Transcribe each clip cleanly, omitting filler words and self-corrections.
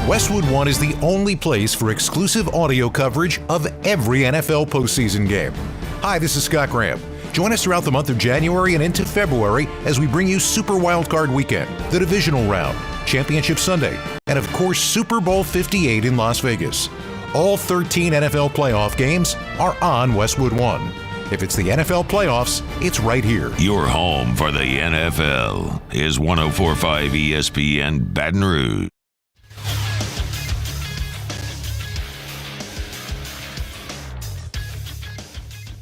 Westwood One is the only place for exclusive audio coverage of every NFL postseason game. Hi, this is Scott Graham. Join us throughout the month of January and into February as we bring you Super Wildcard Weekend, the Divisional Round, Championship Sunday, and of course Super Bowl 58 in Las Vegas. All 13 NFL playoff games are on Westwood One. If it's the NFL playoffs, it's right here. Your home for the NFL is 104.5 ESPN Baton Rouge.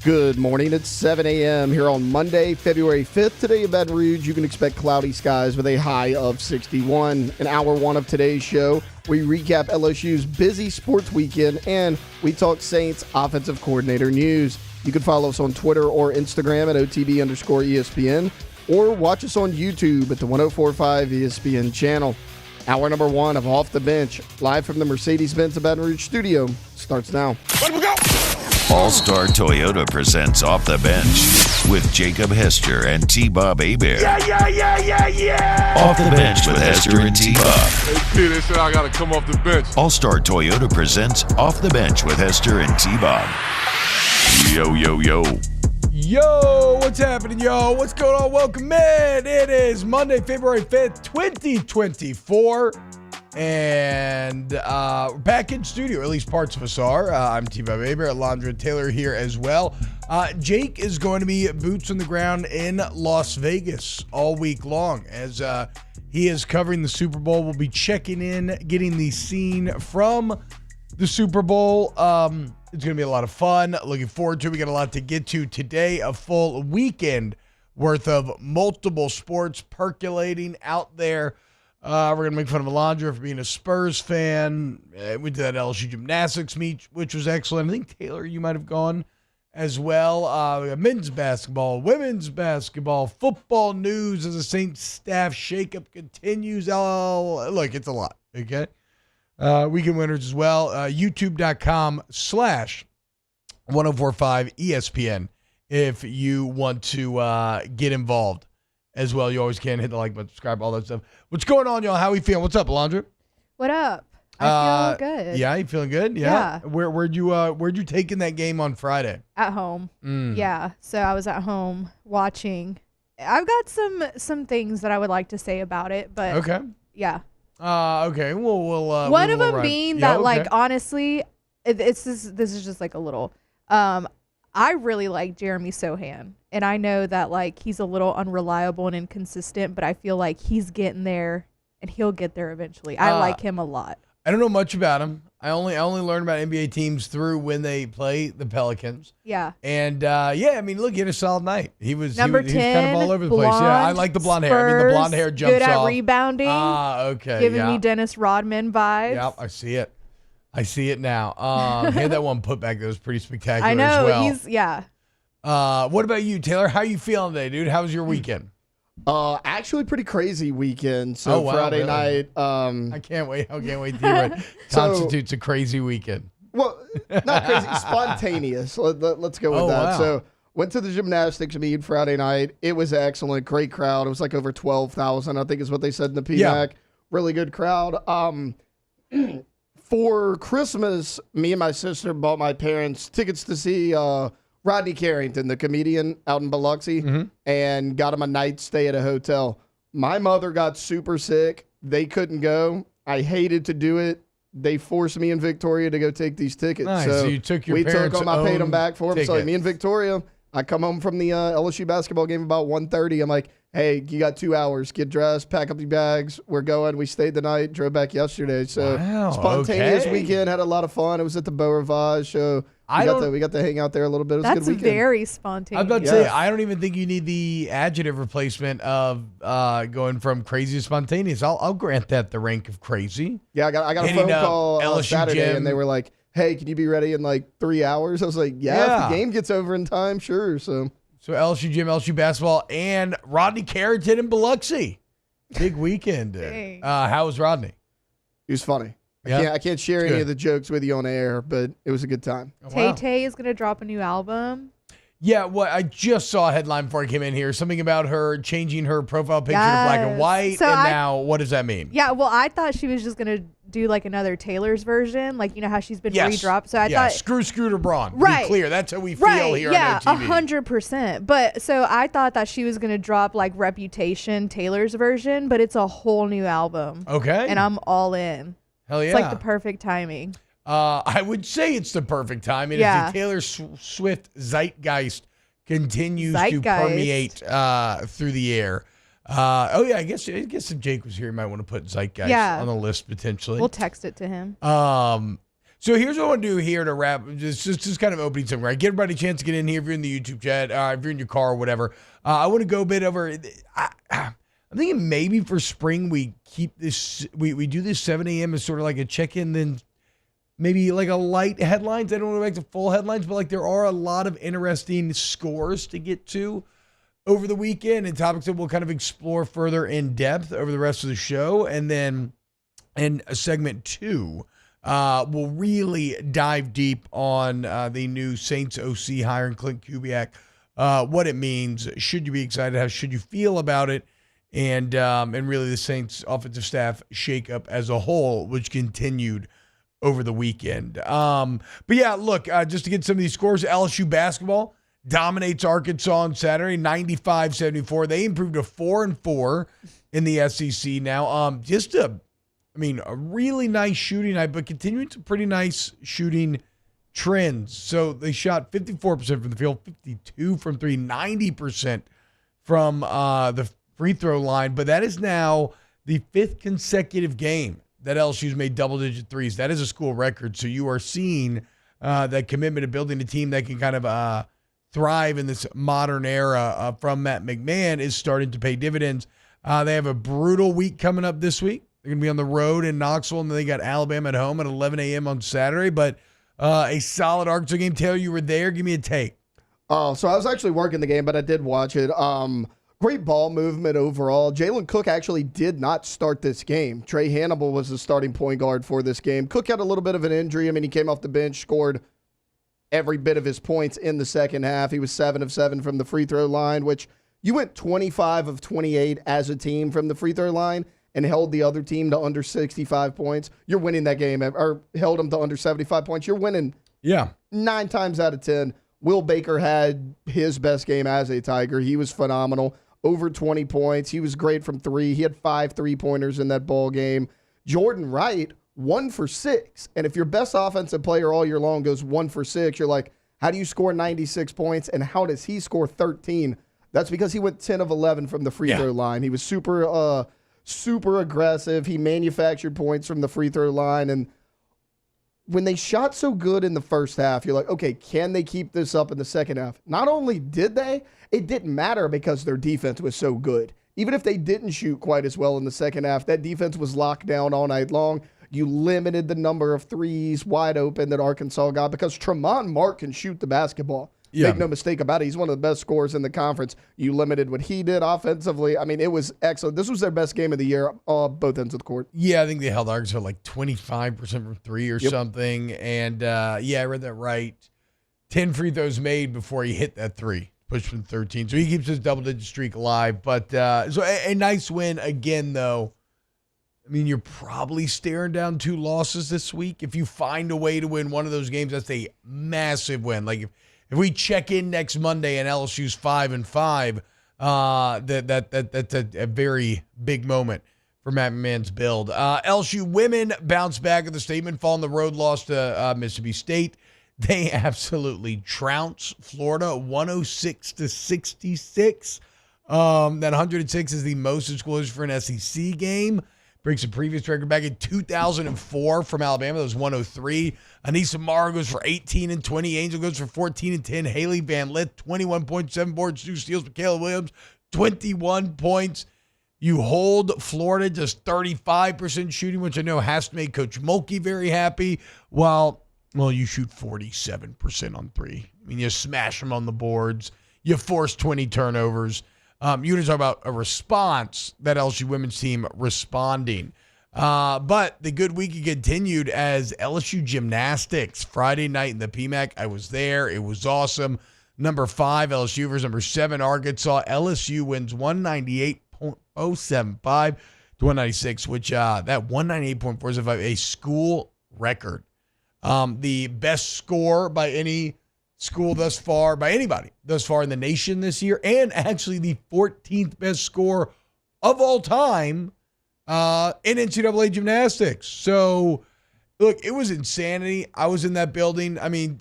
Good morning. It's 7 a.m. here on Monday, February 5th. Today in Baton Rouge, you can expect cloudy skies with a high of 61. In hour one of today's show, we recap LSU's busy sports weekend, and we talk Saints offensive coordinator news. You can follow us on Twitter or Instagram at OTB_ESPN, or watch us on YouTube at the 104.5 ESPN channel. Hour number one of Off the Bench, live from the Mercedes-Benz Baton Rouge studio, starts now. Let we go! All-Star Toyota presents Off the Bench with Jacob Hester and T-Bob Hebert. Yeah! Off the Bench with Hester and T-Bob. Hey, they said I got to come off the bench. All-Star Toyota presents Off the Bench with Hester and T-Bob. Yo. Yo, what's happening, yo? What's going on? Welcome in. It is Monday, February 5th, 2024. And we're back in studio, at least parts of us are. I'm T-Bob Hebert, Alondra Taylor here as well. Jake is going to be boots on the ground in Las Vegas all week long as he is covering the Super Bowl. We'll be checking in, getting the scene from the Super Bowl. It's going to be a lot of fun. Looking forward to it. We got a lot to get to today. A full weekend worth of multiple sports percolating out there. We're going to make fun of Alondra for being a Spurs fan. We did that LSU gymnastics meet, which was excellent. I think, Taylor, you might have gone as well. We got men's basketball, women's basketball, football news as the Saints staff shakeup continues. Look, it's a lot, okay? Weekend winners as well. YouTube.com/1045 ESPN if you want to get involved as well. You always can hit the like button, subscribe, all that stuff. What's going on, y'all? How we feeling? What's up, Alondra? What up? I feel good. Yeah, you feeling good? Yeah. Where'd you take in that game on Friday? At home. Yeah. So I was at home watching. I've got some things that I would like to say about it, but okay. Yeah. Okay. We'll one of them being that, like, honestly, this is just like a little. I really like Jeremy Sohan, and I know that, like, he's a little unreliable and inconsistent, but I feel like he's getting there, and he'll get there eventually. I like him a lot. I don't know much about him. I only learned about NBA teams through when they play the Pelicans. Yeah. And I mean, look, he had a solid night. He was number 10, kind of all over the place. Yeah, I like the blonde hair. I mean, the blonde hair jumps good at off. rebounding. Okay. Giving me Dennis Rodman vibes. Yep, I see it now. He had that one putback that was pretty spectacular. I know. As well. What about you, Taylor? How you feeling today, dude? How was your weekend? Actually pretty crazy weekend. So wow, Friday really? night. I can't wait to hear what constitutes a crazy weekend. Well, not crazy, spontaneous. Let's go with that. Wow. So went to the gymnastics meet Friday night. It was excellent. Great crowd. It was like over 12,000, I think is what they said in the PMAC. Yeah. Really good crowd. For Christmas, me and my sister bought my parents tickets to see Rodney Carrington, the comedian, out in Biloxi, and got him a night stay at a hotel. My mother got super sick. They couldn't go. I hated to do it. They forced me and Victoria to go take these tickets. Nice. So you took your we parents' took them. I paid them own back for them. tickets. So me and Victoria, I come home from the LSU basketball game about 1:30. I'm like, hey, you got 2 hours. Get dressed, pack up your bags. We're going. We stayed the night, drove back yesterday. So spontaneous weekend, had a lot of fun. It was at the Beau Rivage show. We got to hang out there a little bit. It was a good weekend. That's very spontaneous. I was about to say, I don't even think you need the adjective replacement of going from crazy to spontaneous. I'll grant that the rank of crazy. Yeah, I got a phone call Saturday, and they were like, hey, can you be ready in like 3 hours? I was like, yeah, if the game gets over in time, sure. So LSU gym, LSU basketball, and Rodney Carrington in Biloxi. Big weekend. How was Rodney? He was funny. Yeah. I can't share any of the jokes with you on air, but it was a good time. Tay-Tay is going to drop a new album. Yeah, I just saw a headline before I came in here. Something about her changing her profile picture to black and white. So now what does that mean? Yeah, well, I thought she was just going to do like another Taylor's version, like you know how she's been Yes. redropped. So I thought Scooter Braun. Right. Be clear, that's how we feel here yeah, on MTV. 100%. But so I thought that she was gonna drop like Reputation Taylor's version, but it's a whole new album. Okay. And I'm all in. Hell yeah. It's like the perfect timing. I would say it's the perfect time. And if the Taylor Swift zeitgeist continues to permeate through the air. I guess if Jake was here, he might want to put zeitgeist on the list potentially. We'll text it to him. So here's what I want to do here to wrap. Just kind of opening something, right? Give everybody a chance to get in here if you're in the YouTube chat, if you're in your car or whatever. I want to go a bit over. I'm thinking maybe for spring we keep this. We do this 7 a.m. as sort of like a check-in, then maybe like a light headlines. I don't want to make the full headlines, but like there are a lot of interesting scores to get to over the weekend and topics that we'll kind of explore further in depth over the rest of the show. And then in segment 2, we'll really dive deep on the new Saints OC hiring Klint Kubiak, what it means. Should you be excited? How should you feel about it? And really the Saints offensive staff shakeup as a whole, which continued over the weekend. But yeah, look, just to get some of these scores, LSU basketball dominates Arkansas on Saturday, 95-74. They improved to 4-4 in the SEC now. A really nice shooting night, but continuing some pretty nice shooting trends. So they shot 54% from the field, 52% from three, 90% from the free throw line. But that is now the 5th consecutive game that LSU's made double-digit threes. That is a school record. So you are seeing that commitment to building a team that can kind of thrive in this modern era from Matt McMahon is starting to pay dividends. They have a brutal week coming up this week. They're going to be on the road in Knoxville, and then they got Alabama at home at 11 a.m. on Saturday. But a solid Arkansas game. Taylor, you were there. Give me a take. So I was actually working the game, but I did watch it. Great ball movement overall. Jalen Cook actually did not start this game. Trey Hannibal was the starting point guard for this game. Cook had a little bit of an injury. I mean, he came off the bench, scored every bit of his points in the second half. He was 7 of 7 from the free throw line, which you went 25 of 28 as a team from the free throw line and held the other team to under 65 points. You're winning that game, or held them to under 75 points. You're winning 9 times out of 10. Will Baker had his best game as a Tiger. He was phenomenal. Over 20 points. He was great from 3. He had 5 3-pointers in that ball game. Jordan Wright, 1 for 6. And if your best offensive player all year long goes 1 for 6, you're like, how do you score 96 points? And how does he score 13? That's because he went 10 of 11 from the free throw line. He was super aggressive. He manufactured points from the free throw line. And when they shot so good in the first half, you're like, okay, can they keep this up in the second half? Not only did they, it didn't matter because their defense was so good. Even if they didn't shoot quite as well in the second half, that defense was locked down all night long. You limited the number of threes wide open that Arkansas got because Tremont Mark can shoot the basketball. Yeah. Make no mistake about it. He's one of the best scorers in the conference. You limited what he did offensively. I mean, it was excellent. This was their best game of the year, both ends of the court. Yeah, I think they held Arkansas like 25% from 3 or something. And, I read that right. 10 free throws made before he hit that 3. Pushed from 13. So he keeps his double-digit streak alive. But so a nice win again, though. I mean, you're probably staring down 2 losses this week. If you find a way to win one of those games, that's a massive win. Like, if we check in next Monday and LSU's 5-5, that's a very big moment for Matt McMahon's build. LSU women bounce back at the statement, fall on the road, lost to Mississippi State. They absolutely trounce Florida 106-66. That 106 is the most in school history for an SEC game. Breaks a previous record back in 2004 from Alabama. That was 103. Anissa Mara goes for 18 and 20. Angel goes for 14 and 10. Haley Van Lith, 21.7 boards, 2 steals. Michaela Williams, 21 points. You hold Florida just 35% shooting, which I know has to make Coach Mulkey very happy. Well, you shoot 47% on 3. I mean, you smash them on the boards. You force 20 turnovers. You talk about a response, that LSU women's team responding. But the good week continued as LSU gymnastics Friday night in the PMAC. I was there. It was awesome. Number 5, LSU versus number 7, Arkansas. LSU wins 198.075 to to 196, which that 198.4 is a school record. The best score by any school thus far, by anybody thus far in the nation this year, and actually the 14th best score of all time in NCAA gymnastics. So, look, it was insanity. I was in that building. I mean,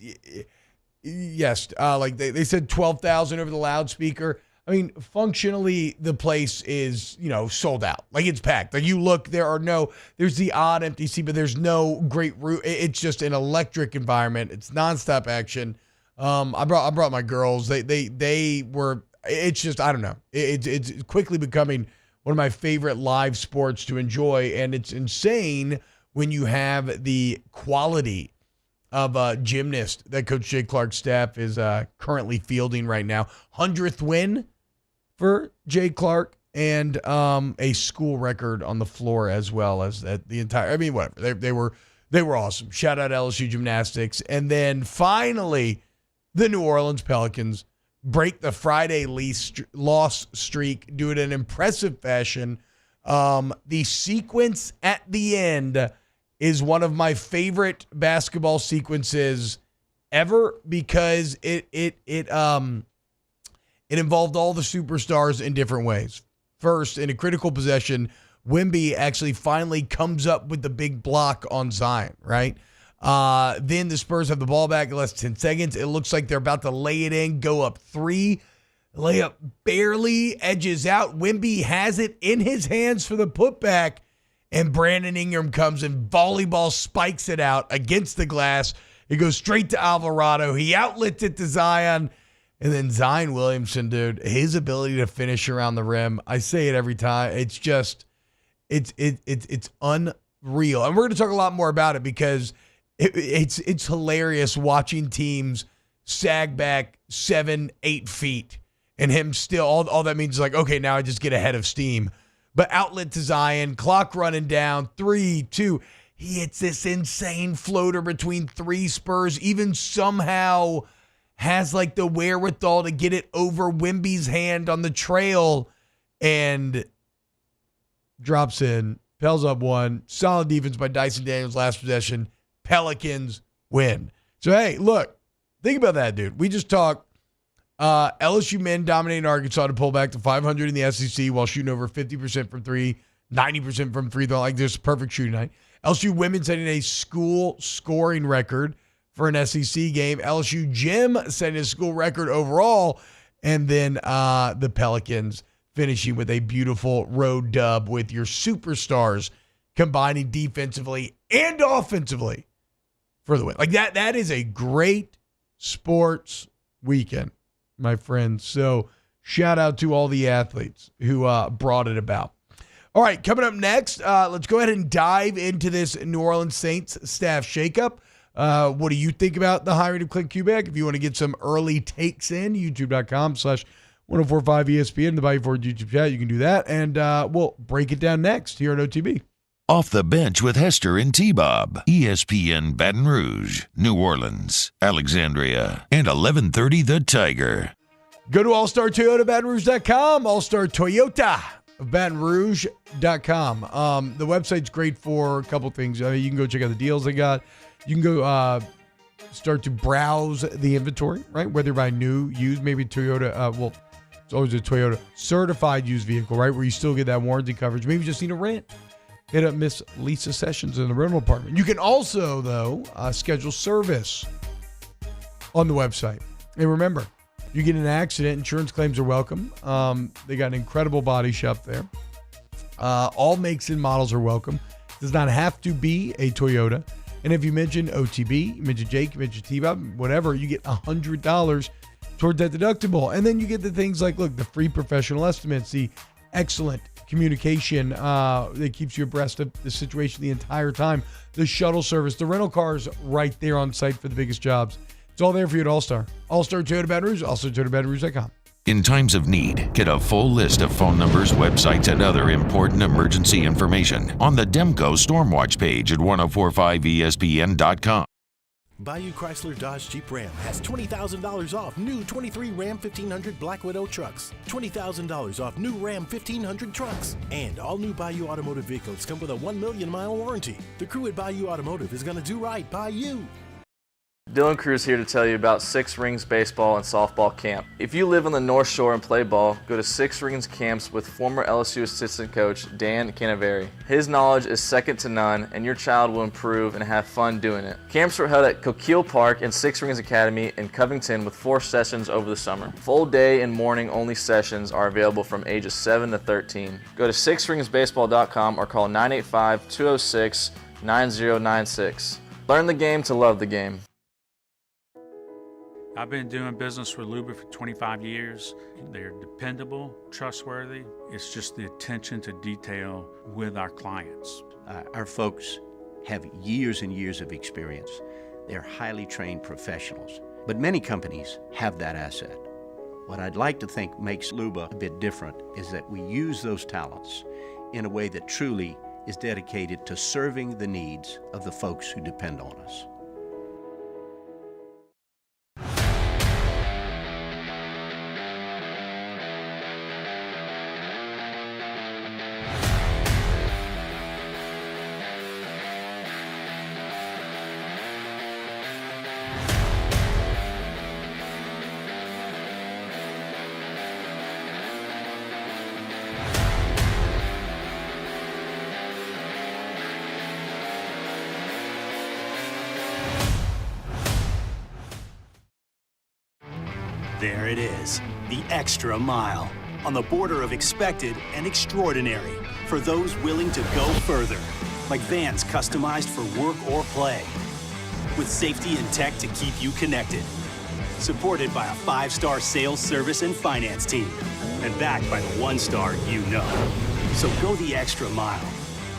yes, like they said 12,000 over the loudspeaker. I mean, functionally, the place is, sold out. Like, it's packed. Like, you look, there's the odd empty seat, but there's no great route. It's just an electric environment. It's nonstop action. I brought my girls. They were, it's just, I don't know. It's quickly becoming one of my favorite live sports to enjoy. And it's insane when you have the quality of a gymnast that Coach Jay Clark's staff is currently fielding right now. 100th win for Jay Clark, and a school record on the floor as well as the entire. I mean, whatever. They were awesome. Shout out LSU gymnastics, and then finally, the New Orleans Pelicans break the Friday loss streak, do it in impressive fashion. The sequence at the end is one of my favorite basketball sequences ever because it involved all the superstars in different ways. First, in a critical possession, Wemby actually finally comes up with the big block on Zion, right? Then the Spurs have the ball back in less than 10 seconds. It looks like they're about to lay it in, go up 3. Layup barely edges out. Wemby has it in his hands for the putback, and Brandon Ingram comes and volleyball spikes it out against the glass. It goes straight to Alvarado. He outlets it to Zion. And then Zion Williamson, dude, his ability to finish around the rim, I say it every time. It's just, it's unreal. And we're going to talk a lot more about it because it's hilarious watching teams sag back 7-8 feet and him still, all that means is like, okay, now I just get ahead of steam. But outlet to Zion, clock running down, 3, 2. He hits this insane floater between 3 Spurs, even somehow has like the wherewithal to get it over Wemby's hand on the trail and drops in. Pels up 1. Solid defense by Dyson Daniels last possession. Pelicans win. So, hey, look, think about that, dude. We just talked LSU men dominating Arkansas to pull back to 500 in the SEC while shooting over 50% from 3, 90% from free throw. Like, there's a perfect shooting night. LSU women setting a school scoring record for an SEC game. LSU gym setting a school record overall. And then the Pelicans finishing with a beautiful road dub with your superstars combining defensively and offensively for the win. Like that is a great sports weekend, my friends. So shout out to all the athletes who brought it about. All right, coming up next, let's go ahead and dive into this New Orleans Saints staff shakeup. What do you think about the hiring of Klint Kubiak? If you want to get some early takes in, youtube.com/1045ESPN, the Bayou Ford YouTube chat, you can do that. And we'll break it down next here at OTB. Off the Bench with Hester and T-Bob. ESPN Baton Rouge, New Orleans, Alexandria, and 1130 The Tiger. Go to allstartoyotabatonrouge.com, allstartoyota of Baton Rouge.com. The website's great for a couple things. You can go check out the deals they got. You can go start to browse the inventory, right? Whether you buy new, used, maybe Toyota. It's always a Toyota certified used vehicle, right? Where you still get that warranty coverage. Maybe you just need a rent. Hit up Miss Lisa Sessions in the rental apartment. You can also, though, schedule service on the website. And remember, you get in an accident, insurance claims are welcome. They got an incredible body shop there. All makes and models are welcome. Does not have to be a Toyota. And if you mention OTB, you mention Jake, you mention T-Bob, whatever, you get $100 towards that deductible. And then you get the things like, look, the free professional estimates, the excellent communication that keeps you abreast of the situation the entire time, the shuttle service, the rental cars right there on site for the biggest jobs. It's all there for you at All-Star. All-Star Toyota Baton Rouge, allstartoyotabatonrouge.com. In times of need, get a full list of phone numbers, websites, and other important emergency information on the Demco Stormwatch page at 1045ESPN.com. Bayou Chrysler Dodge Jeep Ram has $20,000 off new 23 Ram 1500 Black Widow trucks, $20,000 off new Ram 1500 trucks, and all new Bayou Automotive vehicles come with a 1 million mile warranty. The crew at Bayou Automotive is going to do right by you. Dylan Cruz here to tell you about Six Rings Baseball and Softball Camp. If you live on the North Shore and play ball, go to Six Rings Camps with former LSU assistant coach Dan Canaveri. His knowledge is second to none, and your child will improve and have fun doing it. Camps were held at Coquille Park and Six Rings Academy in Covington with 4 sessions over the summer. Full day and morning only sessions are available from ages 7 to 13. Go to sixringsbaseball.com or call 985-206-9096. Learn the game to love the game. I've been doing business with Luba for 25 years. They're dependable, trustworthy. It's just the attention to detail with our clients. Our folks have years and years of experience. They're highly trained professionals, but many companies have that asset. What I'd like to think makes Luba a bit different is that we use those talents in a way that truly is dedicated to serving the needs of the folks who depend on us. There it is, the extra mile, on the border of expected and extraordinary for those willing to go further, like vans customized for work or play, with safety and tech to keep you connected, supported by a 5-star sales, service, and finance team, and backed by the 1-star you know. So go the extra mile.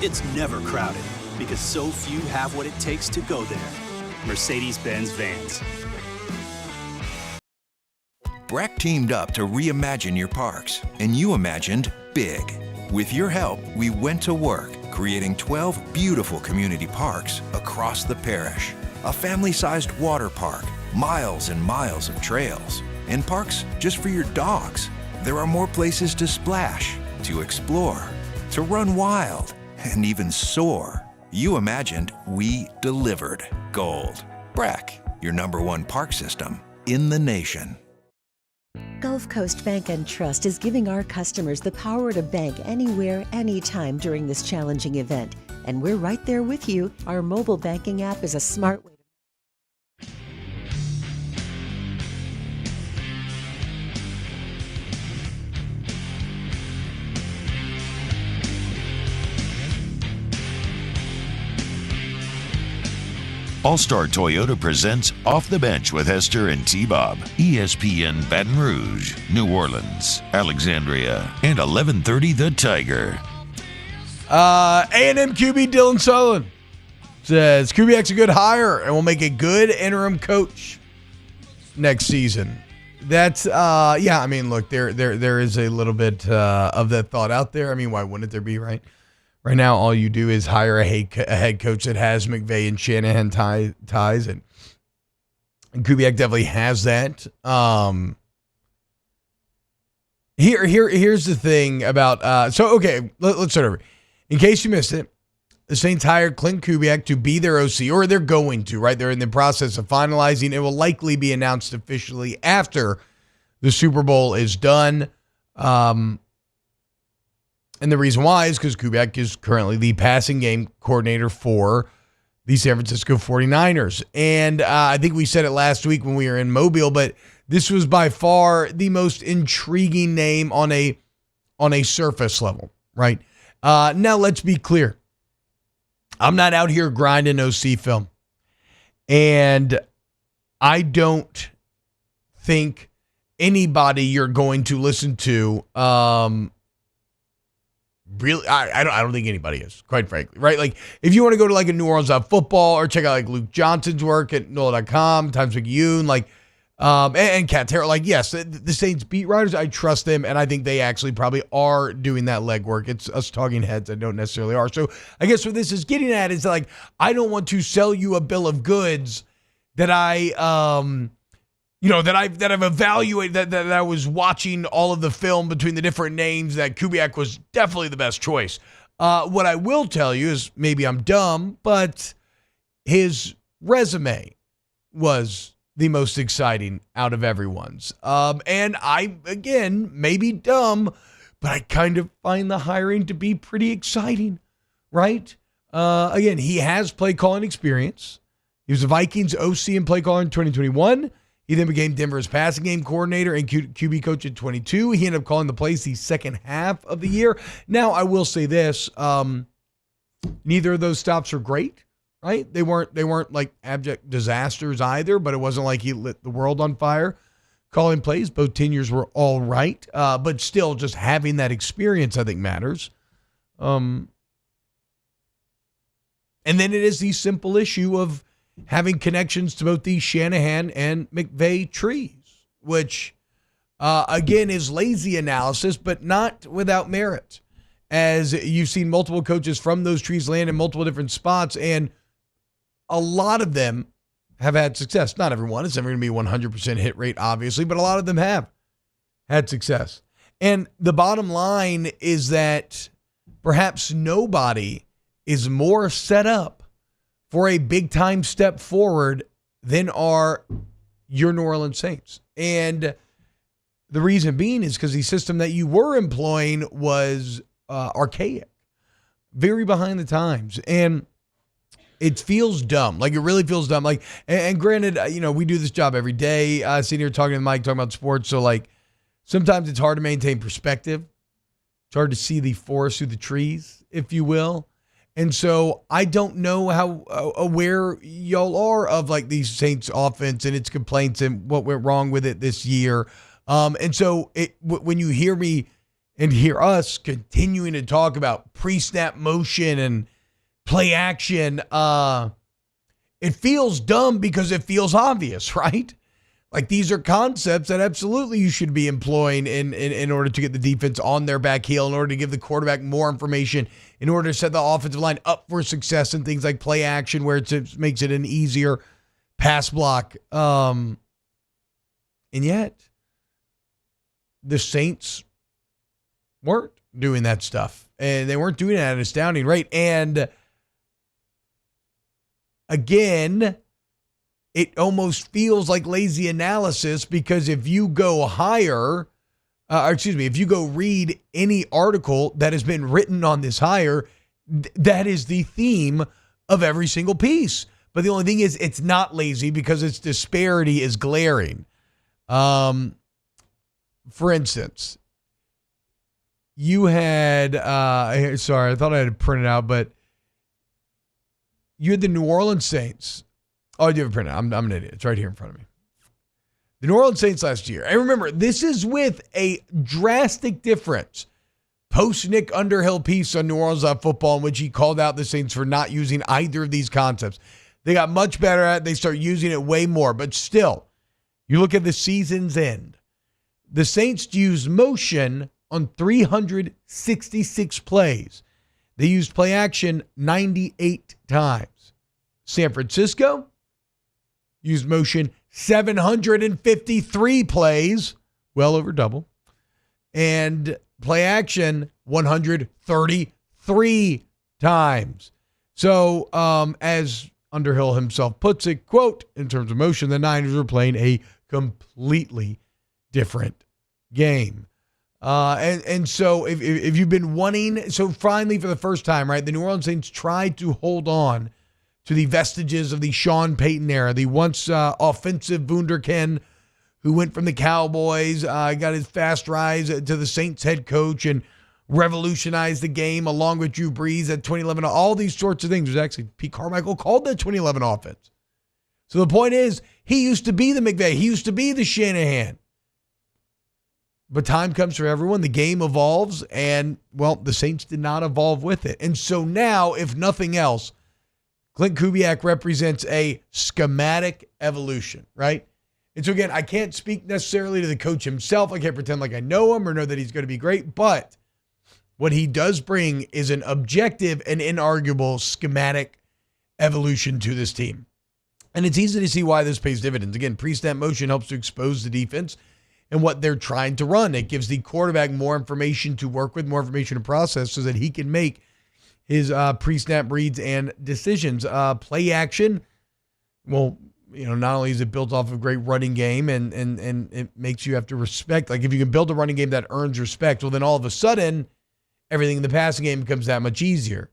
It's never crowded, because so few have what it takes to go there. Mercedes-Benz Vans. Breck teamed up to reimagine your parks, and you imagined big. With your help, we went to work, creating 12 beautiful community parks across the parish. A family-sized water park, miles and miles of trails, and parks just for your dogs. There are more places to splash, to explore, to run wild, and even soar. You imagined, we delivered. Gold. Breck, your #1 park system in the nation. Gulf Coast Bank and Trust is giving our customers the power to bank anywhere, anytime during this challenging event. And we're right there with you. Our mobile banking app is a smart way. All-Star Toyota presents Off the Bench with Hester and T-Bob. ESPN Baton Rouge, New Orleans, Alexandria, and 1130 The Tiger. A&M QB Dylan Sutherland says Kubiak's a good hire and will make a good interim coach next season. That's yeah. I mean, look, there is a little bit of that thought out there. I mean, why wouldn't there be, right? Right now, all you do is hire a head coach that has McVay and Shanahan ties, and Kubiak definitely has that. Here's the thing about okay, let's start over. In case you missed it, the Saints hired Klint Kubiak to be their OC, or they're going to, right? They're in the process of finalizing. It will likely be announced officially after the Super Bowl is done. And the reason why is because Kubiak is currently the passing game coordinator for the San Francisco 49ers. And I think we said it last week when we were in Mobile, but this was by far the most intriguing name on a surface level, right? Now, let's be clear. I'm not out here grinding OC film. And I don't think anybody you're going to listen to really, I don't think anybody is, quite frankly, right? Like, if you want to go to like a New Orleans football or check out like Luke Johnson's work at NOLA.com, Times Picayune, like, and Cat Terrell, like, yes, the Saints beat writers, I trust them, and I think they actually probably are doing that legwork. It's us talking heads that don't necessarily are. So I guess what this is getting at is like, I don't want to sell you a bill of goods that I've evaluated, that I was watching all of the film between the different names, that Kubiak was definitely the best choice. What I will tell you is, maybe I'm dumb, but his resume was the most exciting out of everyone's. And I, again, maybe dumb, but I kind of find the hiring to be pretty exciting, right? Again, he has play calling experience. He was the Vikings OC and play caller in 2021. He then became Denver's passing game coordinator and QB coach in 22. He ended up calling the plays the second half of the year. Now, I will say this. Neither of those stops are great. Right? They weren't like abject disasters either, but it wasn't like he lit the world on fire. Calling plays, both tenures were all right, but still, just having that experience, I think, matters. And then it is the simple issue of having connections to both the Shanahan and McVay trees, which, again, is lazy analysis, but not without merit, as you've seen multiple coaches from those trees land in multiple different spots, and a lot of them have had success. Not everyone. It's never going to be 100% hit rate, obviously, but a lot of them have had success. And the bottom line is that perhaps nobody is more set up for a big-time step forward than are your New Orleans Saints. And the reason being is because the system that you were employing was archaic, very behind the times. And it feels dumb. Like, it really feels dumb. Like, and granted, we do this job every day, sitting here talking to Mike, talking about sports. So, like, sometimes it's hard to maintain perspective. It's hard to see the forest through the trees, if you will. And so I don't know how aware y'all are of, like, the Saints offense and its complaints and what went wrong with it this year. And so when you hear me and hear us continuing to talk about pre-snap motion and play action, it feels dumb because it feels obvious, right? Like, these are concepts that absolutely you should be employing in order to get the defense on their back heel, in order to give the quarterback more information, in order to set the offensive line up for success and things like play action, where it makes it an easier pass block. And yet, the Saints weren't doing that stuff, and they weren't doing it at an astounding rate. And again, it almost feels like lazy analysis, because if you go hire, if you go read any article that has been written on this hire, that is the theme of every single piece. But the only thing is, it's not lazy because its disparity is glaring. For instance, you had, sorry, I thought I had it printed out, but you had the New Orleans Saints. Oh, I do have it printed out. I'm an idiot. It's right here in front of me. The New Orleans Saints last year. And remember, this is with a drastic difference. Post Nick Underhill piece on New Orleans Football, in which he called out the Saints for not using either of these concepts. They got much better at it. They start using it way more. But still, you look at the season's end. The Saints used motion on 366 plays. They used play action 98 times. San Francisco used motion 753 plays, well over double, and play action 133 times. So, as Underhill himself puts it, quote, in terms of motion, the Niners were playing a completely different game. And so if you've been wanting, so finally for the first time, right, the New Orleans Saints tried to hold on to the vestiges of the Sean Payton era, the once offensive wunderkind who went from the Cowboys, got his fast rise to the Saints head coach and revolutionized the game along with Drew Brees at 2011. All these sorts of things. There's actually Pete Carmichael called that 2011 offense. So the point is, he used to be the McVay. He used to be the Shanahan. But time comes for everyone. The game evolves, and, well, the Saints did not evolve with it. And so now, if nothing else, Klint Kubiak represents a schematic evolution, right? And so, again, I can't speak necessarily to the coach himself. I can't pretend like I know him or know that he's going to be great. But what he does bring is an objective and inarguable schematic evolution to this team. And it's easy to see why this pays dividends. Again, pre-snap motion helps to expose the defense and what they're trying to run. It gives the quarterback more information to work with, more information to process so that he can make his pre-snap reads and decisions. Play action, well, not only is it built off of a great running game and it makes you have to respect. Like if you can build a running game that earns respect, well, then all of a sudden, everything in the passing game becomes that much easier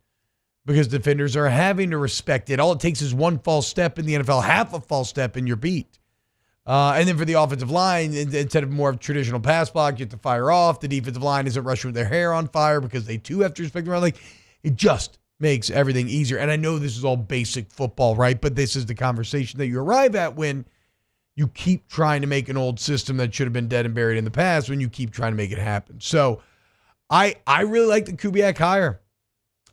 because defenders are having to respect it. All it takes is one false step in the NFL, half a false step and you're beat. And then for the offensive line, instead of more of traditional pass block, you have to fire off. The defensive line isn't rushing with their hair on fire because they too have to respect the run. Like it just makes everything easier. And I know this is all basic football, right? But this is the conversation that you arrive at when you keep trying to make an old system that should have been dead and buried in the past when you keep trying to make it happen. So I really like the Kubiak hire.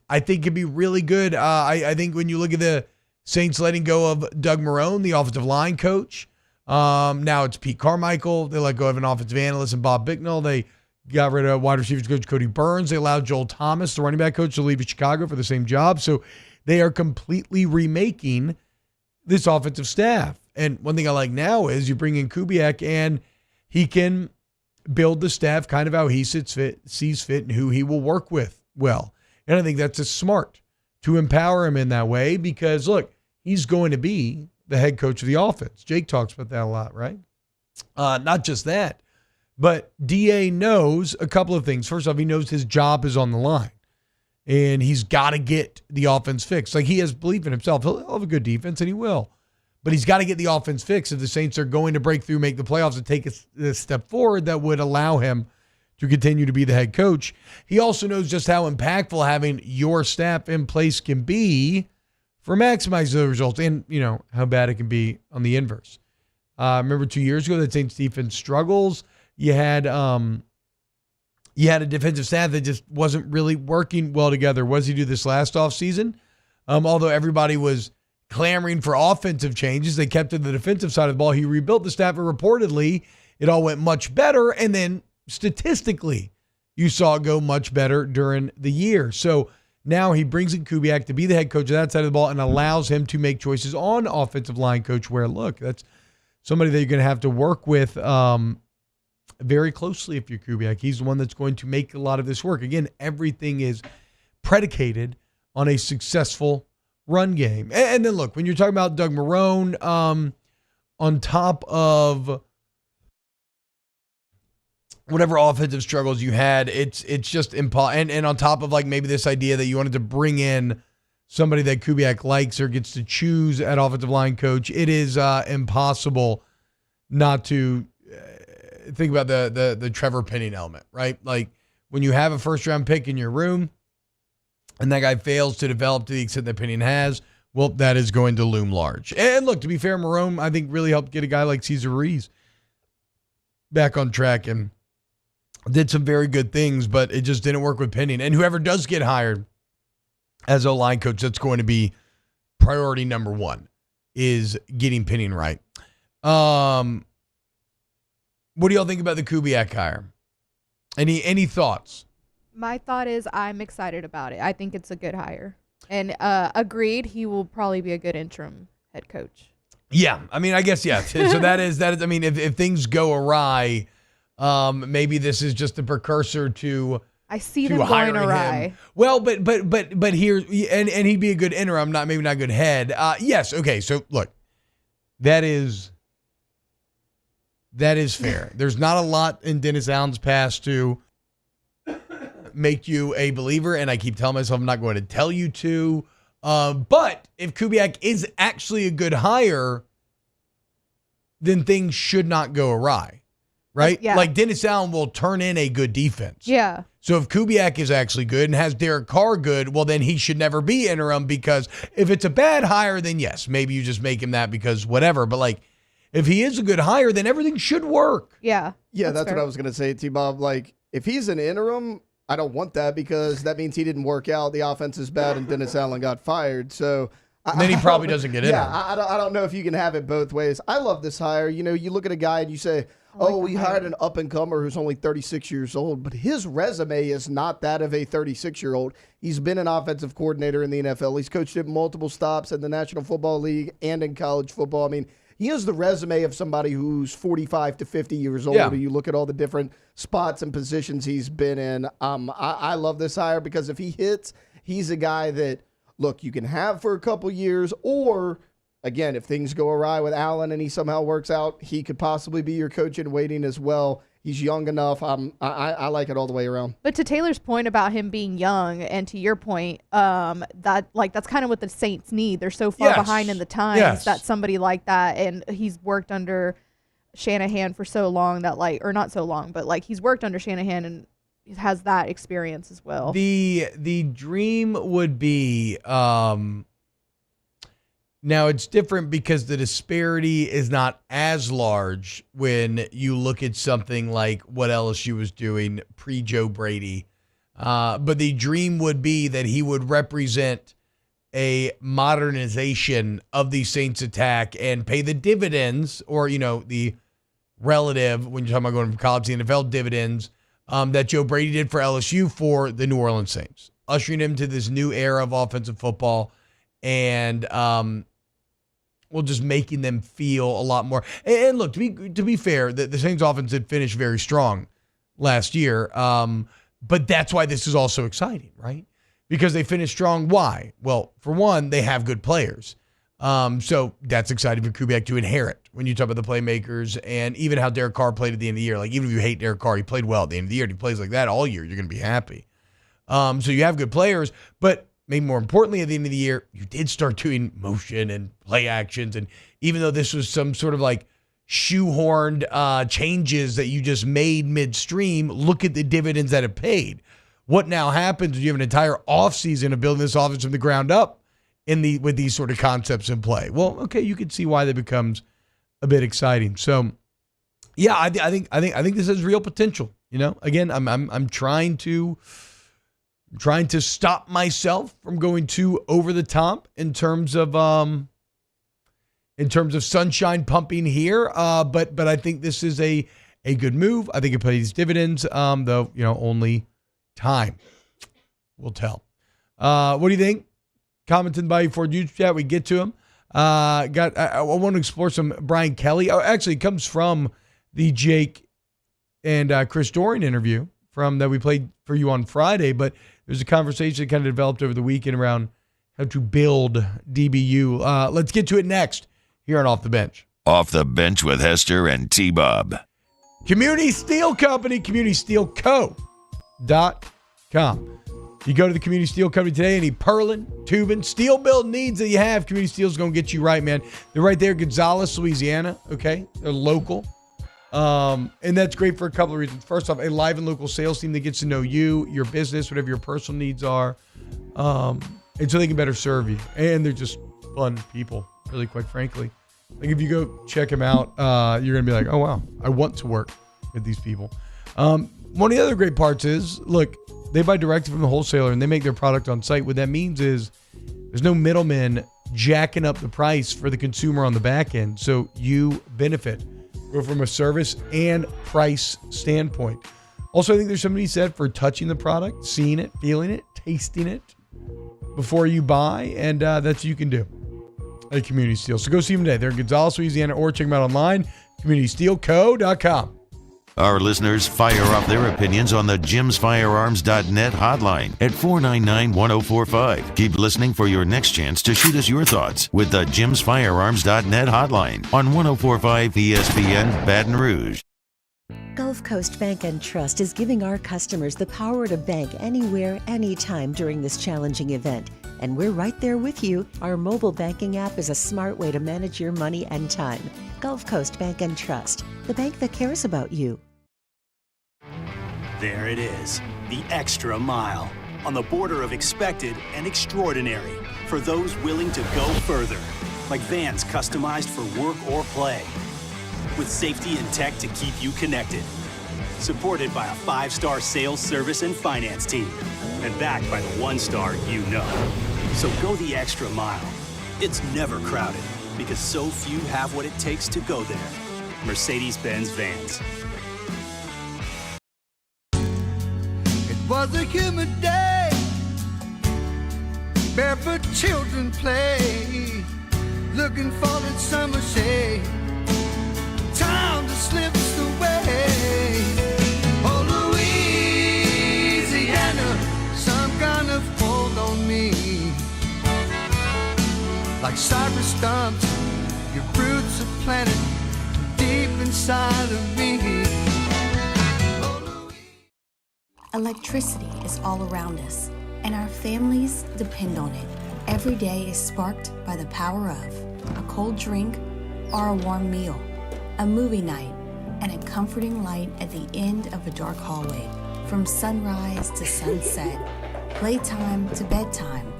I think it'd be really good. I think when you look at the Saints letting go of Doug Marrone, the offensive line coach, now it's Pete Carmichael. They let go of an offensive analyst and Bob Bicknell. They got rid of wide receivers coach Cody Burns. They allowed Joel Thomas, the running back coach, to leave at Chicago for the same job. So they are completely remaking this offensive staff. And one thing I like now is you bring in Kubiak and he can build the staff kind of how he sees fit and who he will work with well. And I think that's just smart to empower him in that way because, look, he's going to be the head coach of the offense. Jake talks about that a lot, right? Not just that, but DA knows a couple of things. First off, he knows his job is on the line, and he's got to get the offense fixed. Like, he has belief in himself. He'll have a good defense, and he will. But he's got to get the offense fixed if the Saints are going to break through, make the playoffs, and take a step forward that would allow him to continue to be the head coach. He also knows just how impactful having your staff in place can be for maximizing the results and, how bad it can be on the inverse. Remember 2 years ago, the Saints defense struggles. You had a defensive staff that just wasn't really working well together. What does he do this last offseason? Although everybody was clamoring for offensive changes, they kept to the defensive side of the ball. He rebuilt the staff, and reportedly, it all went much better. And then statistically, you saw it go much better during the year. So now he brings in Kubiak to be the head coach of that side of the ball and allows him to make choices on offensive line coach where, look, that's somebody that you're going to have to work with very closely if you're Kubiak. He's the one that's going to make a lot of this work. Again, everything is predicated on a successful run game. And then, look, when you're talking about Doug Marrone, on top of whatever offensive struggles you had, it's just impossible. And on top of maybe this idea that you wanted to bring in somebody that Kubiak likes or gets to choose at offensive line coach, it is impossible not to think about the Trevor Penning element, right? Like when you have a first round pick in your room and that guy fails to develop to the extent that Penning has, well, that is going to loom large. And look, to be fair, Marrone, I think, really helped get a guy like Cesar Ruiz back on track and did some very good things, but it just didn't work with Penning. And whoever does get hired as O-line coach, that's going to be priority number one, is getting Penning right. What do y'all think about the Kubiak hire? Any thoughts? My thought is I'm excited about it. I think it's a good hire. And agreed, he will probably be a good interim head coach. Yeah, I mean, I guess, yeah. So that is, I mean, if things go awry, maybe this is just a precursor to I see them going awry. Well, but here, and he'd be a good interim, maybe not a good head. Yes, okay, so look, that is fair. There's not a lot in Dennis Allen's past to make you a believer, and I keep telling myself I'm not going to tell you to. But if Kubiak is actually a good hire, then things should not go awry, right? Yeah. Like Dennis Allen will turn in a good defense. Yeah. So if Kubiak is actually good and has Derek Carr good, well, then he should never be interim, because if it's a bad hire, then yes, maybe you just make him that because whatever. But if he is a good hire, then everything should work. Yeah. Yeah, that's fair. what I was going to say, T-Bob. If he's an interim, I don't want that because that means he didn't work out. The offense is bad and Dennis Allen got fired. So and then he probably doesn't get in. Yeah, I don't know if you can have it both ways. I love this hire. You look at a guy and you say, We hired an up-and-comer who's only 36 years old, but his resume is not that of a 36-year-old. He's been an offensive coordinator in the NFL. He's coached at multiple stops in the National Football League and in college football. I mean, he has the resume of somebody who's 45 to 50 years old. Yeah. You look at all the different spots and positions he's been in. I love this hire because if he hits, he's a guy that, look, you can have for a couple years, or again, if things go awry with Allen and he somehow works out, he could possibly be your coach in waiting as well. He's young enough. I like it all the way around. But to Taylor's point about him being young, and to your point, that's kind of what the Saints need. They're so far behind in the times that somebody like that, and he's worked under Shanahan for so long that or not so long, but he's worked under Shanahan and has that experience as well. The dream would be now it's different because the disparity is not as large when you look at something like what LSU was doing pre-Joe Brady. But the dream would be that he would represent a modernization of the Saints attack and pay the dividends, or, the relative, when you're talking about going from college to the NFL, dividends that Joe Brady did for LSU for the New Orleans Saints, ushering him to this new era of offensive football and just making them feel a lot more. And look, to be fair, the Saints offense did finish very strong last year, but that's why this is also exciting, right? Because they finished strong. Why? Well, for one, they have good players. So that's exciting for Kubiak to inherit when you talk about the playmakers, and even how Derek Carr played at the end of the year. Even if you hate Derek Carr, he played well at the end of the year. He plays like that all year, you're going to be happy. So you have good players, but maybe more importantly, at the end of the year, you did start doing motion and play actions. And even though this was some sort of shoehorned changes that you just made midstream, look at the dividends that it paid. What now happens when you have an entire offseason of building this offense from the ground up with these sort of concepts in play? Well, okay, you can see why that becomes a bit exciting. So, yeah, I think this has real potential. Again, I'm trying to stop myself from going too over the top in terms of sunshine pumping here. But I think this is a good move. I think it pays dividends. Though only time will tell. What do you think? Commenting by for YouTube chat. We get to him. I want to explore some Brian Kelly. Oh, actually, it comes from the Jake and Chris Doring interview that we played for you on Friday. But there's a conversation that kind of developed over the weekend around how to build DBU. Let's get to it next here on Off the Bench. Off the Bench with Hester and T-Bob. Community Steel Company, CommunitySteelCo.com. You go to the Community Steel Company today, any purlin, tubing, steel build needs that you have, Community Steel's going to get you right, man. They're right there, Gonzales, Louisiana, okay? They're local. And that's great for a couple of reasons. First off, a live and local sales team that gets to know you, your business, whatever your personal needs are, and so they can better serve you. And they're just fun people, really, quite frankly. If you go check them out, you're going to be like, oh, wow, I want to work with these people. One of the other great parts is, look, they buy directly from the wholesaler and they make their product on site. What that means is there's no middleman jacking up the price for the consumer on the back end. So you benefit from a service and price standpoint. Also, I think there's something said for touching the product, seeing it, feeling it, tasting it before you buy. And that's what you can do at Community Steel. So go see them today. They're in Gonzales, Louisiana, or check them out online, CommunitySteelCo.com. Our listeners fire off their opinions on the JimsFirearms.net hotline at 499-1045. Keep listening for your next chance to shoot us your thoughts with the JimsFirearms.net hotline on 1045 ESPN Baton Rouge. Gulf Coast Bank and Trust is giving our customers the power to bank anywhere, anytime during this challenging event. And we're right there with you. Our mobile banking app is a smart way to manage your money and time. Gulf Coast Bank and Trust, the bank that cares about you. There it is, the extra mile, on the border of expected and extraordinary, for those willing to go further, like vans customized for work or play, with safety and tech to keep you connected, supported by a 5-star sales, service, and finance team, and backed by the 1-star you know. So go the extra mile. It's never crowded, because so few have what it takes to go there. Mercedes-Benz vans. It was a humid day, barefoot children play, looking for that summer shade. Time just slips away. Oh, Louisiana, some kind of hold on me. Like cypress stumps, your roots are planted deep inside of me. Electricity is all around us, and our families depend on it. Every day is sparked by the power of a cold drink or a warm meal, a movie night, and a comforting light at the end of a dark hallway. From sunrise to sunset, playtime to bedtime,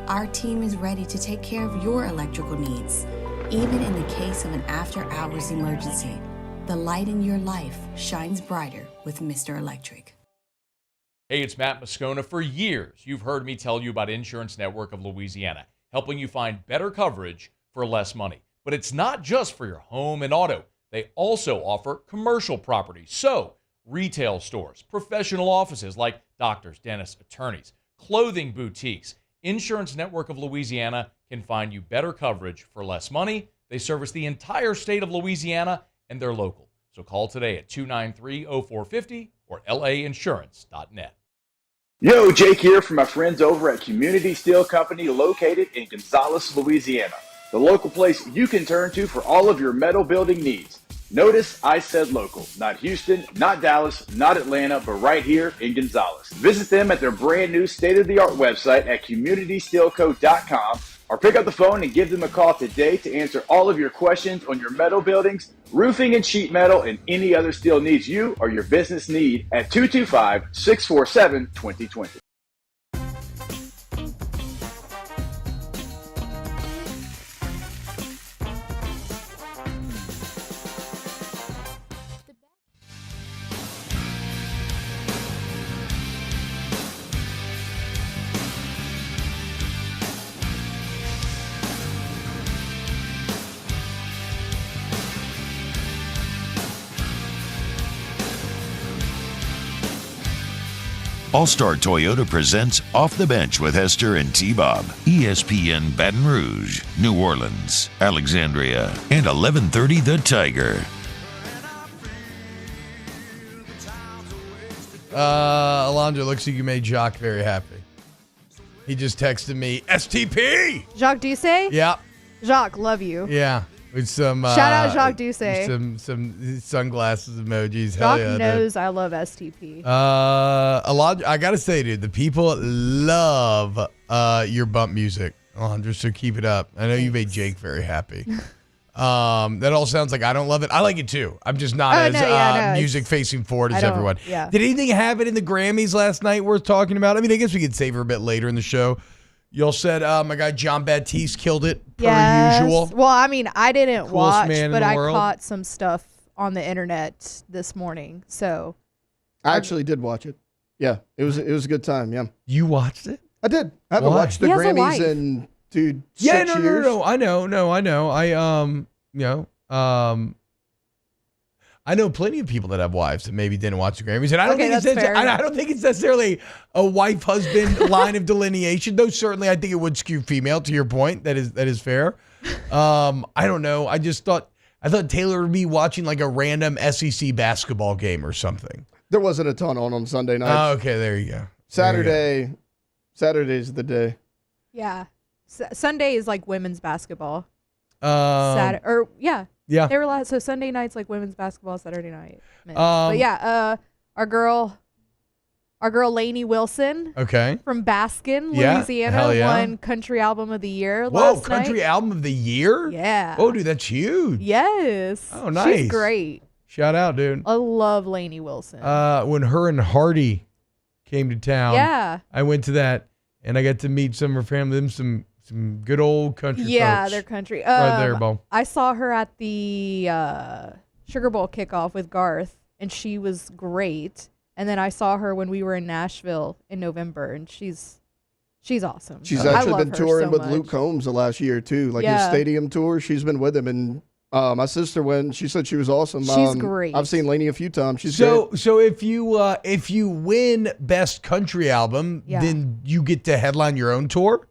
our team is ready to take care of your electrical needs. Even in the case of an after-hours emergency, the light in your life shines brighter with Mr. Electric. Hey, it's Matt Moscona. For years, you've heard me tell you about Insurance Network of Louisiana, helping you find better coverage for less money. But it's not just for your home and auto. They also offer commercial property. So, retail stores, professional offices like doctors, dentists, attorneys, clothing boutiques. Insurance Network of Louisiana can find you better coverage for less money. They service the entire state of Louisiana, and they're local. So call today at 293-0450 or lainsurance.net. Yo, Jake here from my friends over at Community Steel Company located in Gonzales, Louisiana. The local place you can turn to for all of your metal building needs. Notice I said local, not Houston, not Dallas, not Atlanta, but right here in Gonzales. Visit them at their brand new state-of-the-art website at communitysteelco.com or pick up the phone and give them a call today to answer all of your questions on your metal buildings, roofing and sheet metal, and any other steel needs you or your business need at 225-647-2020. All-Star Toyota presents Off the Bench with Hester and T-Bob. ESPN Baton Rouge, New Orleans, Alexandria, and 1130 The Tiger. Alondra, looks like you made Jacques very happy. He just texted me, STP! Jacques Doucet? Yeah. Jacques, love you. Yeah. With some shout out Jacques Doucet. Some sunglasses emojis. Jacques Hell yeah, knows dude. I love STP. Alondra, I gotta say, dude, the people love your bump music, Alondra, so keep it up. I know you made Jake very happy. That all sounds like I don't love it. I like it too. I'm just not music facing forward as everyone. Yeah. Did anything happen in the Grammys last night worth talking about? I mean, I guess we could save her a bit later in the show. Y'all said my guy John Baptiste killed it per usual. Well, I mean, I didn't Coolest watch, man but in the I world. caught some stuff on the internet this morning. So I actually did watch it. Yeah, it was a good time. Yeah, you watched it? I did. I haven't watched the He has a Grammys wife. in 6 Yeah, years. no. I know plenty of people that have wives that maybe didn't watch the Grammys, and I don't think it's that's fair. I don't think it's necessarily a wife-husband line of delineation. Though certainly, I think it would skew female. To your point, that is fair. I don't know. I thought Taylor would be watching like a random SEC basketball game or something. There wasn't a ton on Sunday night. Oh, okay, there you go. Saturday's the day. yeah, Sunday is like women's basketball. Yeah. They were so Sunday night's like women's basketball, Saturday night. But yeah, our girl Lainey Wilson. Okay. From Baskin, Yeah, Louisiana, hell yeah. won Country Album of the Year Whoa, last Country night. Album of the Year? Yeah. Oh, dude, that's huge. Yes. Oh, nice. She's great. Shout out, dude. I love Lainey Wilson. When her and Hardy came to town, Yeah. I went to that, and I got to meet some of her family, some good old country folks. They're country. Right there, Bo. I saw her at the Sugar Bowl kickoff with Garth, and she was great. And then I saw her when we were in Nashville in November, and she's awesome. She's I actually love been her touring so with much. Luke Combs the last year too, like his Yeah. stadium tour. She's been with him, and My sister went. She said she was awesome. She's great. I've seen Lainey a few times. She's so great. so if you win best country album, then you get to headline your own tour,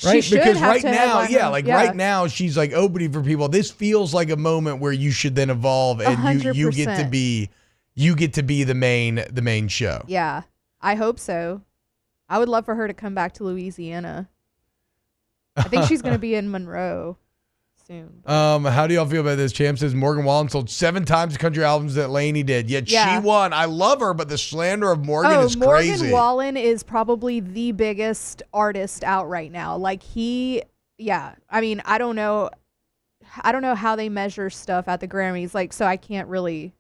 right? She Because should have right to now, headline her. right now she's like opening for people. This feels like a moment where you should then evolve and you get to 100%. be the main show. Yeah, I hope so. I would love for her to come back to Louisiana. I think she's going to be in Monroe soon. How do y'all feel about this? Champ says Morgan Wallen sold 7 times the country albums that Lainey did, yet she won. I love her, but the slander of Morgan is crazy. Morgan Wallen is probably the biggest artist out right now. Like I mean, I don't know how they measure stuff at the Grammys. Like, so I can't really.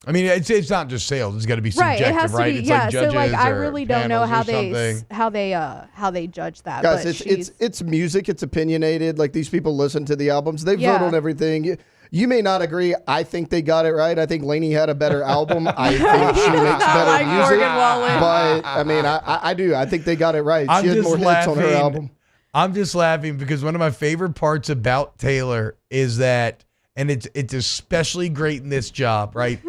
I mean, it's not just sales; it's got to be subjective, right? It has to be. It's yeah. like judges So like, I or really don't know how panels or they judge that. Guys, but it's music. It's opinionated. Like these people listen to the albums. They Yeah. vote on everything. You may not agree. I think they got it right. I think Lainey had a better album. I think she makes better like music. Morgan Wallen. But I mean, I do. I think they got it right. I'm She had just more hits on her laughing. album. I'm just laughing because one of my favorite parts about Taylor is that, and it's especially great in this job, right?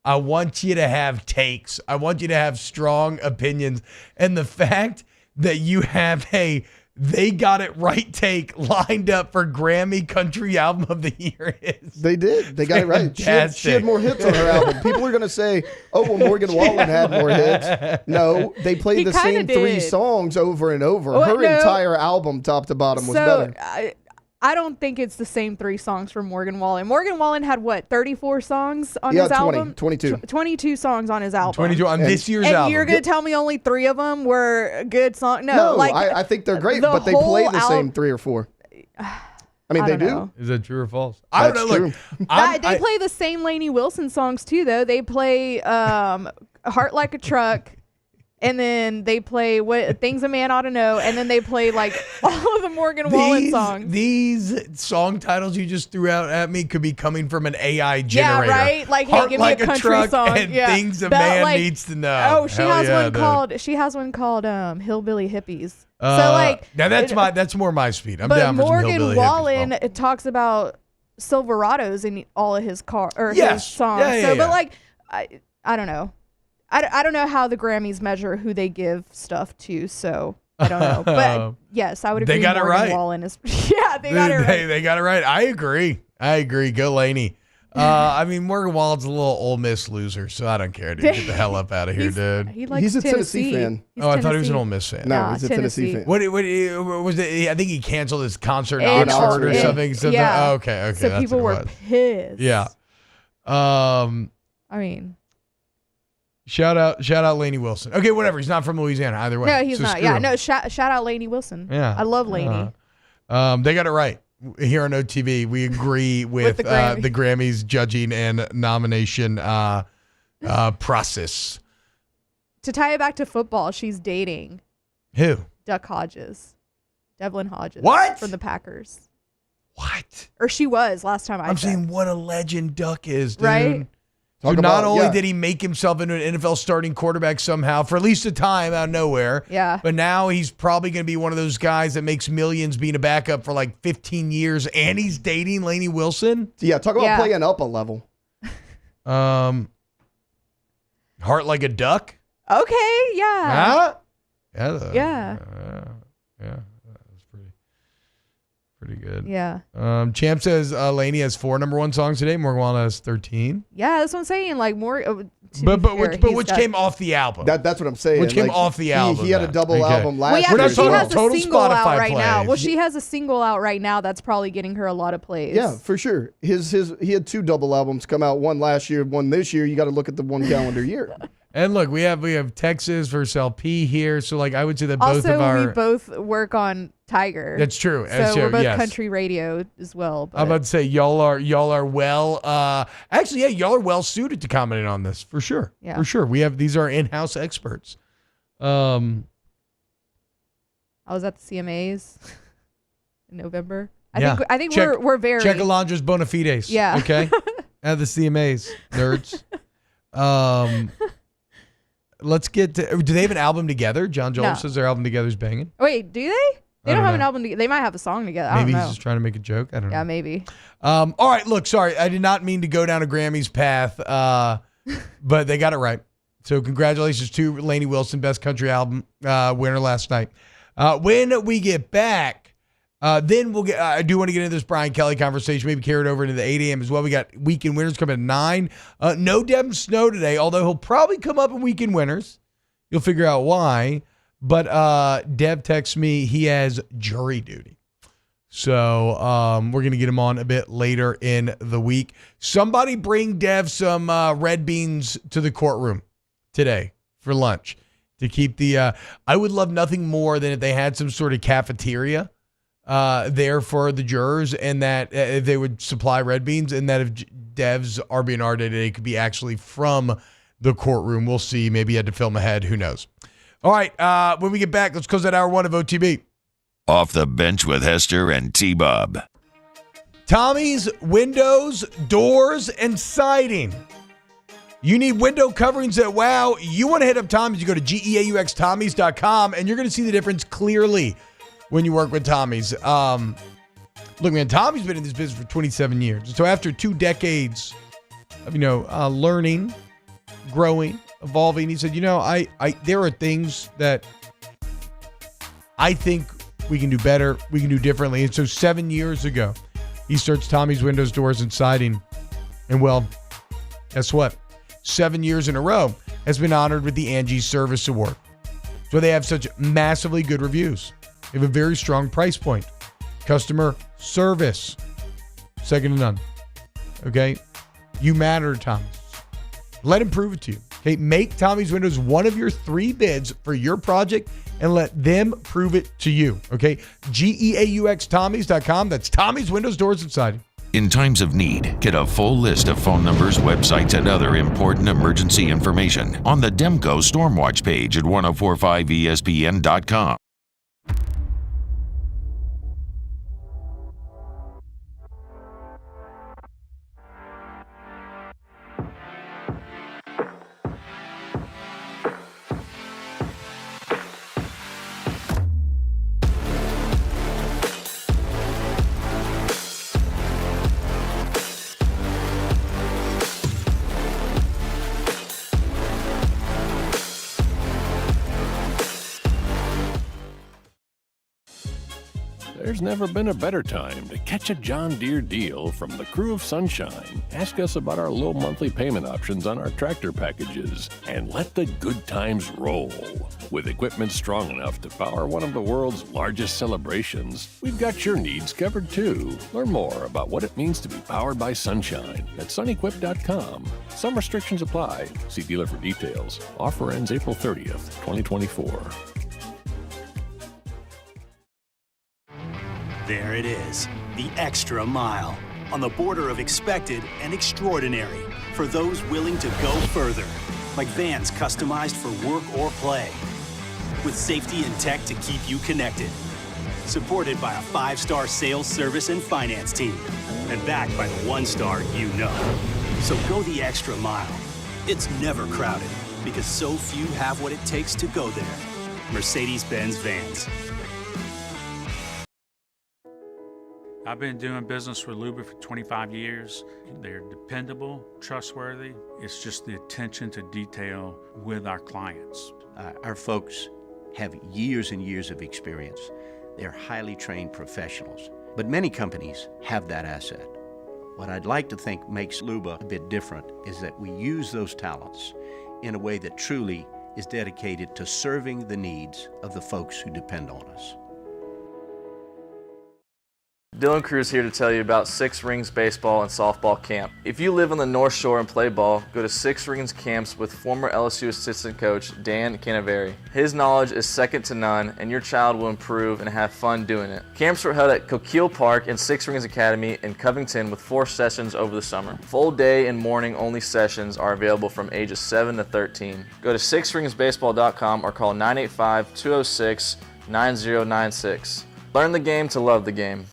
I want you to have takes. I want you to have strong opinions. And the fact that you have they got it right take lined up for Grammy Country Album of the Year is They did. They got it right. She had more hits on her album. People are going to say, oh, well, Morgan Wallen had more hits. No, they played He the kinda same 3 did. songs over and over. Well, Her no. entire album, top to bottom, was better. I don't think it's the same 3 songs for Morgan Wallen. Morgan Wallen had what, 34 songs on Yeah, his 20, album? 22. 22 songs on his album. 22 on this year's and album. you're going to tell me only 3 of them were good songs? No, like I think they're great, the but they play whole the same 3 or 4. I mean, they don't do. know. Is that true or false? I don't That's know. true. Look, They play the same Lainey Wilson songs too, though. They play "Heart Like a Truck," and then they play "What Things a Man Ought to Know," and then they play like all of the Morgan Wallen songs. These song titles you just threw out at me could be coming from an AI generator. Yeah, right. Like, hey, Heart give like me a country truck song. and Yeah. things a But, man like, needs to know. Oh, she Hell has yeah, one dude. called. She has one called "Hillbilly Hippies." So like now that's more my speed. I'm but down for some Morgan hillbilly Wallen hippies. it talks about Silverados in all of his his Yes. songs. Yeah, yeah, so, yeah. but like, I don't know. I don't know how the Grammys measure who they give stuff to. So I don't know. But yes, I would agree. They got it Morgan right. Wallen is. Yeah, they got it right. They got it right. I agree. Go Laney. I mean, Morgan Wallen's a little Ole Miss loser, so I don't care, dude. Get the hell up out of here, dude. He likes He's a Tennessee fan. He's I thought he was an Tennessee. Ole Miss fan. No, Nah, he's a Tennessee fan. What was it? I think he canceled his concert in In Oxford or Oxford. something. Yeah. Oh, okay. So that's people what were it was. pissed. Yeah. I mean, Shout out Lainey Wilson. Okay, whatever. He's not from Louisiana either way. no, he's So not. screw Yeah, him. no. Shout out Lainey Wilson. Yeah. I love Lainey. They got it right. Here on OTV, we agree with the Grammy. the Grammys judging and nomination process. To tie it back to football, she's dating Who? Duck Hodges, Devlin Hodges. What? From the Packers. What? Or she was last time I I'm checked. saying what a legend Duck is, dude. Right? Talk So not about- only yeah. did he make himself into an NFL starting quarterback somehow for at least a time out of nowhere, Yeah. but now he's probably going to be one of those guys that makes millions being a backup for like 15 years, and he's dating Lainey Wilson. Yeah, talk about Yeah. playing up a level. Heart like a duck. Okay, yeah. Huh? Yeah. That's pretty good. Yeah. Champ says Lainey has 4 number 1 songs today. Morgan Wallen has 13. Yeah, that's what I'm saying. Like more. But which came off the album? That's what I'm saying. Which came Like, off the album. He had a then. double Okay. album last Well, yeah, We're not because she talking has about a total single out Spotify right now. plays. Well, she has a single out right now that's probably getting her a lot of plays. Yeah, for sure. He had 2 double albums come out. One last year, one this year. You got to look at the one calendar year. And look, we have Texas versus LP here, so like I would say that both Also, of our. we both work on Tiger. That's true. So That's we're true, both yes. country radio as well. But I'm about to say y'all are well. Actually, yeah, y'all are well suited to commenting on this for sure. Yeah. For sure. These are in-house experts. I was at the CMAs in November. I think we're very check Alondra's bona fides. Yeah. Okay. At the CMAs, nerds. Let's get to. Do they have an album together? John Joel No. says their album together is banging. Wait, do they? They don't have an album together. They might have a song together. I Maybe don't he's know. just trying to make a joke. I don't know. Yeah, maybe. All right, look, sorry. I did not mean to go down a Grammys path, but they got it right. So congratulations to Lainey Wilson, Best Country Album winner last night. When we get back, then we'll get. I do want to get into this Brian Kelly conversation, maybe carry it over into the 8 a.m. as well. We got weekend winners coming at 9. No Devin Snow today, although he'll probably come up in weekend winners. You'll figure out why. But Dev texts me he has jury duty. So we're going to get him on a bit later in the week. Somebody bring Dev some red beans to the courtroom today for lunch to keep the I would love nothing more than if they had some sort of cafeteria there for the jurors, and that if they would supply red beans, and that if Dev's RB&R today could be actually from the courtroom. We'll see. Maybe he had to film ahead. Who knows? All right, when we get back, let's close that hour 1 of OTB. Off the bench with Hester and T-Bob. Tommy's Windows, Doors, and Siding. You need window coverings that wow. You want to hit up Tommy's, you go to GEAUXTommy's.com, and you're going to see the difference clearly when you work with Tommy's. Look, man, Tommy's been in this business for 27 years. So after 2 decades of, learning, growing, evolving, he said, I there are things that I think we can do better, we can do differently. And so 7 years ago, he starts Tommy's Windows, Doors, and Siding. And well, guess what? 7 years in a row has been honored with the Angie Service Award. So they have such massively good reviews. They have a very strong price point. Customer service, second to none. Okay? You matter to Tommy's. Let him prove it to you. Okay? Make Tommy's Windows one of your 3 bids for your project and let them prove it to you. Okay? GEAUXTommy's.com. That's Tommy's Windows, Doors, and Siding. In times of need, get a full list of phone numbers, websites, and other important emergency information on the Demco Stormwatch page at 1045ESPN.com. There's never been a better time to catch a John Deere deal from the crew of Sunshine. Ask us about our low monthly payment options on our tractor packages and let the good times roll. With equipment strong enough to power one of the world's largest celebrations, we've got your needs covered too. Learn more about what it means to be powered by Sunshine at sunequip.com. Some restrictions apply. See dealer for details. Offer ends April 30th, 2024. There it is, the extra mile, on the border of expected and extraordinary for those willing to go further, like vans customized for work or play, with safety and tech to keep you connected. Supported by a 5-star sales, service, and finance team, and backed by the 1-star you know. So go the extra mile. It's never crowded, because so few have what it takes to go there. Mercedes-Benz Vans. I've been doing business with Luba for 25 years. They're dependable, trustworthy. It's just the attention to detail with our clients. Our folks have years and years of experience. They're highly trained professionals. But many companies have that asset. What I'd like to think makes Luba a bit different is that we use those talents in a way that truly is dedicated to serving the needs of the folks who depend on us. Dylan Cruz here to tell you about Six Rings Baseball and Softball Camp. If you live on the North Shore and play ball, go to Six Rings Camps with former LSU assistant coach Dan Canaveri. His knowledge is second to none, and your child will improve and have fun doing it. Camps were held at Coquille Park and Six Rings Academy in Covington with 4 sessions over the summer. Full day and morning only sessions are available from ages 7 to 13. Go to sixringsbaseball.com or call 985-206-9096. Learn the game to love the game.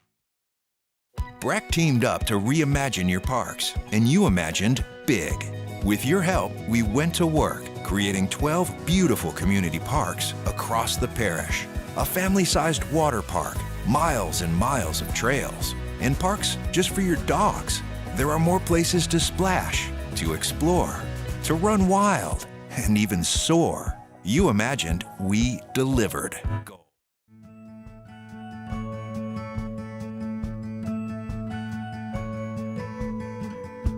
Breck teamed up to reimagine your parks, and you imagined big. With your help, we went to work, creating 12 beautiful community parks across the parish. a family-sized water park, miles and miles of trails, and parks just for your dogs. There are more places to splash, to explore, to run wild, and even soar. You imagined, we delivered.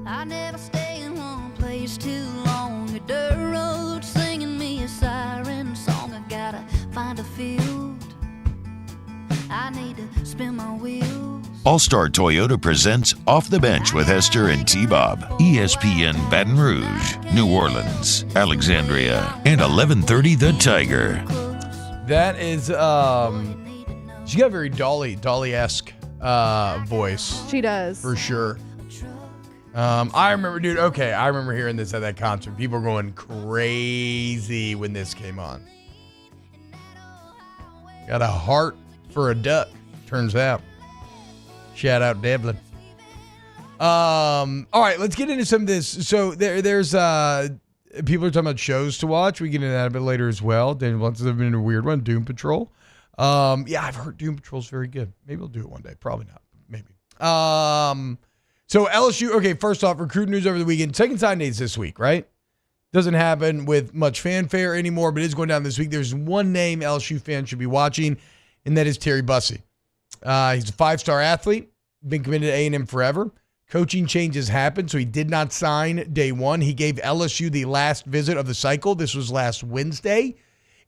I never stay in one place too long. A dirt road singing me a siren song. I gotta find a field. I need to spin my wheels. All-Star Toyota presents Off the Bench with Hester and T-Bob. ESPN Baton Rouge, New Orleans, Alexandria, and 1130 The Tiger. That is, she got a very Dolly-esque voice. She does. For sure. I remember hearing this at that concert. People were going crazy when this came on. Got a heart for a duck, turns out. Shout out Devlin. All right, let's get into some of this. So there's people are talking about shows to watch. We get into that a bit later as well. Daniel Blunt's been in a weird one, Doom Patrol. Yeah, I've heard Doom Patrol's very good. Maybe we'll do it one day. Probably not. Maybe. So LSU, okay, first off, recruiting news over the weekend. Second sign days this week, right? Doesn't happen with much fanfare anymore, but it's going down this week. There's one name LSU fans should be watching, and that is Terry Bussey. He's a five-star athlete, been committed to A&M forever. Coaching changes happened, so he did not sign day one. He gave LSU the last visit of the cycle. This was last Wednesday.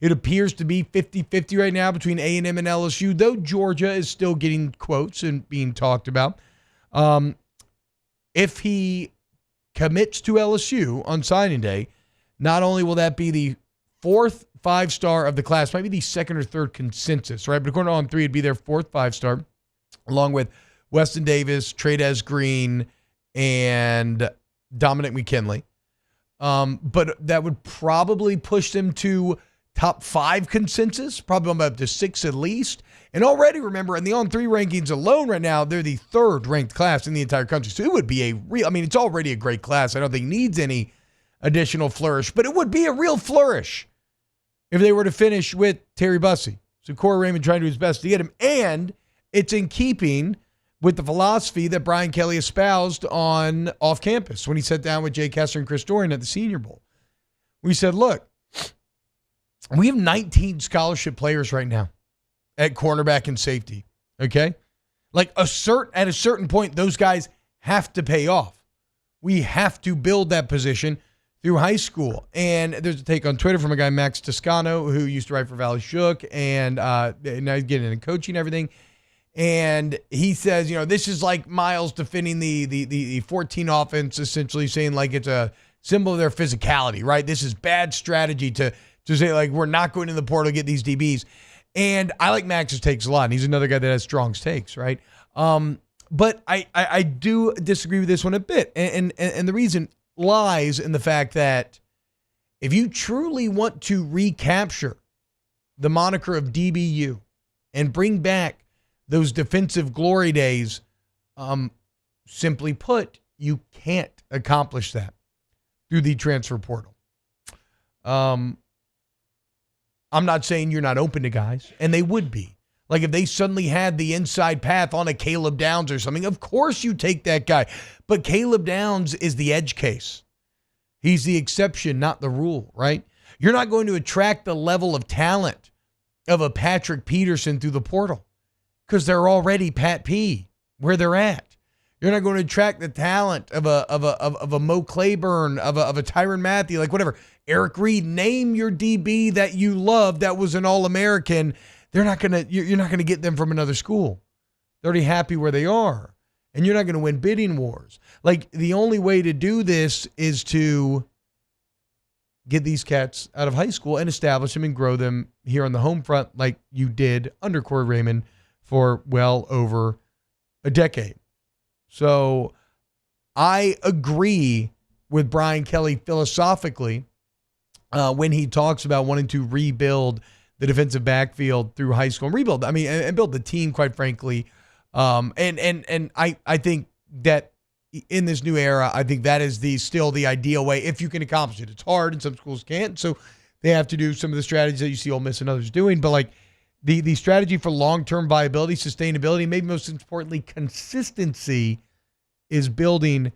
It appears to be 50-50 right now between A&M and LSU, though Georgia is still getting quotes and being talked about. If he commits to LSU on signing day, not only will that be the fourth five-star of the class, might be the second or third consensus, right? But according to On3, it'd be their fourth five-star, along with Weston Davis, Trey'Dez Green, and Dominic McKinley. But that would probably push them to top five consensus, probably up to six at least. And already, remember, in the On3 rankings alone right now, they're the third ranked class in the entire country. So it would be a real, it's already a great class. I don't think it needs any additional flourish, but it would be a real flourish if they were to finish with Terry Bussey. So Corey Raymond trying to do his best to get him. And it's in keeping with the philosophy that Brian Kelly espoused on off campus when he sat down with Jay Kessler and Chris Dorian at the Senior Bowl. We said, look, we have 19 scholarship players right now at cornerback and safety. Okay? Like at a certain point, those guys have to pay off. We have to build that position through high school. And there's a take on Twitter from a guy, Max Toscano, who used to write for Valley Shook and now he's getting into coaching and everything. And he says, this is like Miles defending the 14 offense, essentially saying like it's a symbol of their physicality, right? This is bad strategy to say like we're not going to the portal to get these DBs. And I like Max's takes a lot. And he's another guy that has strong takes, right? But I do disagree with this one a bit. And the reason lies in the fact that if you truly want to recapture the moniker of DBU and bring back those defensive glory days, simply put, you can't accomplish that through the transfer portal. I'm not saying you're not open to guys, and they would be. Like if they suddenly had the inside path on a Caleb Downs or something, of course you take that guy. But Caleb Downs is the edge case. He's the exception, not the rule, right? You're not going to attract the level of talent of a Patrick Peterson through the portal because they're already Pat P where they're at. You're not going to attract the talent of a Mo Claiborne, of a Tyrann Mathieu, like whatever. Eric Reed, name your DB that you love that was an All-American. You're not gonna get them from another school. They're already happy where they are. And you're not gonna win bidding wars. Like the only way to do this is to get these cats out of high school and establish them and grow them here on the home front like you did under Corey Raymond for well over a decade. So I agree with Brian Kelly philosophically when he talks about wanting to rebuild the defensive backfield through high school and rebuild, and build the team, quite frankly. And I think that in this new era, I think that is still the ideal way if you can accomplish it. It's hard and some schools can't, so they have to do some of the strategies that you see Ole Miss and others doing. But like The strategy for long-term viability, sustainability, maybe most importantly, consistency is building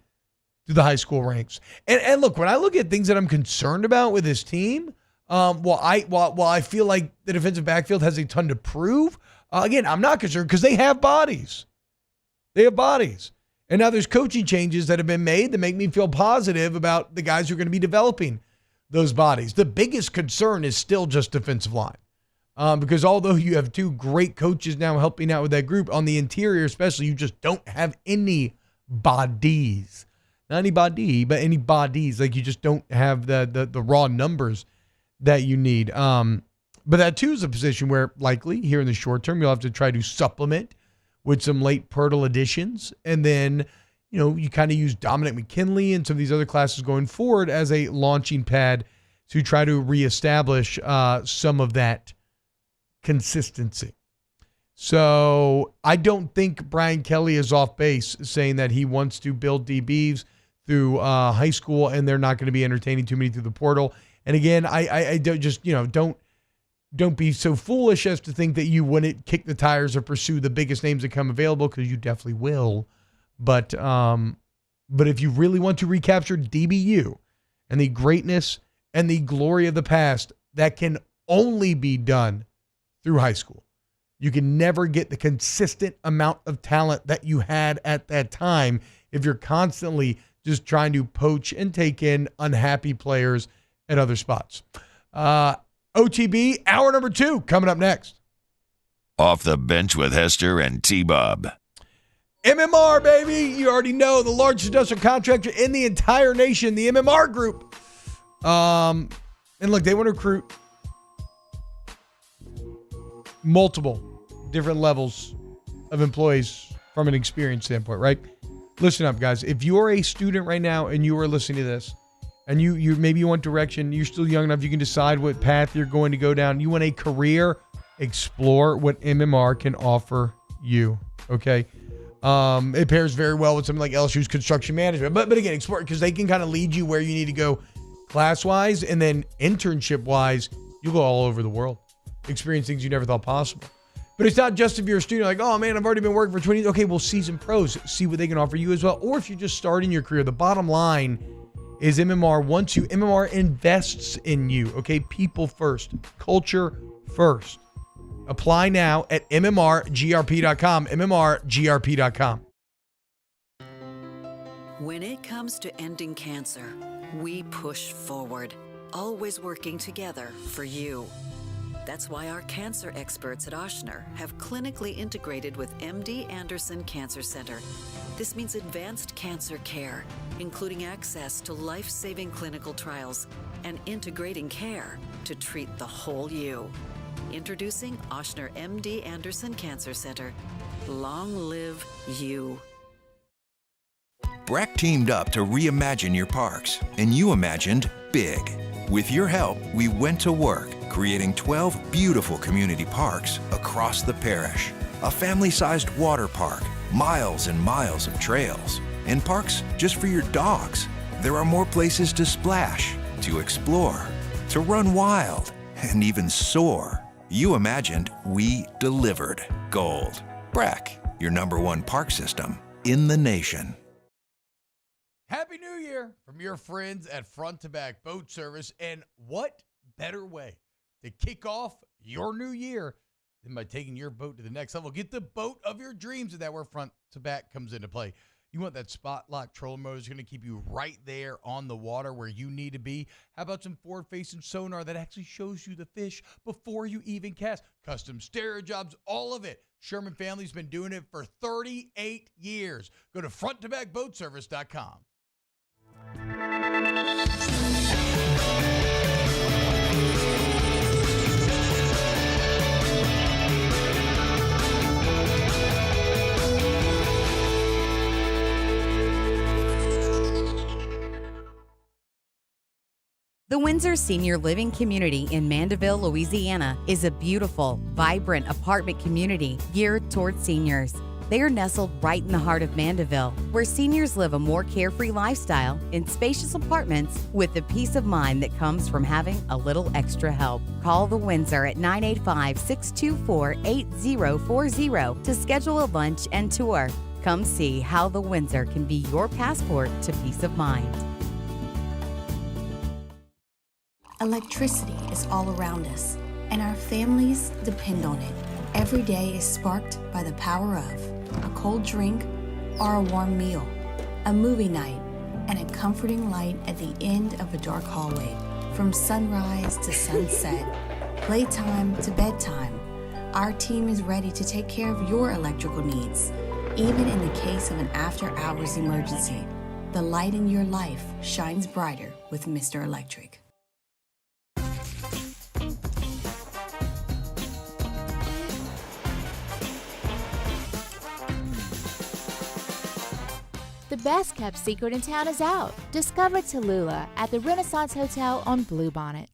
through the high school ranks. And look, when I look at things that I'm concerned about with this team, while I feel like the defensive backfield has a ton to prove, again, I'm not concerned because they have bodies. They have bodies. And now there's coaching changes that have been made that make me feel positive about the guys who are going to be developing those bodies. The biggest concern is still just defensive line. Because although you have two great coaches now helping out with that group, on the interior especially, you just don't have any bodies. Not anybody, but any bodies. Like, you just don't have the raw numbers that you need. But that, too, is a position where likely here in the short term, you'll have to try to supplement with some late Pirtle additions. And then, you kind of use Dominic McKinley and some of these other classes going forward as a launching pad to try to reestablish some of that consistency. So I don't think Brian Kelly is off base saying that he wants to build DBs through high school and they're not going to be entertaining too many through the portal. And again, I don't just, don't be so foolish as to think that you wouldn't kick the tires or pursue the biggest names that come available, because you definitely will. But if you really want to recapture DBU and the greatness and the glory of the past, that can only be done through high school. You can never get the consistent amount of talent that you had at that time if you're constantly just trying to poach and take in unhappy players at other spots. OTB, hour number 2, coming up next. Off the Bench with Hester and T-Bob. MMR, baby. You already know, the largest industrial contractor in the entire nation, the MMR Group. And look, they want to recruit multiple different levels of employees from an experience standpoint, right? Listen up, guys. If you're a student right now and you are listening to this, and you maybe you want direction, you're still young enough, you can decide what path you're going to go down. You want a career, explore what MMR can offer you, okay? It pairs very well with something like LSU's construction management. But again, explore, because they can kind of lead you where you need to go class-wise, and then internship-wise, you'll go all over the world. Experience things you never thought possible. But it's not just if you're a student, like, oh man, I've already been working for 20 years. Okay, well, seasoned pros, see what they can offer you as well. Or if you're just starting your career, the bottom line is MMR invests in you, okay? People first, culture first. Apply now at MMRGRP.com, MMRGRP.com. When it comes to ending cancer, we push forward, always working together for you. That's why our cancer experts at Ochsner have clinically integrated with MD Anderson Cancer Center. This means advanced cancer care, including access to life-saving clinical trials and integrating care to treat the whole you. Introducing Ochsner MD Anderson Cancer Center. Long live you. Breck teamed up to reimagine your parks, and you imagined big. With your help, we went to work, creating 12 beautiful community parks across the parish. A family-sized water park, miles and miles of trails, and parks just for your dogs. There are more places to splash, to explore, to run wild, and even soar. You imagined, we delivered. Gold. Breck, your #1 park system in the nation. Happy New Year from your friends at Front to Back Boat Service. And what better way to kick off your new year than by taking your boat to the next level? Get the boat of your dreams, and that's where Front to Back comes into play. You want that spot lock trolling motor that's going to keep you right there on the water where you need to be. How about some forward-facing sonar that actually shows you the fish before you even cast? Custom stereo jobs, all of it. Sherman family's been doing it for 38 years. Go to fronttobackboatservice.com. The Windsor Senior Living Community in Mandeville, Louisiana is a beautiful, vibrant apartment community geared toward seniors. They are nestled right in the heart of Mandeville, where seniors live a more carefree lifestyle in spacious apartments with the peace of mind that comes from having a little extra help. Call the Windsor at 985-624-8040 to schedule a lunch and tour. Come see how the Windsor can be your passport to peace of mind. Electricity is all around us, and our families depend on it. Every day is sparked by the power of a cold drink or a warm meal, a movie night, and a comforting light at the end of a dark hallway. From sunrise to sunset, playtime to bedtime, our team is ready to take care of your electrical needs. Even in the case of an after-hours emergency, the light in your life shines brighter with Mr. Electric. The best kept secret in town is out. Discover Tallulah at the Renaissance Hotel on Bluebonnet.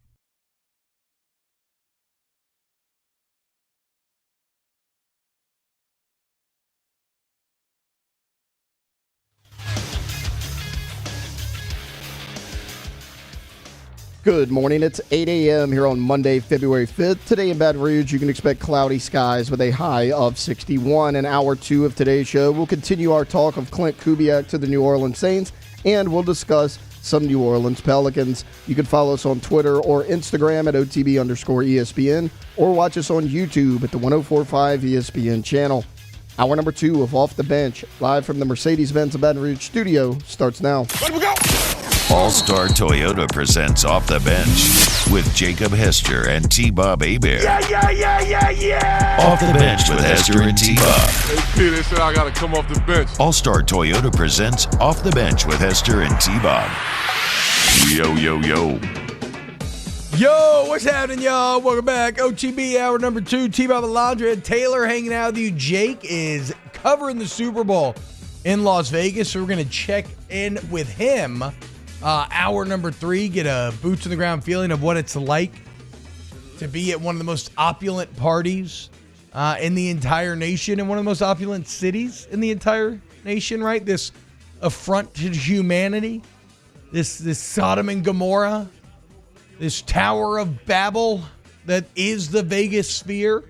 Good morning. It's 8 a.m. here on Monday, February 5th. Today in Baton Rouge, you can expect cloudy skies with a high of 61. In hour two of today's show, we'll continue our talk of Klint Kubiak to the New Orleans Saints, and we'll discuss some New Orleans Pelicans. You can follow us on Twitter or Instagram at OTB_ESPN, or watch us on YouTube at the 1045 ESPN channel. Hour number two of Off the Bench, live from the Mercedes-Benz Baton Rouge studio, starts now. Let we go! All-Star Toyota presents Off the Bench with Jacob Hester and T-Bob Hebert. Yeah. Off the Bench with Hester and T-Bob. Hey, they said I got to come off the bench. All-Star Toyota presents Off the Bench with Hester and T-Bob. Yo. Yo, what's happening, y'all? Welcome back. OTB, hour number two. T-Bob Alondra and Taylor hanging out with you. Jake is covering the Super Bowl in Las Vegas, so we're going to check in with him. Hour number three, get a boots on the ground feeling of what it's like to be at one of the most opulent parties in the entire nation, and one of the most opulent cities in the entire nation, right? This affront to humanity, this Sodom and Gomorrah, this Tower of Babel that is the Vegas sphere.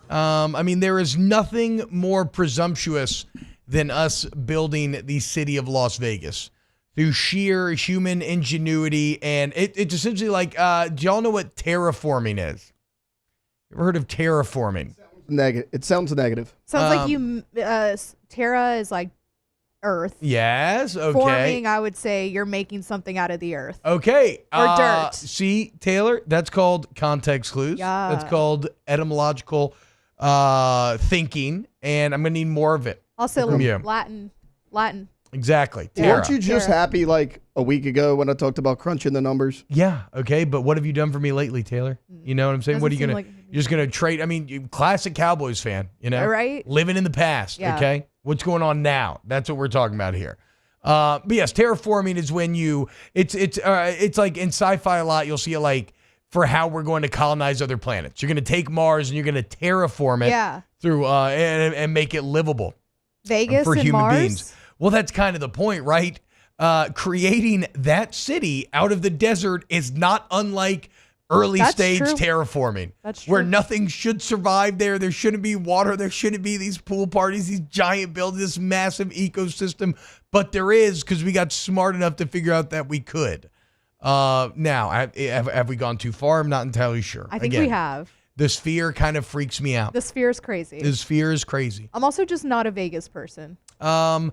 There is nothing more presumptuous than us building the city of Las Vegas through sheer human ingenuity. And it's essentially like, do y'all know what terraforming is? Ever heard of terraforming? It sounds negative. Sounds like Terra is like Earth. Yes, okay. Forming, I would say you're making something out of the earth. Okay. Or dirt. See, Taylor, that's called context clues. Yeah. That's called etymological thinking, and I'm going to need more of it. Also, from you. Latin. Exactly. Yeah. Weren't you just happy like a week ago when I talked about crunching the numbers? Yeah. Okay. But what have you done for me lately, Taylor? You know what I'm saying? What are you going to, you're just going to trade? I mean, you classic Cowboys fan, you know? Right. Living in the past. Yeah. Okay. What's going on now? That's what we're talking about here. But yes, terraforming is when it's like in sci-fi a lot, you'll see it like for how we're going to colonize other planets. You're going to take Mars and you're going to terraform it through, and make it livable. Vegas for and human Mars? beings. Well, that's kind of the point, right? Creating that city out of the desert is not unlike early stage terraforming. That's true. Where nothing should survive there. There shouldn't be water. There shouldn't be these pool parties, these giant buildings, this massive ecosystem. But there is, because we got smart enough to figure out that we could. Now, have we gone too far? I'm not entirely sure. I think we have. The sphere kind of freaks me out. The sphere is crazy. The sphere is crazy. I'm also just not a Vegas person. I'm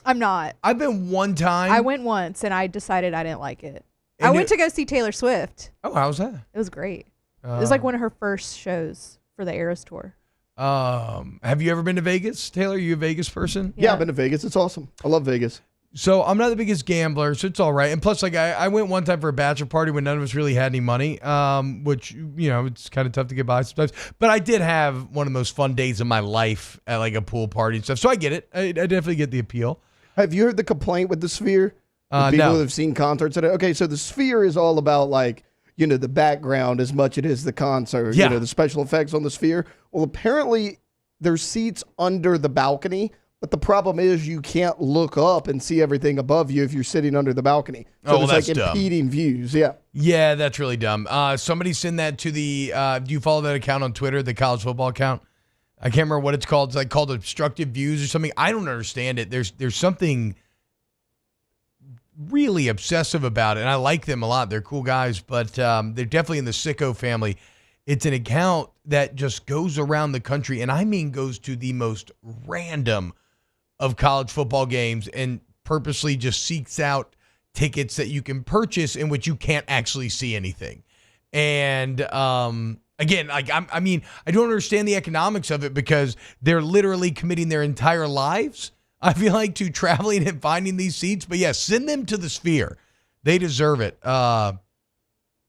not. I've been one time. I went once and I decided I didn't like it. I went to go see Taylor Swift. Oh, how was that? It was great. It was like one of her first shows for the Eras Tour. Have you ever been to Vegas, Taylor? Are you a Vegas person? Yeah, I've been to Vegas. It's awesome. I love Vegas. So I'm not the biggest gambler, so it's all right. And plus, like I went one time for a bachelor party when none of us really had any money, which, you know, it's kind of tough to get by sometimes. But I did have one of the most fun days of my life at like a pool party and stuff. So I get it. I definitely get the appeal. Have you heard the complaint with the Sphere? People No. who have seen concerts at it. Okay, so the Sphere is all about like, you know, the background as much as it is the concert. Yeah. You know, the special effects on the Sphere. Well, apparently there's seats under the balcony, but the problem is you can't look up and see everything above you if you're sitting under the balcony. So there's that's impeding views. Yeah. Yeah, that's really dumb. Somebody send that to the, do you follow that account on Twitter, the college football account? I can't remember what it's called. It's like called obstructive views or something. I don't understand it. There's something really obsessive about it, and I like them a lot. They're cool guys, but they're definitely in the sicko family. It's an account that just goes around the country, and I mean goes to the most random of college football games and purposely just seeks out tickets that you can purchase in which you can't actually see anything. And again, like I mean, I don't understand the economics of it because they're literally committing their entire lives, I feel like, to traveling and finding these seats. But yeah, send them to the Sphere. They deserve it.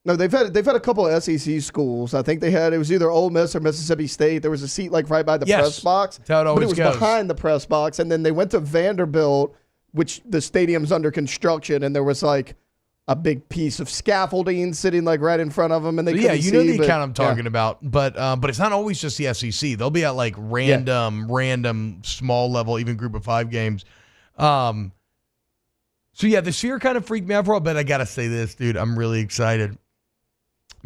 No, they've had a couple of SEC schools. I think it was either Ole Miss or Mississippi State. There was a seat like right by the press box. That's how it always but it was goes. behind the press box. And then they went to Vanderbilt, which the stadium's under construction, and there was like a big piece of scaffolding sitting like right in front of them. And they couldn't you know see, the account I'm talking about. But it's not always just the SEC. They'll be at like random small level, even group of 5 games. So yeah, the Sphere kind of freaked me out for a while, but I got to say this, dude, I'm really excited.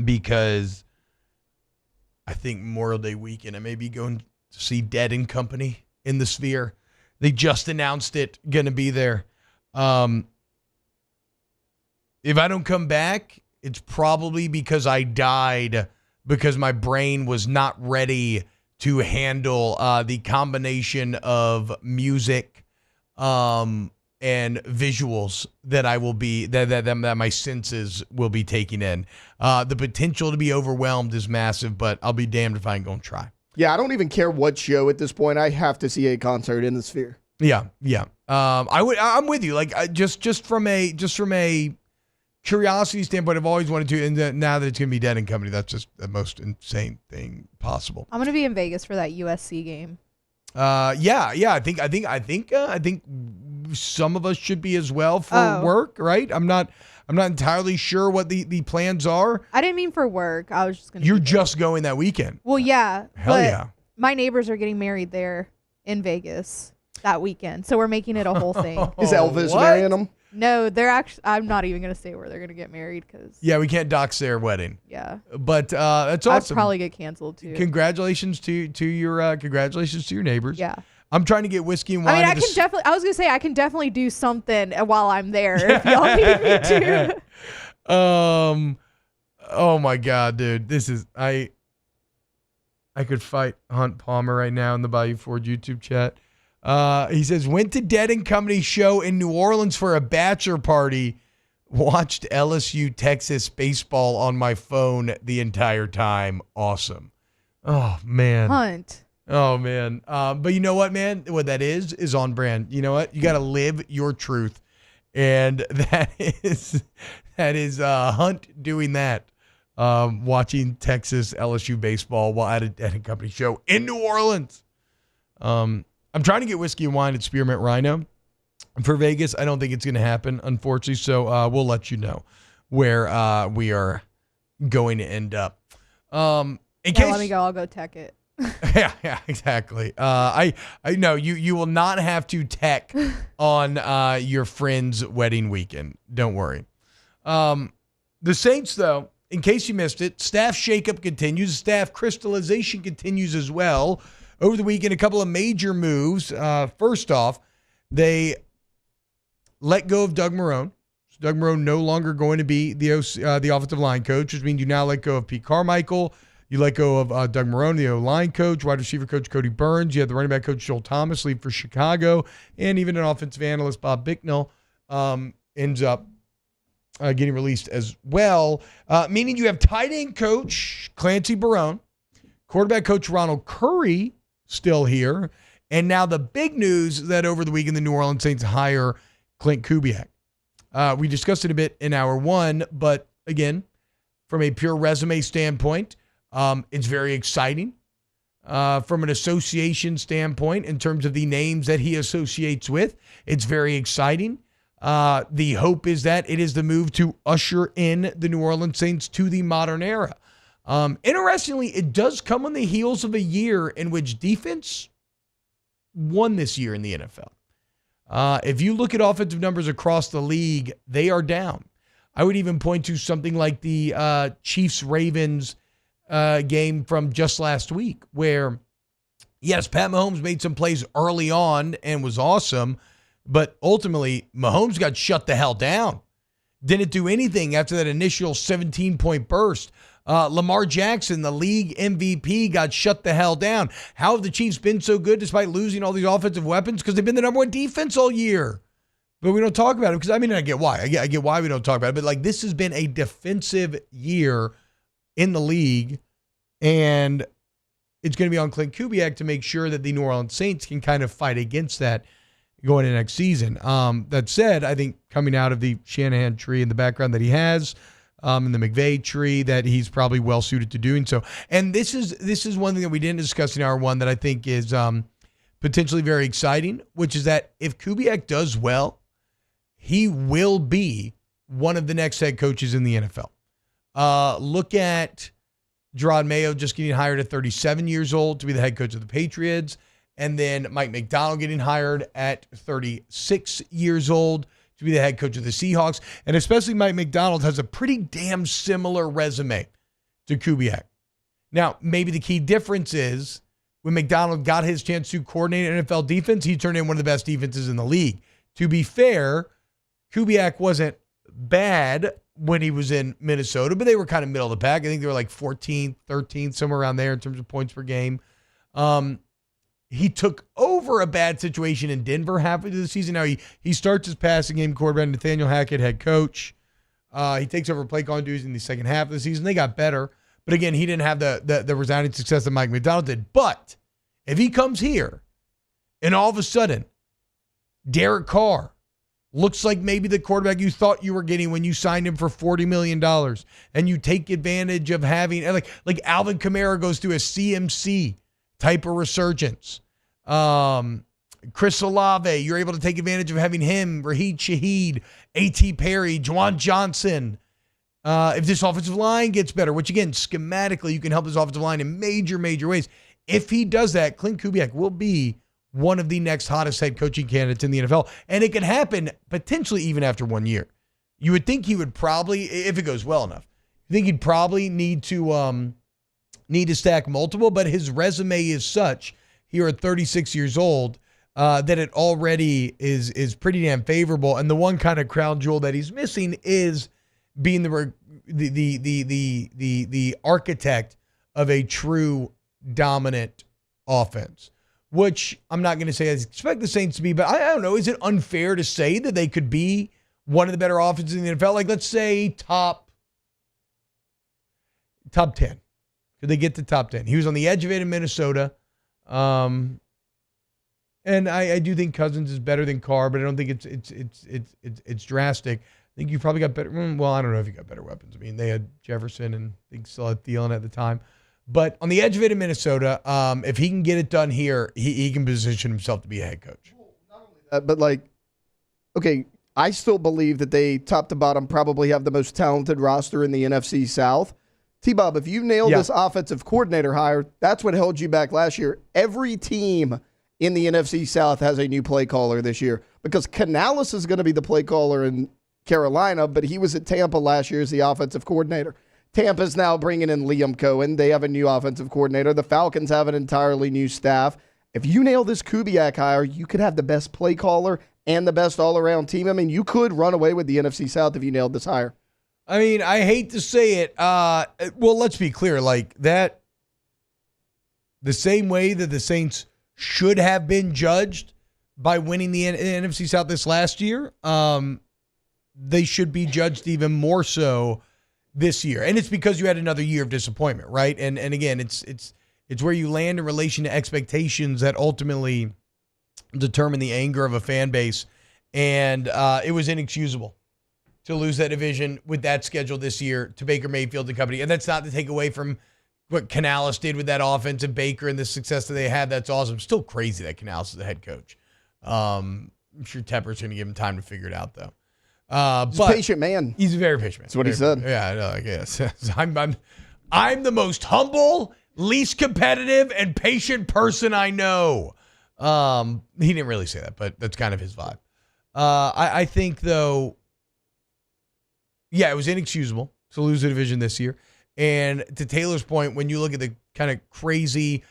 Because I think Memorial Day weekend, I may be going to see Dead and Company in the Sphere. They just announced it, going to be there. If I don't come back, it's probably because I died because my brain was not ready to handle the combination of music and visuals that I will be that my senses will be taking in. The potential to be overwhelmed is massive, but I'll be damned if I ain't gonna try. Yeah, I don't even care what show at this point. I have to see a concert in the Sphere. Yeah. I'm with you. Like just from a curiosity standpoint, I've always wanted to, and now that it's gonna be Dead and Company, that's just the most insane thing possible. I'm gonna be in Vegas for that USC game. I think some of us should be as well for work, right? I'm not entirely sure what the plans are. I didn't mean for work. I was just gonna. You're just going that weekend. Well, yeah. Hell yeah. My neighbors are getting married there in Vegas that weekend, so we're making it a whole thing. Is Elvis marrying them? No, they're actually. I'm not even gonna say where they're gonna get married because. Yeah, we can't dox their wedding. Yeah. But that's awesome. I'd probably get canceled too. Congratulations to your neighbors. Yeah. I'm trying to get whiskey and wine. I mean, I was gonna say I can definitely do something while I'm there if y'all need me to. Oh my God, dude, this is I could fight Hunt Palmer right now in the Bayou Ford YouTube chat. He says, went to Dead and Company show in New Orleans for a bachelor party. Watched LSU Texas baseball on my phone the entire time. Awesome. Oh man. Hunt. Oh man. But you know what, man? What that is on brand. You know what? You got to live your truth. And that is Hunt doing that. Watching Texas LSU baseball while at a Dead and Company show in New Orleans. I'm trying to get whiskey and wine at Spearmint Rhino for Vegas. I don't think it's going to happen, unfortunately. So we'll let you know where we are going to end up. Let me go. I'll go tech it. Yeah, exactly. I know you will not have to tech on your friend's wedding weekend. Don't worry. The Saints, though, in case you missed it, staff shakeup continues. Staff crystallization continues as well. Over the weekend, a couple of major moves. First off, they let go of Doug Marrone. So Doug Marrone no longer going to be the offensive line coach, which means you now let go of Pete Carmichael. You let go of Doug Marrone, the O-line coach, wide receiver coach Cody Burns. You had the running back coach Joel Thomas leave for Chicago, and even an offensive analyst, Bob Bicknell, ends up getting released as well. Meaning you have tight end coach Clancy Barone, quarterback coach Ronald Curry still here, and now the big news that over the weekend the New Orleans Saints hire Klint Kubiak. We discussed it a bit in hour one, but again, from a pure resume standpoint, it's very exciting. From an association standpoint, in terms of the names that he associates with, it's very exciting. The hope is that it is the move to usher in the New Orleans Saints to the modern era. Interestingly, it does come on the heels of a year in which defense won this year in the NFL. If you look at offensive numbers across the league, they are down. I would even point to something like the Chiefs-Ravens game from just last week, where, yes, Pat Mahomes made some plays early on and was awesome, but ultimately, Mahomes got shut the hell down. Didn't do anything after that initial 17-point burst. Lamar Jackson, the league MVP, got shut the hell down. How have the Chiefs been so good despite losing all these offensive weapons? Because they've been the number one defense all year. But we don't talk about it because, I get why. I get why we don't talk about it. But, like, this has been a defensive year in the league, and it's going to be on Klint Kubiak to make sure that the New Orleans Saints can kind of fight against that going into next season. That said, I think coming out of the Shanahan tree in the background that he has, and the McVay tree, that he's probably well suited to doing so. And this is one thing that we didn't discuss in hour one that I think is potentially very exciting, which is that if Kubiak does well, he will be one of the next head coaches in the NFL. Look at Gerard Mayo just getting hired at 37 years old to be the head coach of the Patriots, and then Mike McDonald getting hired at 36 years old to be the head coach of the Seahawks. And especially Mike McDonald has a pretty damn similar resume to Kubiak. Now, maybe the key difference is when McDonald got his chance to coordinate NFL defense, he turned in one of the best defenses in the league. To be fair, Kubiak wasn't bad when he was in Minnesota, but they were kind of middle of the pack. I think they were like 14th, 13th, somewhere around there in terms of points per game. He took over a bad situation in Denver halfway through the season. Now he starts his passing game quarterback, Nathaniel Hackett, head coach. He takes over play calling duties in the second half of the season. They got better. But again, he didn't have the resounding success that Mike McDonald did. But if he comes here and all of a sudden Derek Carr looks like maybe the quarterback you thought you were getting when you signed him for $40 million, and you take advantage of having, like Alvin Kamara goes through a CMC type of resurgence. Chris Olave, you're able to take advantage of having him, Raheem Shaheed, A.T. Perry, Juwan Johnson. If this offensive line gets better, which again, schematically, you can help this offensive line in major, major ways. If he does that, Klint Kubiak will be one of the next hottest head coaching candidates in the NFL. And it could happen potentially even after 1 year. You would think he would probably, if it goes well enough, you think he'd probably need to stack multiple, but his resume is such here at 36 years old that it already is pretty damn favorable. And the one kind of crown jewel that he's missing is being the architect of a true dominant offense, which I'm not going to say I expect the Saints to be, but I don't know. Is it unfair to say that they could be one of the better offenses in the NFL? Like, let's say top 10. Could they get to top 10? He was on the edge of it in Minnesota. And I do think Cousins is better than Carr, but I don't think it's drastic. I think you probably got better. Well, I don't know if you got better weapons. I mean, they had Jefferson and I think still had Thielen at the time. But on the edge of it in Minnesota, if he can get it done here, he can position himself to be a head coach. But okay, I still believe that they, top to bottom, probably have the most talented roster in the NFC South. T-Bob, if you nailed this offensive coordinator hire, that's what held you back last year. Every team in the NFC South has a new play caller this year because Canales is going to be the play caller in Carolina, but he was at Tampa last year as the offensive coordinator. Tampa's now bringing in Liam Cohen. They have a new offensive coordinator. The Falcons have an entirely new staff. If you nail this Kubiak hire, you could have the best play caller and the best all-around team. I mean, you could run away with the NFC South if you nailed this hire. I mean, I hate to say it. Well, let's be clear. Like that, the same way that the Saints should have been judged by winning the NFC South this last year, they should be judged even more so this year. And it's because you had another year of disappointment, right? And again, it's where you land in relation to expectations that ultimately determine the anger of a fan base. And it was inexcusable to lose that division with that schedule this year to Baker Mayfield and company. And that's not to take away from what Canales did with that offense and Baker and the success that they had. That's awesome. Still crazy that Canales is the head coach. I'm sure Tepper's going to give him time to figure it out, though. He's a patient man. He's a very patient man. That's what he said. Yeah, I know, I guess. I'm the most humble, least competitive, and patient person I know. He didn't really say that, but that's kind of his vibe. I think, though, yeah, it was inexcusable to lose the division this year. And to Taylor's point, when you look at the kind of crazy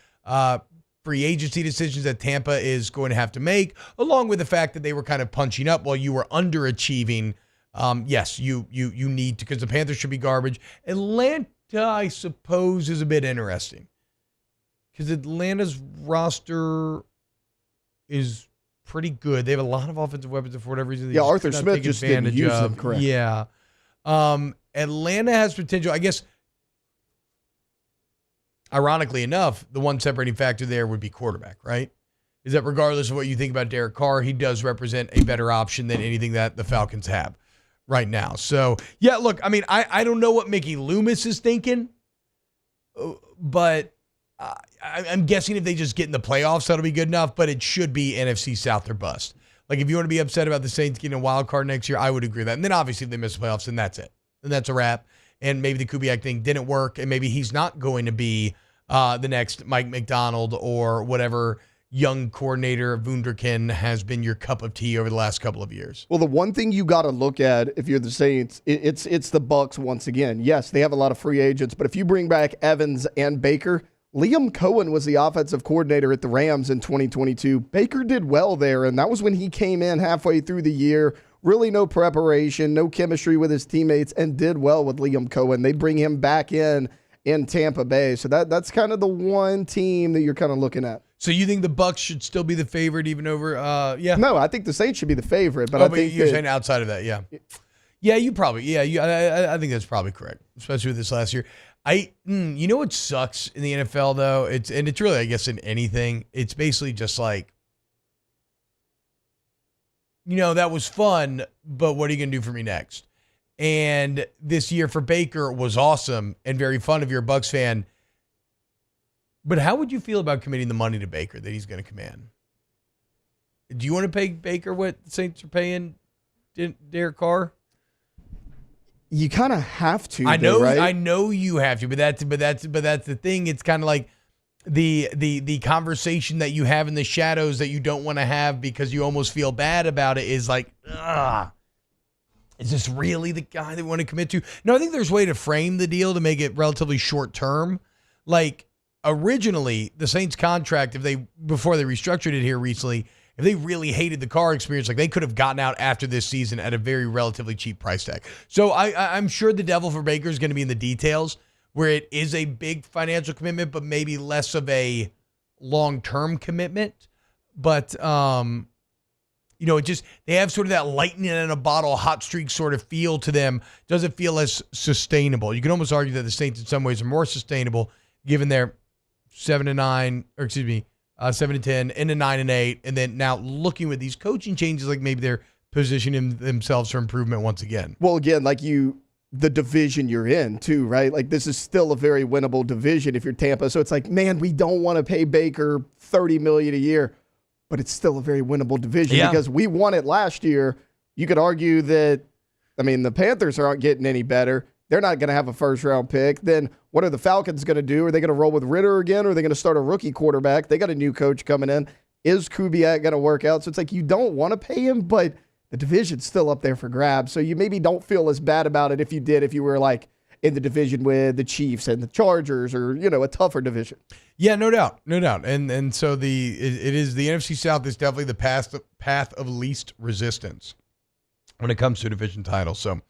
free agency decisions that Tampa is going to have to make, along with the fact that they were kind of punching up while you were underachieving, yes, you need to, because the Panthers should be garbage. Atlanta, I suppose, is a bit interesting because Atlanta's roster is pretty good. They have a lot of offensive weapons, and for whatever reason, Arthur Smith just didn't use them correctly. Yeah. Atlanta has potential. I guess, ironically enough, the one separating factor there would be quarterback, right? Is that regardless of what you think about Derek Carr, he does represent a better option than anything that the Falcons have right now. So, yeah, look, I mean, I don't know what Mickey Loomis is thinking, but I'm guessing if they just get in the playoffs, that'll be good enough, but it should be NFC South or bust. Like, if you want to be upset about the Saints getting a wild card next year, I would agree with that. And then, obviously, if they miss the playoffs, then that's it. And that's a wrap. And maybe the Kubiak thing didn't work, and maybe he's not going to be the next Mike McDonald or whatever young coordinator Wunderkind has been your cup of tea over the last couple of years. Well, the one thing you got to look at if you're the Saints, it's the Bucs once again. Yes, they have a lot of free agents, but if you bring back Evans and Baker, Liam Cohen was the offensive coordinator at the Rams in 2022. Baker did well there, and that was when he came in halfway through the year. Really no preparation, no chemistry with his teammates, and did well with Liam Cohen. They bring him back in Tampa Bay. So that's kind of the one team that you're kind of looking at. So you think the Bucs should still be the favorite even over yeah? No, I think the Saints should be the favorite. But I think you're saying outside of that, yeah. Yeah, you probably, I think that's probably correct, especially with this last year. You know what sucks in the NFL, though? It's really, I guess, in anything. It's basically just like, that was fun, but what are you going to do for me next? And this year for Baker was awesome and very fun if you're a Bucs fan. But how would you feel about committing the money to Baker that he's going to command? Do you want to pay Baker what the Saints are paying Derek Carr? You kind of have to. I know, right? I know you have to, but that's the thing. It's kind of like the conversation that you have in the shadows that you don't want to have because you almost feel bad about it. Is like, is this really the guy they want to commit to? No, I think there's a way to frame the deal to make it relatively short term. Like originally, the Saints contract, before they restructured it here recently, if they really hated the Carr experience, like they could have gotten out after this season at a very relatively cheap price tag. So I'm sure the devil for Baker is going to be in the details, where it is a big financial commitment, but maybe less of a long-term commitment. But it just, they have sort of that lightning in a bottle, hot streak sort of feel to them. Doesn't feel as sustainable. You can almost argue that the Saints in some ways are more sustainable given their 7-10, and a 9-8, and then now looking with these coaching changes, like maybe they're positioning themselves for improvement once again. Well, again, like the division you're in too, right? Like this is still a very winnable division if you're Tampa. So it's like, man, we don't want to pay Baker $30 million a year, but it's still a very winnable division because we won it last year. You could argue that, the Panthers aren't getting any better. They're not going to have a first-round pick. Then what are the Falcons going to do? Are they going to roll with Ritter again, or are they going to start a rookie quarterback? They got a new coach coming in. Is Kubiak going to work out? So it's like you don't want to pay him, but the division's still up there for grabs. So you maybe don't feel as bad about it if you were like in the division with the Chiefs and the Chargers or, a tougher division. Yeah, no doubt. And so it is the NFC South is definitely the path of least resistance when it comes to a division title. So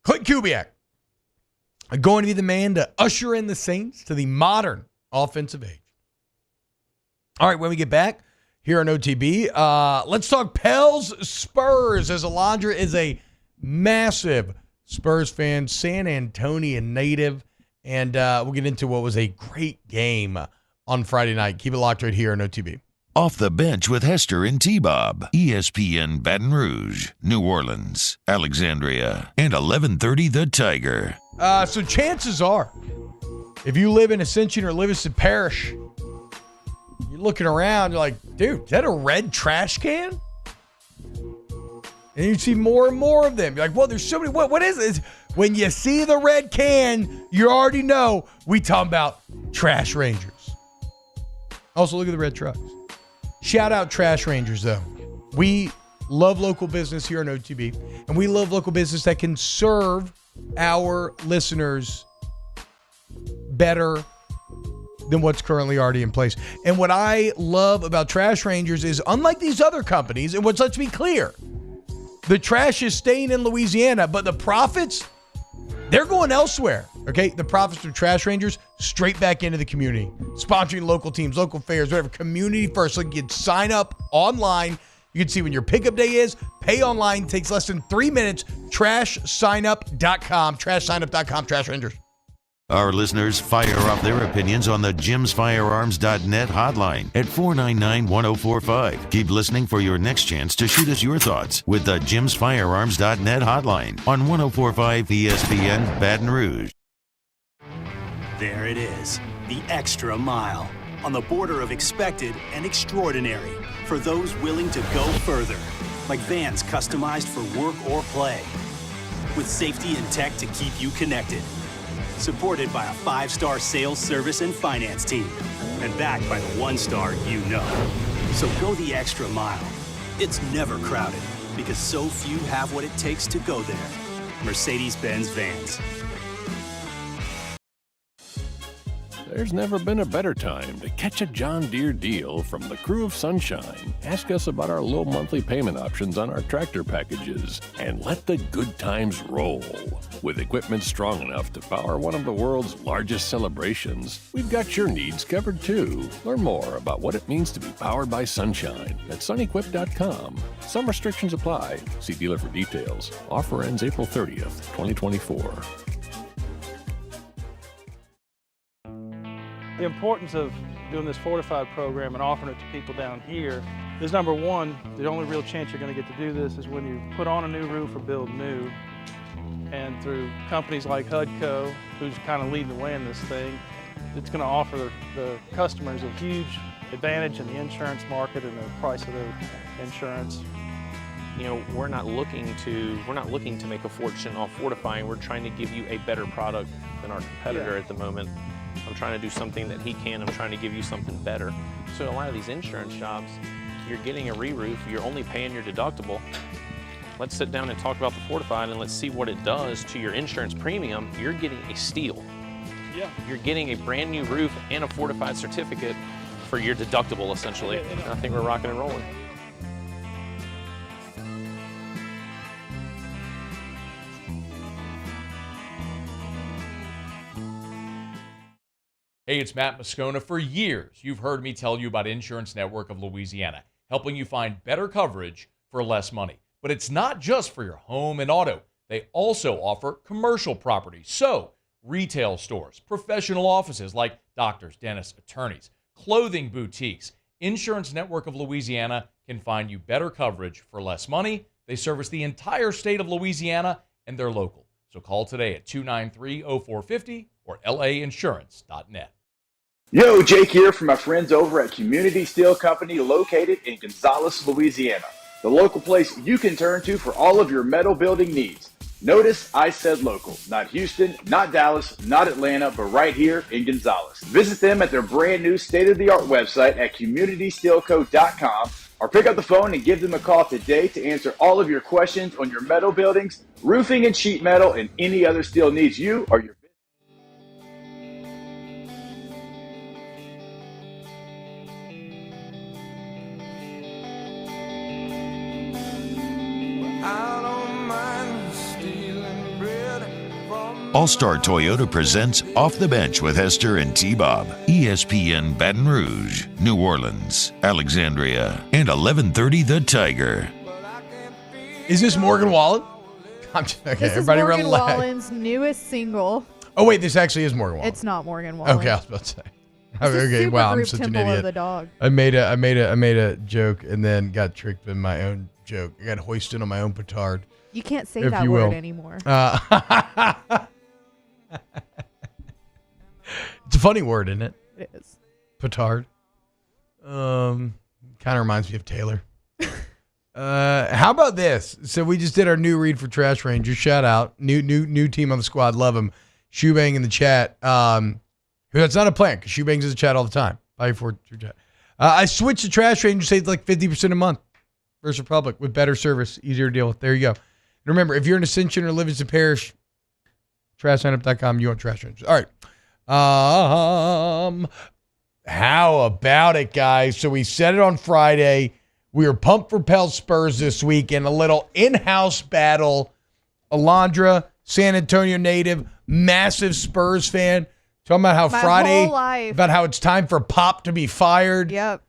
Klint Kubiak going to be the man to usher in the Saints to the modern offensive age. All right, when we get back here on OTB, let's talk Pels Spurs, as Alondra is a massive Spurs fan, San Antonio native, and we'll get into what was a great game on Friday night. Keep it locked right here on OTB. Off the Bench with Hester and T-Bob. ESPN Baton Rouge, New Orleans, Alexandria, and 1130 The Tiger. So chances are, if you live in Ascension or Livingston Parish, you're looking around, you're like, dude, is that a red trash can? And you see more and more of them. You're like, well, there's so many. What is this? When you see the red can, you already know we talking about Trash Rangers. Also, look at the red trucks. Shout out Trash Rangers, though. We love local business here on OTB, and we love local business that can serve our listeners better than what's currently already in place. And what I love about Trash Rangers is, unlike these other companies, and let's be clear, the trash is staying in Louisiana, but the profits, they're going elsewhere. Okay, the profits from Trash Rangers straight back into the community, sponsoring local teams, local fairs, whatever. Community first. So you can sign up online. You can see when your pickup day is. Pay online. Takes less than 3 minutes. TrashSignup.com. TrashSignup.com. Trash Rangers. Our listeners fire off their opinions on the JimsFirearms.net hotline at 499-1045. Keep listening for your next chance to shoot us your thoughts with the JimsFirearms.net hotline on 1045 ESPN Baton Rouge. There it is, the extra mile, on the border of expected and extraordinary for those willing to go further, like vans customized for work or play, with safety and tech to keep you connected. Supported by a 5-star sales, service, and finance team. And backed by the 1-star you know. So go the extra mile. It's never crowded because so few have what it takes to go there. Mercedes-Benz Vans. There's never been a better time to catch a John Deere deal from the crew of Sunshine. Ask us about our low monthly payment options on our tractor packages and let the good times roll. With equipment strong enough to power one of the world's largest celebrations, we've got your needs covered too. Learn more about what it means to be powered by Sunshine at sunequip.com. Some restrictions apply. See dealer for details. Offer ends April 30th, 2024. The importance of doing this fortified program and offering it to people down here is, number one, the only real chance you're going to get to do this is when you put on a new roof or build new. And through companies like HUDCO, who's kind of leading the way in this thing, it's going to offer the customers a huge advantage in the insurance market and the price of their insurance. You know, we're not looking to make a fortune off fortifying. We're trying to give you a better product than our competitor at the moment. I'm trying to do something that he can. I'm trying to give you something better. So a lot of these insurance shops, you're getting a re-roof, you're only paying your deductible. Let's sit down and talk about the fortified and let's see what it does to your insurance premium. You're getting a steal. Yeah. You're getting a brand new roof and a fortified certificate for your deductible, essentially. And I think we're rocking and rolling. Hey, it's Matt Moscona. For years, you've heard me tell you about Insurance Network of Louisiana, helping you find better coverage for less money. But it's not just for your home and auto. They also offer commercial property. So, retail stores, professional offices like doctors, dentists, attorneys, clothing boutiques. Insurance Network of Louisiana can find you better coverage for less money. They service the entire state of Louisiana, and they're local. So call today at 293-0450 or lainsurance.net. Yo, Jake here from my friends over at Community Steel Company located in Gonzales, Louisiana. The local place you can turn to for all of your metal building needs. Notice I said local, not Houston, not Dallas, not Atlanta, but right here in Gonzales. Visit them at their brand new state-of-the-art website at communitysteelco.com or pick up the phone and give them a call today to answer all of your questions on your metal buildings, roofing and sheet metal, and any other steel needs you or your All-Star Toyota presents Off the Bench with Hester and T-Bob. ESPN Baton Rouge, New Orleans, Alexandria, and 1130 The Tiger. Is this Morgan Wallen? Okay, this everybody is Morgan relax. Wallen's newest single. Oh, wait, this actually is Morgan Wallen. It's not Morgan Wallen. Okay, I was about to say. Okay, wow, I'm supergroup such an Temple of idiot. the Dog. I made a joke and then got tricked in my own joke. I got hoisted on my own petard. You can't say if that you word will. anymore. It's a funny word, isn't it? It is. Petard. Kind of reminds me of Taylor. How about this? So we just did our new read for Trash Ranger. Shout out. New team on the squad. Love him. Shoebang in the chat. That's not a plan because Shoebang's in the chat all the time. Bye for chat. I switched to Trash Ranger, saves like 50% a month. First Republic with better service, easier to deal with. There you go. And remember, if you're in Ascension or Livingston Parish, trashsignup.com, you want Trash Rangers. All right. How about it, guys? So we said it on Friday. We were pumped for Pels Spurs this week in a little in-house battle. Alondra, San Antonio native, massive Spurs fan. Talking about how about how it's time for Pop to be fired. Yep.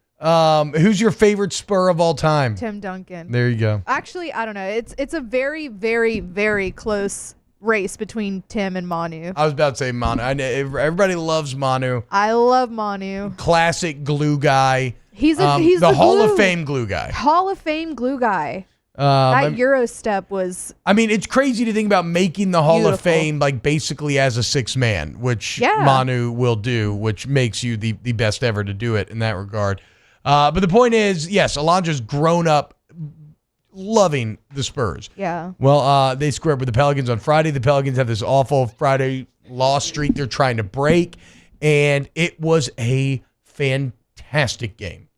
Who's your favorite Spur of all time? Tim Duncan. There you go. Actually, I don't know. It's a very, very, very close race between Tim and Manu. I was about to say Manu. I know everybody loves Manu. I love Manu. Classic glue guy. He's the Hall glue. of Fame glue guy. Hall of Fame glue guy. That Euro step was. I mean, it's crazy to think about making the Hall beautiful. of Fame like basically as a six man, which Manu will do, which makes you the best ever to do it in that regard. But the point is, yes, Alondra's grown up loving the Spurs. Yeah. Well, they squared with the Pelicans on Friday. The Pelicans have this awful Friday loss streak they're trying to break, and it was a fantastic game.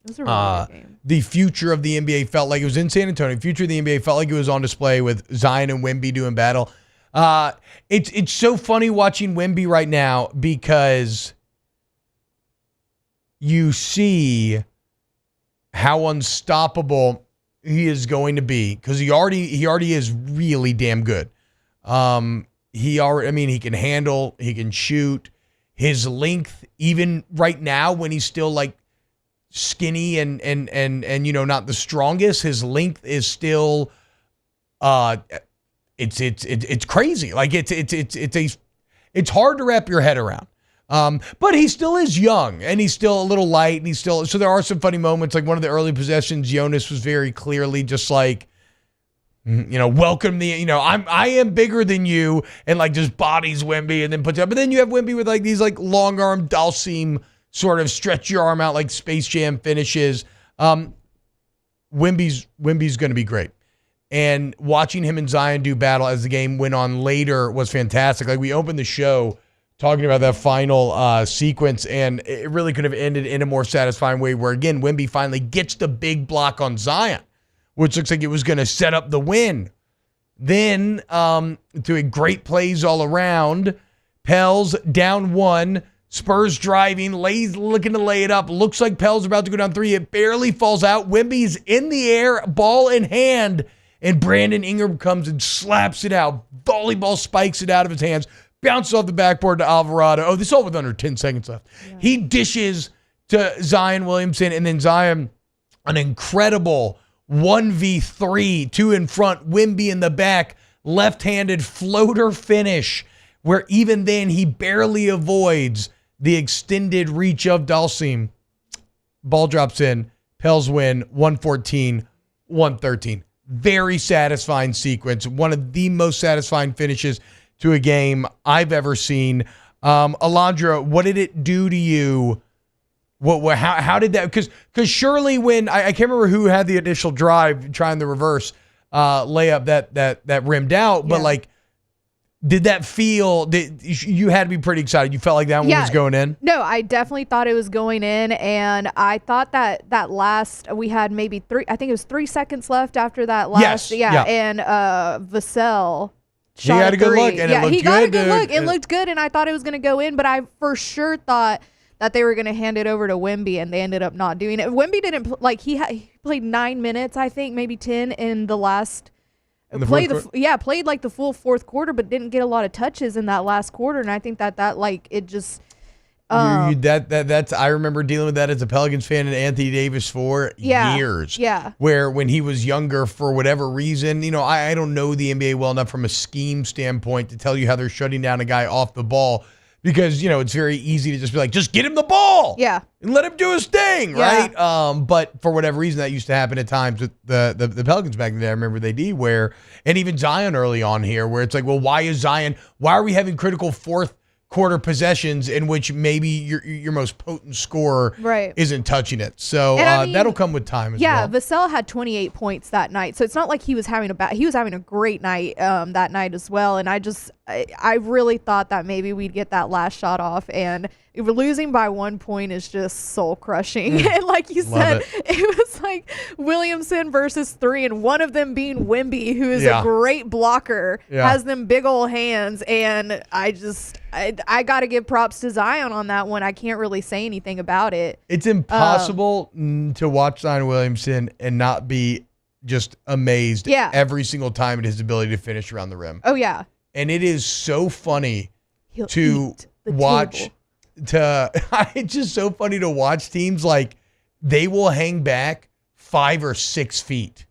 It was a really good game. The future of the NBA felt like it was in San Antonio. The future of the NBA felt like it was on display with Zion and Wemby doing battle. It's so funny watching Wemby right now because you see how unstoppable he is going to be because he already is really damn good. He can handle, he can shoot. His length, even right now when he's still like skinny and not the strongest, his length is still it's crazy. Like it's hard to wrap your head around. But he still is young and he's still a little light and so there are some funny moments. Like one of the early possessions, Jonas was very clearly just like, welcome I am bigger than you, and like just bodies Wemby and then puts up. But then you have Wemby with like these like long arm Dalsim sort of stretch your arm out like Space Jam finishes. Wemby's going to be great. And watching him and Zion do battle as the game went on later was fantastic. Like we opened the show talking about that final sequence, and it really could have ended in a more satisfying way where, again, Wemby finally gets the big block on Zion, which looks like it was going to set up the win. Then, doing great plays all around, Pels down one, Spurs driving, looking to lay it up. Looks like Pels about to go down three. It barely falls out. Wemby's in the air, ball in hand, and Brandon Ingram comes and slaps it out. Volleyball spikes it out of his hands. Bounces off the backboard to Alvarado. Oh, this is all with under 10 seconds left. Yeah. He dishes to Zion Williamson, and then Zion, an incredible 1v3, two in front, Wemby in the back, left-handed floater finish, where even then he barely avoids the extended reach of Dalsim. Ball drops in. Pels win 114-113. Very satisfying sequence. One of the most satisfying finishes to a game I've ever seen. Alondra, what did it do to you? How did that? Because surely when I can't remember who had the initial drive trying the reverse layup that rimmed out, but like, did that feel? You had to be pretty excited. You felt like that one was going in. No, I definitely thought it was going in, and I thought that last we had maybe 3. I think it was 3 seconds left after that last. Yes. And Vassell. He had a good look, and it looked good. He got a good look. It looked good, and I thought it was going to go in, but I for sure thought that they were going to hand it over to Wemby, and they ended up not doing it. Wemby didn't he played 9 minutes, I think, maybe 10 in the last. Played like the full fourth quarter, but didn't get a lot of touches in that last quarter, and I think that like it just. That's I remember dealing with that as a Pelicans fan and Anthony Davis for years. Yeah. Where when he was younger, for whatever reason, I don't know the NBA well enough from a scheme standpoint to tell you how they're shutting down a guy off the ball. Because, it's very easy to just be like, just get him the ball. Yeah. And let him do his thing, right? But for whatever reason, that used to happen at times with the Pelicans back in the day. I remember they did and even Zion early on here, where it's like, well, why are we having critical fourth quarter possessions in which maybe your most potent scorer isn't touching it. So I mean, that'll come with time as well. Yeah, Vassell had 28 points that night. So it's not like he was having a great night that night as well. And I really thought that maybe we'd get that last shot off, and losing by 1 point is just soul crushing. And like you said, it was like Williamson versus 3, and one of them being Wemby, who is a great blocker, has them big old hands. And I got to give props to Zion on that one. I can't really say anything about it. It's impossible to watch Zion Williamson and not be just amazed every single time at his ability to finish around the rim. Oh, yeah. And it is so funny to watch. It's just so funny to watch teams like they will hang back 5 or 6 feet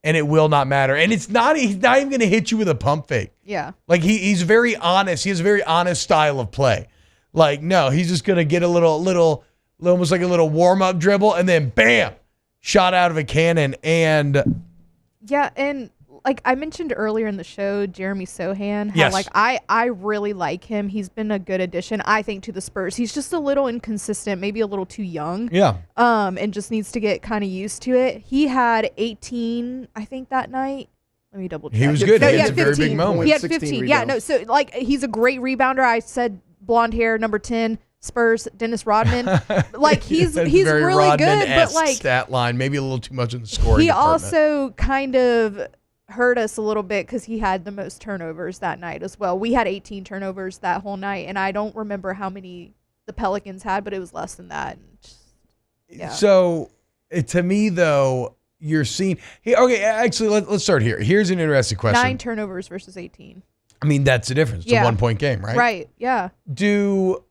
and it will not matter. And he's not even going to hit you with a pump fake. Yeah. Like he's very honest. He has a very honest style of play. Like, no, he's just going to get a little, almost like a little warm up dribble and then bam, shot out of a cannon. And yeah. And like I mentioned earlier in the show, Jeremy Sohan, how like I really like him. He's been a good addition, I think, to the Spurs. He's just a little inconsistent, maybe a little too young. Yeah. And just needs to get kind of used to it. He had 18, I think, that night. Let me double check. He was good. He had a very big moment. He had 15. Yeah, no, so like he's a great rebounder. I said blonde hair, number 10, Spurs, Dennis Rodman. Like he's very really good, but like stat line, maybe a little too much in the scoring. He department. also kind of hurt us a little bit because he had the most turnovers that night as well. We had 18 turnovers that whole night, and I don't remember how many the Pelicans had, but it was less than that. So to me, though, you're seeing okay. Actually, let's start here. Here's an interesting question: 9 turnovers versus 18. I mean, that's the difference. It's a 1 point game, right? Right. Yeah. Do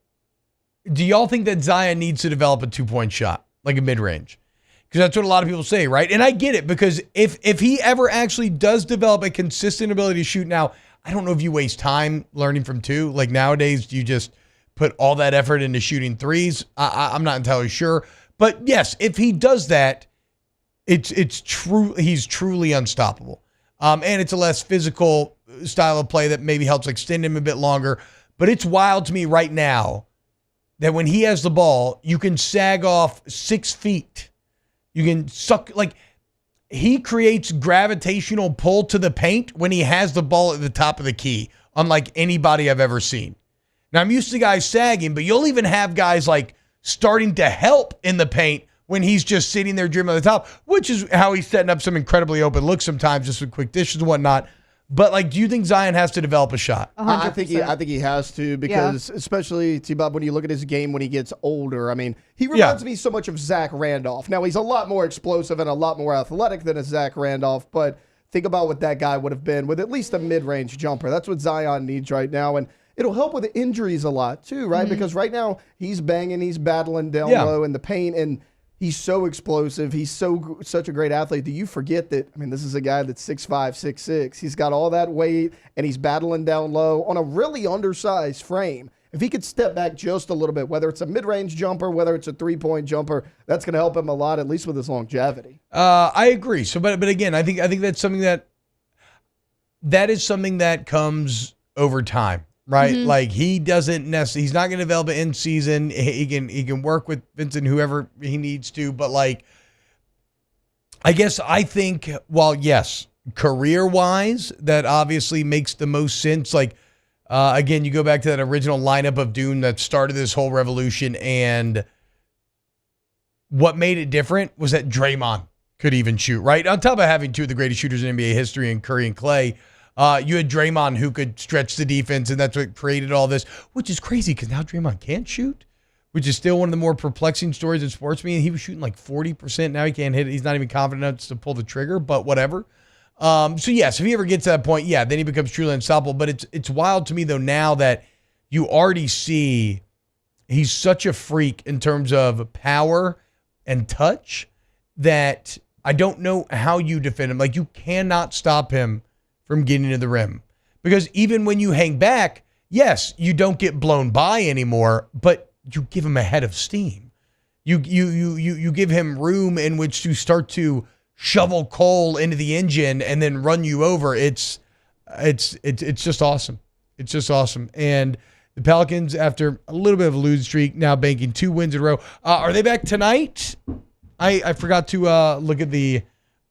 y'all think that Zion needs to develop a 2 point shot, like a mid range? Because that's what a lot of people say, right? And I get it, because if he ever actually does develop a consistent ability to shoot now, I don't know if you waste time learning from 2. Like nowadays, do you just put all that effort into shooting 3s? I'm not entirely sure. But yes, if he does that, it's true. He's truly unstoppable. And it's a less physical style of play that maybe helps extend him a bit longer. But it's wild to me right now that when he has the ball, you can sag off 6 feet. You can suck, like, he creates gravitational pull to the paint when he has the ball at the top of the key, unlike anybody I've ever seen. Now, I'm used to guys sagging, but you'll even have guys, like, starting to help in the paint when he's just sitting there dribbling at the top, which is how he's setting up some incredibly open looks sometimes, just with quick dishes and whatnot. But, like, do you think Zion has to develop a shot? 100%. I think he has to, because especially, T-Bob, when you look at his game when he gets older, I mean, he reminds me so much of Zach Randolph. Now, he's a lot more explosive and a lot more athletic than a Zach Randolph, but think about what that guy would have been with at least a mid-range jumper. That's what Zion needs right now, and it'll help with injuries a lot too, right? Mm-hmm. Because right now, he's banging, he's battling down low in the paint, and he's so explosive. He's such a great athlete. Do you forget that, I mean, this is a guy that's 6'5", 6'6". He's got all that weight, and he's battling down low on a really undersized frame. If he could step back just a little bit, whether it's a mid-range jumper, whether it's a 3-point jumper, that's going to help him a lot, at least with his longevity. I agree. So, but again, I think that's something that is something that comes over time. Right, like he doesn't necessarily. He's not going to develop it in season. He can work with Vincent, whoever he needs to. But like, I think, while yes, career wise, that obviously makes the most sense. Like, again, you go back to that original lineup of Dune that started this whole revolution, and what made it different was that Draymond could even shoot. Right, on top of having 2 of the greatest shooters in NBA history in Curry and Clay. You had Draymond who could stretch the defense, and that's what created all this, which is crazy because now Draymond can't shoot, which is still one of the more perplexing stories in sports. I mean, he was shooting like 40%. Now he can't hit it. He's not even confident enough to pull the trigger, but whatever. So, yes, if he ever gets to that point, then he becomes truly unstoppable. But it's wild to me, though, now that you already see he's such a freak in terms of power and touch that I don't know how you defend him. Like, you cannot stop him from getting to the rim. Because even when you hang back, yes, you don't get blown by anymore, but you give him a head of steam. You give him room in which to start to shovel coal into the engine and then run you over. It's just awesome. It's just awesome. And The Pelicans, after a little bit of a losing streak, now banking 2 wins in a row. Are they back tonight? I forgot to look at the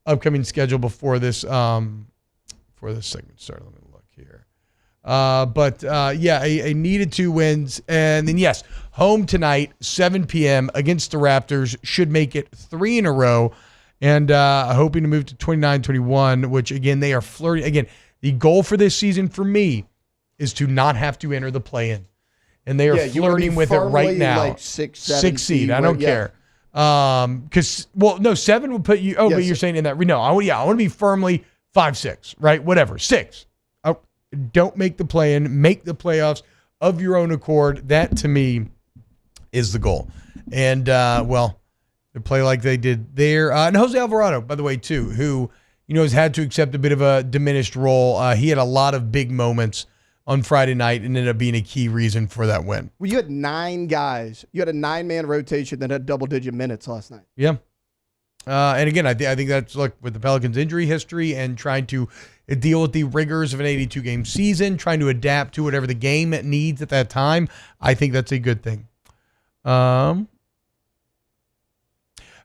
upcoming schedule before this segment started. Let me look here. A needed 2 wins. And then, yes, home tonight, 7 p.m. against the Raptors. Should make it 3 in a row. And hoping to move to 29-21, which, again, they are flirting. Again, the goal for this season for me is to not have to enter the play-in. And they are flirting with it right now. Like 6 seed. I don't care. Because 7 would put you. Oh, but you're saying in that. No, I want to be firmly 5-6, right? Whatever, 6. Don't make the play-in. Make the playoffs of your own accord. That to me is the goal. And they play like they did there. And Jose Alvarado, by the way, too, who has had to accept a bit of a diminished role. He had a lot of big moments on Friday night and ended up being a key reason for that win. Well, you had 9 guys. You had a 9-man rotation that had double-digit minutes last night. Yeah. And again, I think that's with the Pelicans' injury history and trying to deal with the rigors of an 82-game season, trying to adapt to whatever the game needs at that time. I think that's a good thing.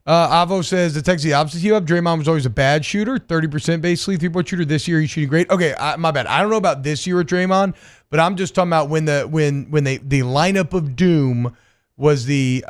Avo says the text the opposite you up. Draymond was always a bad shooter, 30% basically 3-point shooter. This year he's shooting great. Okay, my bad. I don't know about this year with Draymond, but I'm just talking about when the lineup of doom was the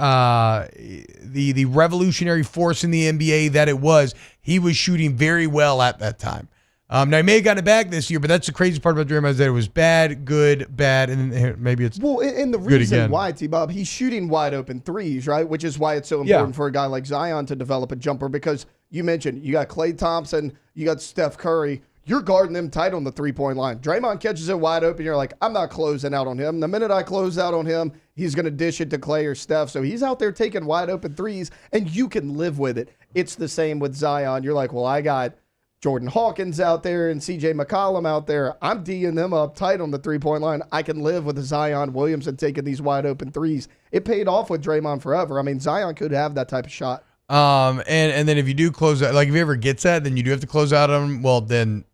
revolutionary force in the NBA that it was. He was shooting very well at that time. Now he may have gotten it back this year, but that's the crazy part about Draymond is that it was bad, good, bad, and then maybe it's and the reason why, T-Bob, he's shooting wide open threes, right? Which is why it's so important for a guy like Zion to develop a jumper because you mentioned you got Klay Thompson, you got Steph Curry. You're guarding them tight on the 3-point line. Draymond catches it wide open. You're like, I'm not closing out on him. The minute I close out on him, he's going to dish it to Klay or Steph. So he's out there taking wide open threes, and you can live with it. It's the same with Zion. You're like, well, I got Jordan Hawkins out there and CJ McCollum out there. I'm D'ing them up tight on the 3-point line. I can live with Zion Williamson taking these wide open threes. It paid off with Draymond forever. I mean, Zion could have that type of shot. And then if you do close out, like if he ever gets that, then you do have to close out on him. Well, then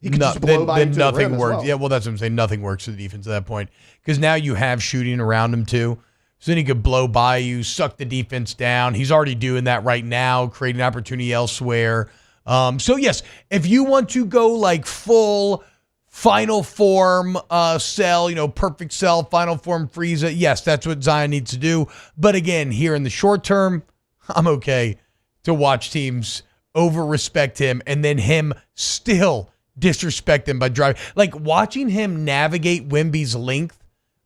nothing works. Well. Yeah, well, that's what I'm saying. Nothing works for the defense at that point because now you have shooting around him too. So then he could blow by you, suck the defense down. He's already doing that right now, creating opportunity elsewhere. So yes, if you want to go like full final form cell, perfect cell, final form Frieza, yes, that's what Zion needs to do. But again, here in the short term, I'm okay to watch teams over-respect him and then him still disrespect him by driving. Like watching him navigate Wemby's length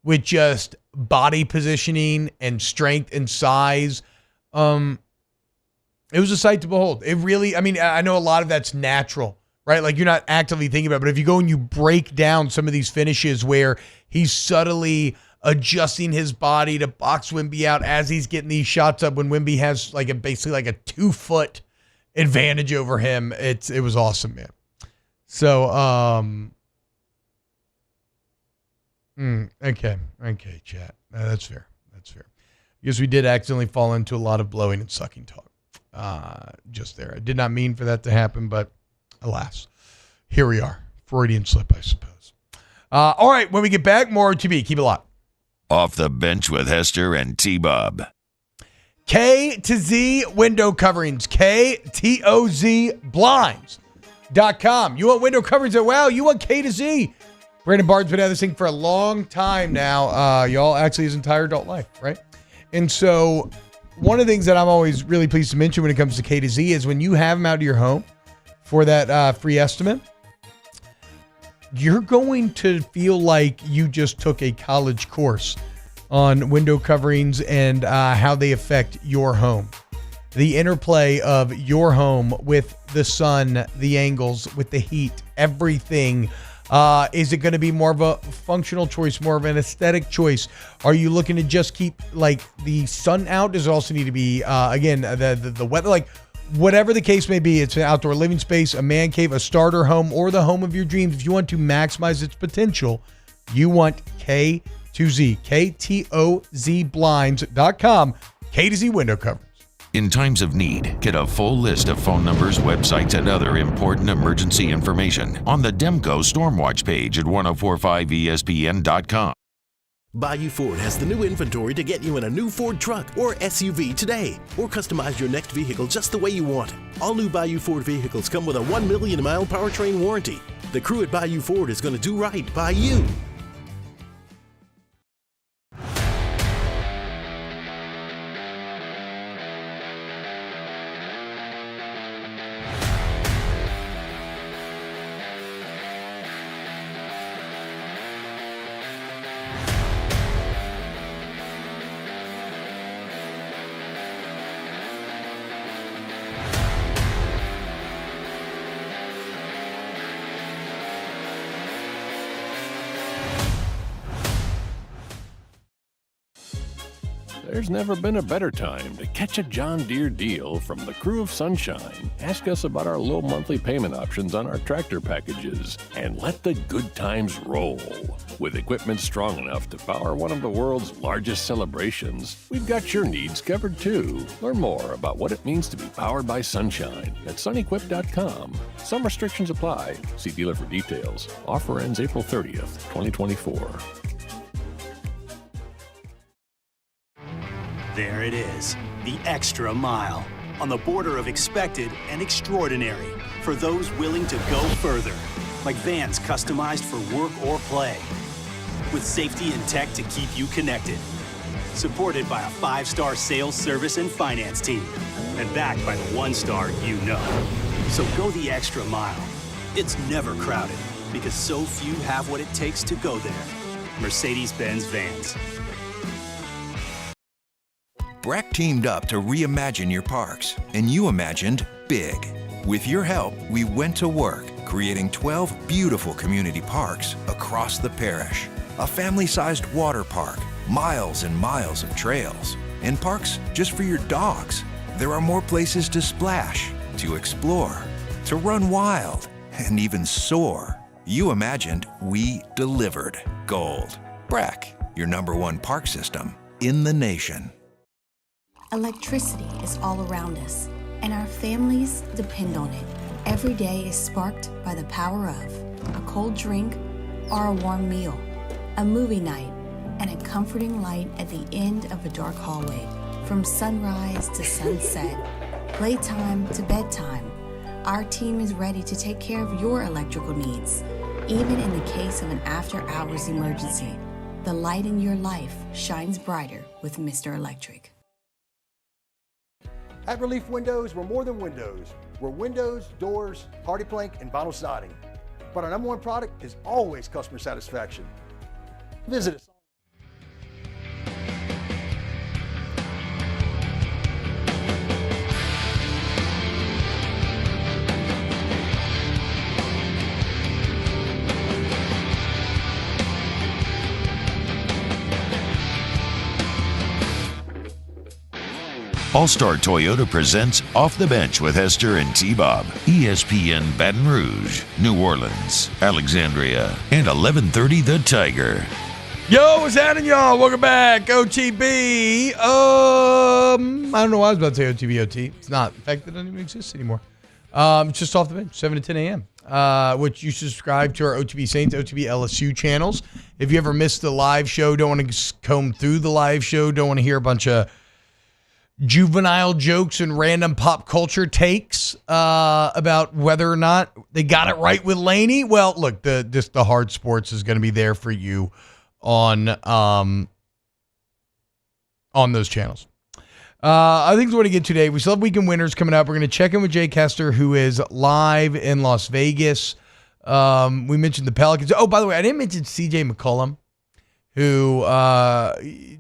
with just body positioning and strength and size, it was a sight to behold. It really, I know a lot of that's natural, right? Like you're not actively thinking about it, but if you go and you break down some of these finishes where he's subtly adjusting his body to box Wemby out as he's getting these shots up when Wemby has basically a 2-foot advantage over him. It was awesome, man. So, okay, chat. That's fair. Because we did accidentally fall into a lot of blowing and sucking talk. Just there. I did not mean for that to happen, but alas, here we are. Freudian slip, I suppose. All right, when we get back, more OTB. Keep it locked. Off the Bench with Hester and T-Bob. K to Z window coverings. KTOZ blinds.com. You want window coverings at WOW? You want K to Z. Brandon Bard's been at this thing for a long time now. Y'all, actually his entire adult life, right? And so one of the things that I'm always really pleased to mention when it comes to K to Z is when you have them out of your home for that free estimate, you're going to feel like you just took a college course on window coverings and how they affect your home. The interplay of your home with the sun, the angles, with the heat, everything. Is it going to be more of a functional choice, more of an aesthetic choice? Are you looking to just keep the sun out? Does it also need to be, again, the weather? Like whatever the case may be, it's an outdoor living space, a man cave, a starter home, or the home of your dreams. If you want to maximize its potential, you want K2Z, KTOZ blinds.com, K to Z window coverings. In times of need, get a full list of phone numbers, websites, and other important emergency information on the Demco Stormwatch page at 1045ESPN.com. Bayou Ford has the new inventory to get you in a new Ford truck or SUV today, or customize your next vehicle just the way you want. All new Bayou Ford vehicles come with a 1 million mile powertrain warranty. The crew at Bayou Ford is going to do right by you. There's never been a better time to catch a John Deere deal from the crew of Sunshine. Ask us about our low monthly payment options on our tractor packages and let the good times roll. With equipment strong enough to power one of the world's largest celebrations, we've got your needs covered too. Learn more about what it means to be powered by Sunshine at sunequip.com. Some restrictions apply. See dealer for details. Offer ends April 30th, 2024. There it is, the extra mile, on the border of expected and extraordinary, for those willing to go further, like vans customized for work or play, with safety and tech to keep you connected, supported by a 5-star sales, service, and finance team, and backed by the 1-star you know. So go the extra mile. It's never crowded, because so few have what it takes to go there. Mercedes-Benz Vans. Breck teamed up to reimagine your parks, and you imagined big. With your help, we went to work, creating 12 beautiful community parks across the parish. A family-sized water park, miles and miles of trails, and parks just for your dogs. There are more places to splash, to explore, to run wild, and even soar. You imagined, we delivered. Gold. Breck, your #1 park system in the nation. Electricity is all around us, and our families depend on it. Every day is sparked by the power of a cold drink or a warm meal, a movie night, and a comforting light at the end of a dark hallway. From sunrise to sunset, playtime to bedtime, our team is ready to take care of your electrical needs. Even in the case of an after-hours emergency, the light in your life shines brighter with Mr. Electric. At Relief Windows, we're more than windows. We're windows, doors, hardy plank, and vinyl siding. But our #1 product is always customer satisfaction. Visit us. All-Star Toyota presents Off the Bench with Hester and T-Bob. ESPN Baton Rouge, New Orleans, Alexandria, and 1130 The Tiger. Yo, what's happening, y'all? Welcome back. OTB. I don't know why I was about to say OTB, OT. It's not. In fact, it doesn't even exist anymore. It's just Off the Bench, 7 to 10 a.m., which you subscribe to our OTB Saints, OTB LSU channels. If you ever missed the live show, don't want to comb through the live show, don't want to hear a bunch of juvenile jokes and random pop culture takes about whether or not they got it right with Laney. Well, look, the hard sports is going to be there for you on those channels. I think that's what to get today. We still have weekend winners coming up. We're going to check in with Jake Hester, who is live in Las Vegas. We mentioned the Pelicans. Oh, by the way, I didn't mention CJ McCollum, who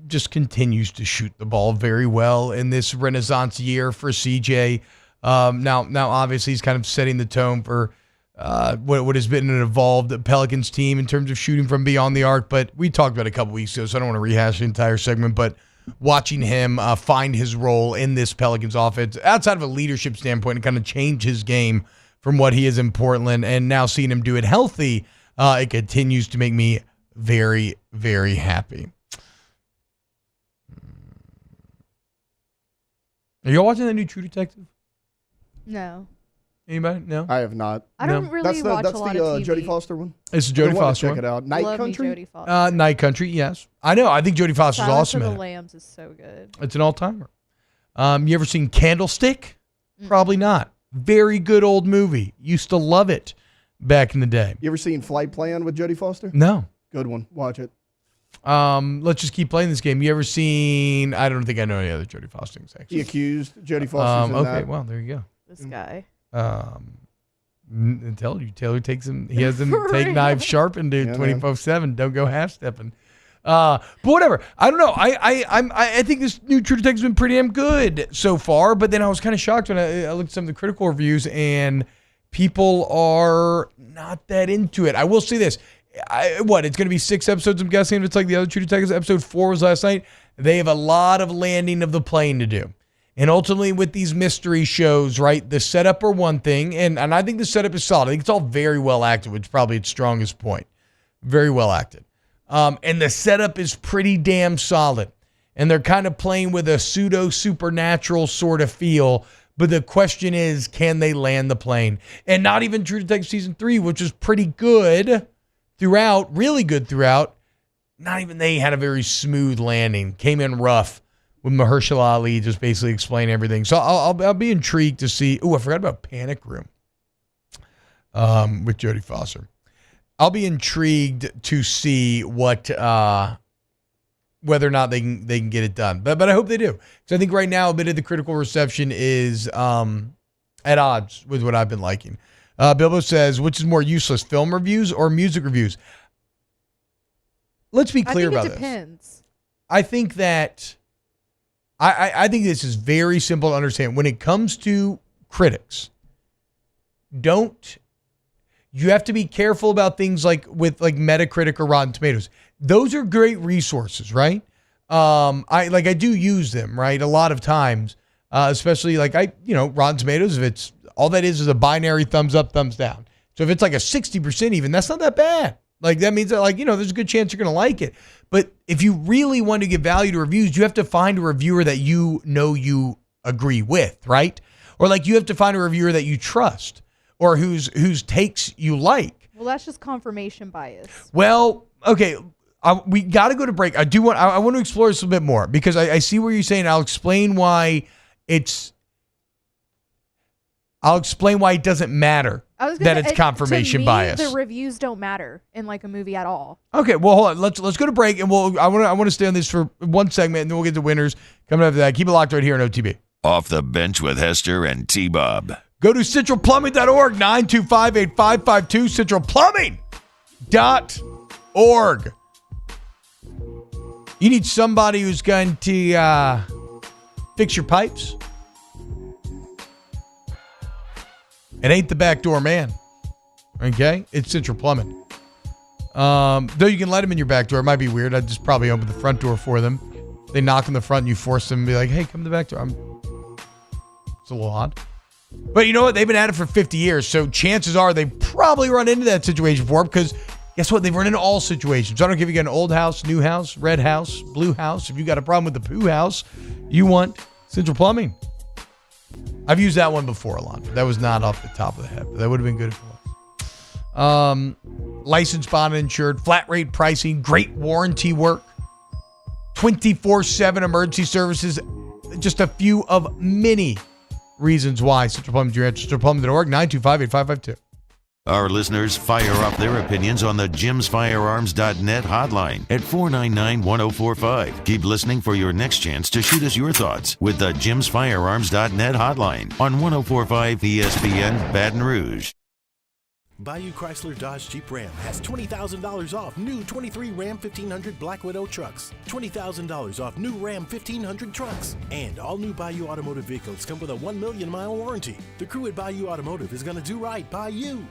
just continues to shoot the ball very well in this Renaissance year for CJ. Now, obviously, he's kind of setting the tone for what has been an evolved Pelicans team in terms of shooting from beyond the arc. But we talked about it a couple weeks ago, so I don't want to rehash the entire segment. But watching him find his role in this Pelicans offense, outside of a leadership standpoint, and kind of change his game from what he is in Portland, and now seeing him do it healthy, it continues to make me very, very happy. Are y'all watching the new True Detective? No. Anybody? No? I have not. I don't really watch a lot of TV. Jodie Foster one? It's the Jodie Foster Check it out. Night Love Country? me Jodie Foster. Night Country, yes. I know. I think Jodie Foster's Silence awesome of in the it. Lambs is so good. It's an all-timer. You ever seen Candlestick? Probably not. Very good old movie. Used to love it back in the day. You ever seen Flight Plan with Jodie Foster? No. Good one. Watch it. Let's just keep playing this game. You ever seen? I don't think I know any other Jodie Foster things, actually. The Accused. Jodie Foster's in okay, that. well, there you go. This guy. Tell you, Taylor takes him. He has them take knives sharpened, dude. 24/7. Don't go half stepping. But whatever. I don't know. I think this new True Detective's been pretty damn good so far. But then I was kind of shocked when I looked at some of the critical reviews, and people are not that into it. I will say this. It's going to be 6 episodes, I'm guessing, if it's like the other True Detectives. Episode 4 was last night. They have a lot of landing of the plane to do. And ultimately with these mystery shows, right, the setup are one thing, and I think the setup is solid. I think it's all very well acted, which is probably its strongest point. Very well acted. And the setup is pretty damn solid. And they're kind of playing with a pseudo-supernatural sort of feel. But the question is, can they land the plane? And not even True Detective Season 3, which was pretty good throughout, really good throughout. Not even they had a very smooth landing. Came in rough with Mahershala Ali just basically explain everything. So I'll be intrigued to see. Oh, I forgot about Panic Room with Jodie Foster. I'll be intrigued to see what whether or not they can get it done. But I hope they do. Because I think right now a bit of the critical reception is at odds with what I've been liking. Bilbo says, which is more useless, film reviews or music reviews? Let's be clear about this. It depends. I think that I think this is very simple to understand. When it comes to critics, you have to be careful about things like with like Metacritic or Rotten Tomatoes. Those are great resources, right? I do use them, right? A lot of times, especially like Rotten Tomatoes, if it's all that is a binary thumbs up, thumbs down. So if it's like a 60% even, that's not that bad. Like that means that there's a good chance you're going to like it. But if you really want to give value to reviews, you have to find a reviewer that you agree with, right? Or like you have to find a reviewer that you trust or whose takes you like. Well, that's just confirmation bias. Well, okay, we got to go to break. I want to explore this a little bit more because I see what you're saying. I'll explain why it doesn't matter that it's confirmation bias. The reviews don't matter in like a movie at all. Okay, well, hold on. Let's go to break, and I want to stay on this for one segment, and then we'll get to winners coming after that. Keep it locked right here on OTB. Off the Bench with Hester and T-Bob. Go to centralplumbing.org, 925-8552, centralplumbing.org. You need somebody who's going to fix your pipes? It ain't the backdoor man. Okay? It's Central Plumbing. Though you can let them in your back door. It might be weird. I'd just probably open the front door for them. They knock on the front and you force them to be like, hey, come to the back door. It's a little odd. But you know what? They've been at it for 50 years. So chances are they probably run into that situation before because guess what? They've run into all situations. I don't care if you got an old house, new house, red house, blue house. If you got a problem with the poo house, you want Central Plumbing. I've used that one before a lot. That was not off the top of the head. But that would have been good if it was. Licensed, bonded, insured, flat rate pricing, great warranty work, 24/7 emergency services. Just a few of many reasons why Central Plumbing is your answer. CentralPlumbing.org, 925-8552. Our listeners fire up their opinions on the jimsfirearms.net hotline at 499-1045. Keep listening for your next chance to shoot us your thoughts with the jimsfirearms.net hotline on 1045 ESPN Baton Rouge. Bayou Chrysler Dodge Jeep Ram has $20,000 off new 23 Ram 1500 Black Widow trucks, $20,000 off new Ram 1500 trucks, and all new Bayou Automotive vehicles come with a 1 million mile warranty. The crew at Bayou Automotive is going to do right by you.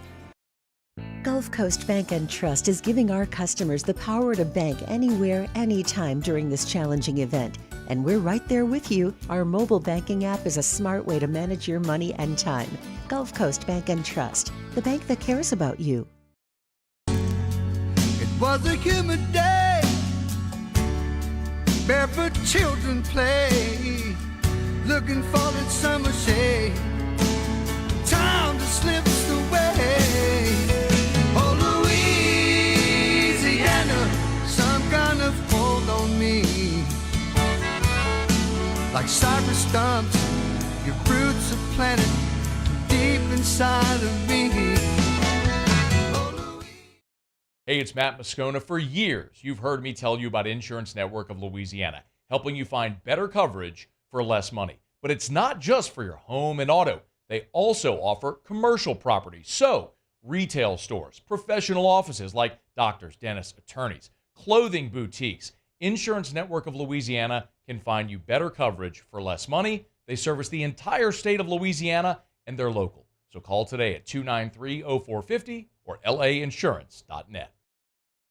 Gulf Coast Bank and Trust is giving our customers the power to bank anywhere, anytime during this challenging event. And we're right there with you. Our mobile banking app is a smart way to manage your money and time. Gulf Coast Bank and Trust, the bank that cares about you. It was a humid day, barefoot children play, looking for that summer shade. Time to Hey, it's Matt Moscona. For years, you've heard me tell you about Insurance Network of Louisiana, helping you find better coverage for less money. But it's not just for your home and auto. They also offer commercial property. So, retail stores, professional offices like doctors, dentists, attorneys, clothing boutiques. Insurance Network of Louisiana can find you better coverage for less money. They service the entire state of Louisiana, and they're local. So call today at 293-0450 or lainsurance.net.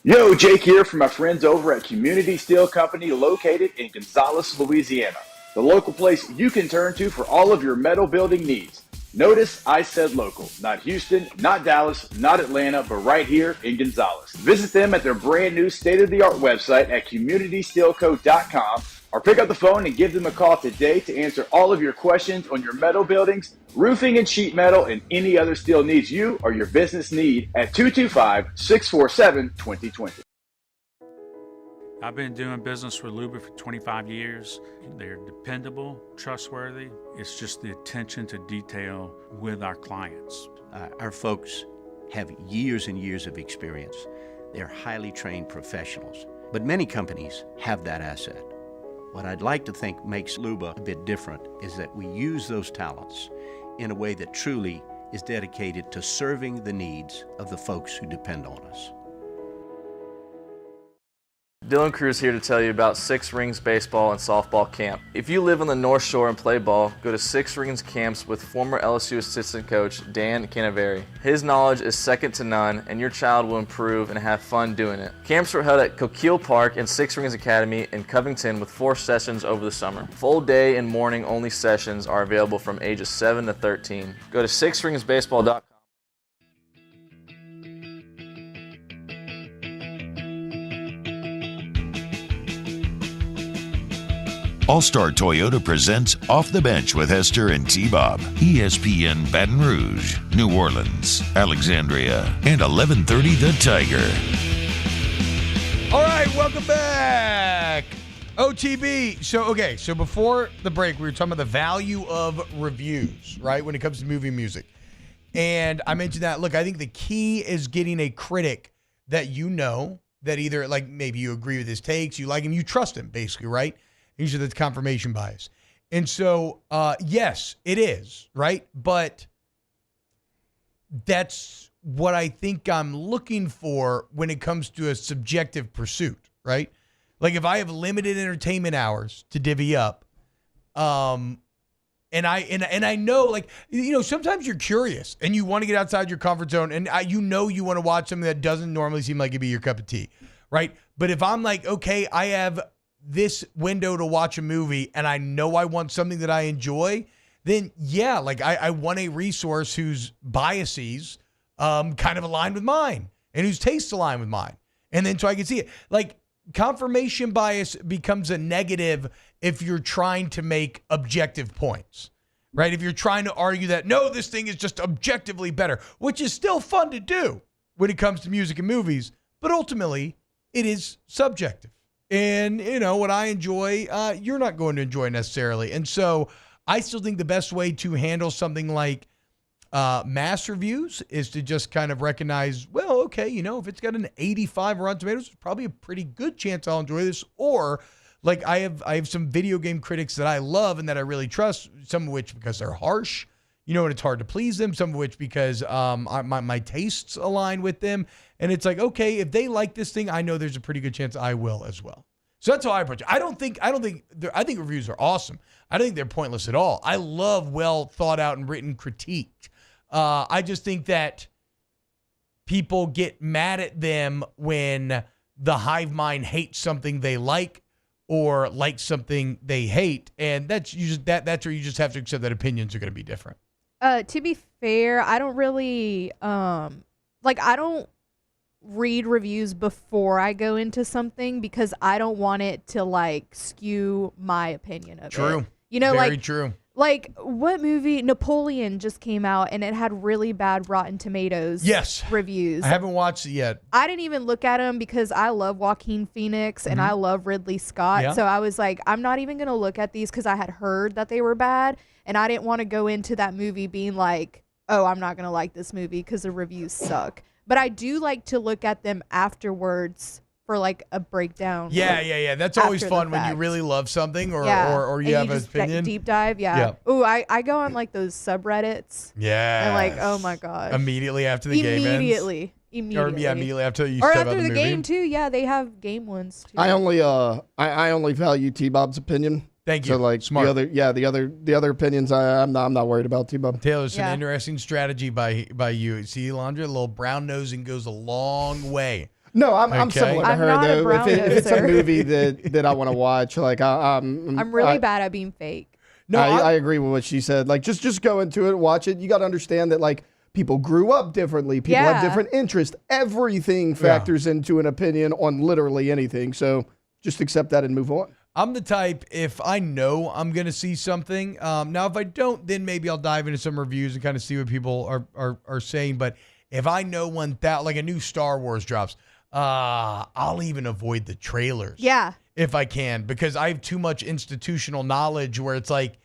Yo, Jake here from my friends over at Community Steel Company located in Gonzales, Louisiana. The local place you can turn to for all of your metal building needs. Notice I said local, not Houston, not Dallas, not Atlanta, but right here in Gonzales. Visit them at their brand new state-of-the-art website at communitysteelco.com or pick up the phone and give them a call today to answer all of your questions on your metal buildings, roofing and sheet metal, and any other steel needs you or your business need at 225-647-2020. I've been doing business with Luba for 25 years. They're dependable, trustworthy. It's just the attention to detail with our clients. Our folks have years and years of experience. They're highly trained professionals, but many companies have that asset. What I'd like to think makes Luba a bit different is that we use those talents in a way that truly is dedicated to serving the needs of the folks who depend on us. Dylan Cruz here to tell you about Six Rings Baseball and Softball Camp. If you live on the North Shore and play ball, go to Six Rings Camps with former LSU assistant coach Dan Canaveri. His knowledge is second to none, and your child will improve and have fun doing it. Camps were held at Coquille Park and Six Rings Academy in Covington with 4 sessions over the summer. Full day and morning only sessions are available from ages 7 to 13. Go to sixringsbaseball.com. All-Star Toyota presents Off the Bench with Hester and T-Bob. ESPN Baton Rouge, New Orleans, Alexandria, and 1130 The Tiger. All right, welcome back. OTB. So before the break, we were talking about the value of reviews, right, when it comes to movie music. And I mentioned that, look, I think the key is getting a critic that you know, that either, like, maybe you agree with his takes, you like him, you trust him, basically, right? Usually that's confirmation bias. And so, yes, it is, right? But that's what I think I'm looking for when it comes to a subjective pursuit, right? Like if I have limited entertainment hours to divvy up, and I know, like, you know, sometimes you're curious and you want to get outside your comfort zone, and you want to watch something that doesn't normally seem like it'd be your cup of tea, right? But if I'm like, okay, I have this window to watch a movie and I know I want something that I enjoy, then yeah, like I want a resource whose biases kind of align with mine and whose tastes align with mine. And then so I can see it. Like confirmation bias becomes a negative if you're trying to make objective points, right? If you're trying to argue that, no, this thing is just objectively better, which is still fun to do when it comes to music and movies, but ultimately it is subjective. And, you know, what I enjoy, you're not going to enjoy necessarily. And so I still think the best way to handle something like mass reviews is to just kind of recognize, well, okay, you know, if it's got an 85 Rotten Tomatoes, it's probably a pretty good chance I'll enjoy this. Or like I have some video game critics that I love and that I really trust, some of which because they're harsh, you know, and it's hard to please them, some of which because my tastes align with them. And it's like, okay, if they like this thing, I know there's a pretty good chance I will as well. So that's how I approach it. I think reviews are awesome. I don't think they're pointless at all. I love well thought out and written critique. I just think that people get mad at them when the hive mind hates something they like or likes something they hate. And that's where you just have to accept that opinions are going to be different. To be fair, I don't really I don't read reviews before I go into something because I don't want it to like skew my opinion of it. True. You know, very true. Like what movie? Napoleon just came out and it had really bad Rotten Tomatoes reviews. I haven't watched it yet. I didn't even look at them because I love Joaquin Phoenix and I love Ridley Scott. Yeah. So I was like, I'm not even going to look at these because I had heard that they were bad. And I didn't want to go into that movie being like, oh, I'm not going to like this movie because the reviews suck. But I do like to look at them afterwards for like a breakdown. Yeah. That's always fun when you really love something or you have an opinion. Deep dive, yeah. Ooh, I go on like those subreddits. Yeah. And like, oh my gosh. Immediately after the game ends. Immediately. Or, immediately after you or step out after the the movie. game too. Yeah, they have game ones too. I only value T-Bob's opinion. Thank you. So like Smart. the other opinions I'm not worried about T-Bob. Taylor, it's an interesting strategy by you. See, Alondra, a little brown nosing goes a long way. No, I'm similar to her though. If it's a movie that I want to watch, like I'm really bad at being fake. No, I agree with what she said. Like just go into it, watch it. You got to understand that like people grew up differently. People have different interests. Everything factors into an opinion on literally anything. So just accept that and move on. I'm the type, if I know I'm going to see something, now if I don't, then maybe I'll dive into some reviews and kind of see what people are saying. But if I know like a new Star Wars drops, I'll even avoid the trailers. Yeah. If I can, because I have too much institutional knowledge where it's like,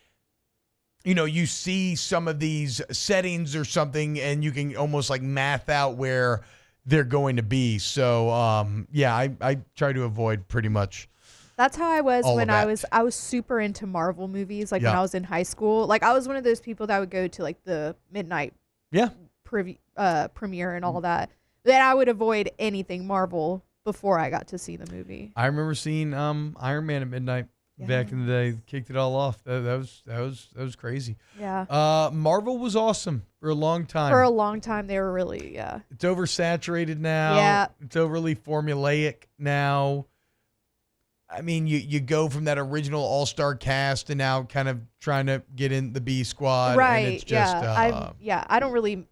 you see some of these settings or something and you can almost like math out where they're going to be. So, I try to avoid pretty much. That's how I was when I was super into Marvel movies. Like when I was in high school, like I was one of those people that would go to like the midnight premiere and all that. Then I would avoid anything Marvel before I got to see the movie. I remember seeing Iron Man at midnight back in the day. Kicked it all off. That was crazy. Yeah. Marvel was awesome for a long time. For a long time, they were really It's oversaturated now. Yeah. It's overly formulaic now. I mean, you go from that original all-star cast and now kind of trying to get in the B squad. Right. And it's just, I don't really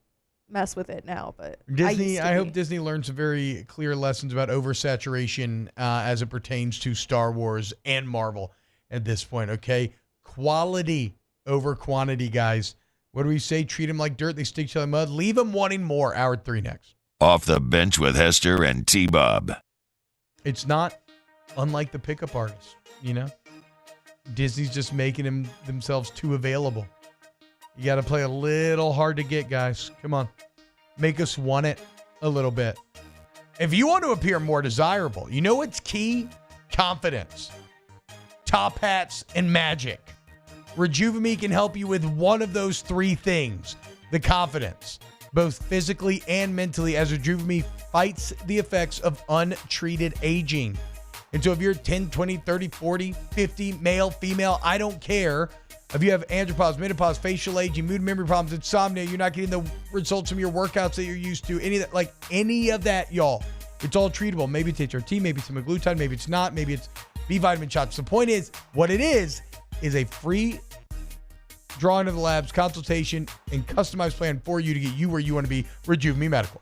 mess with it now, but Disney. I hope Disney learns some very clear lessons about oversaturation as it pertains to Star Wars and Marvel at this point. Okay, quality over quantity, guys. What do we say? Treat them like dirt; they stick to the mud. Leave them wanting more. Hour 3 next. Off the bench with Hester and T-Bob. It's not unlike the pickup artists, Disney's just making themselves too available. You got to play a little hard to get, guys. Come on. Make us want it a little bit. If you want to appear more desirable, you know what's key? Confidence. Top hats and magic. Rejuvenate can help you with one of those 3 things. The confidence, both physically and mentally, as Rejuvenate fights the effects of untreated aging. And so if you're 10, 20, 30, 40, 50, male, female, I don't care. If you have andropause, menopause, facial aging, mood memory problems, insomnia, you're not getting the results from your workouts that you're used to, any of that, y'all, it's all treatable. Maybe it's HRT, maybe it's semaglutide, maybe it's not, maybe it's B vitamin shots. The point is, what it is a free drawing of the labs, consultation, and customized plan for you to get you where you want to be. Rejuvenate Medical.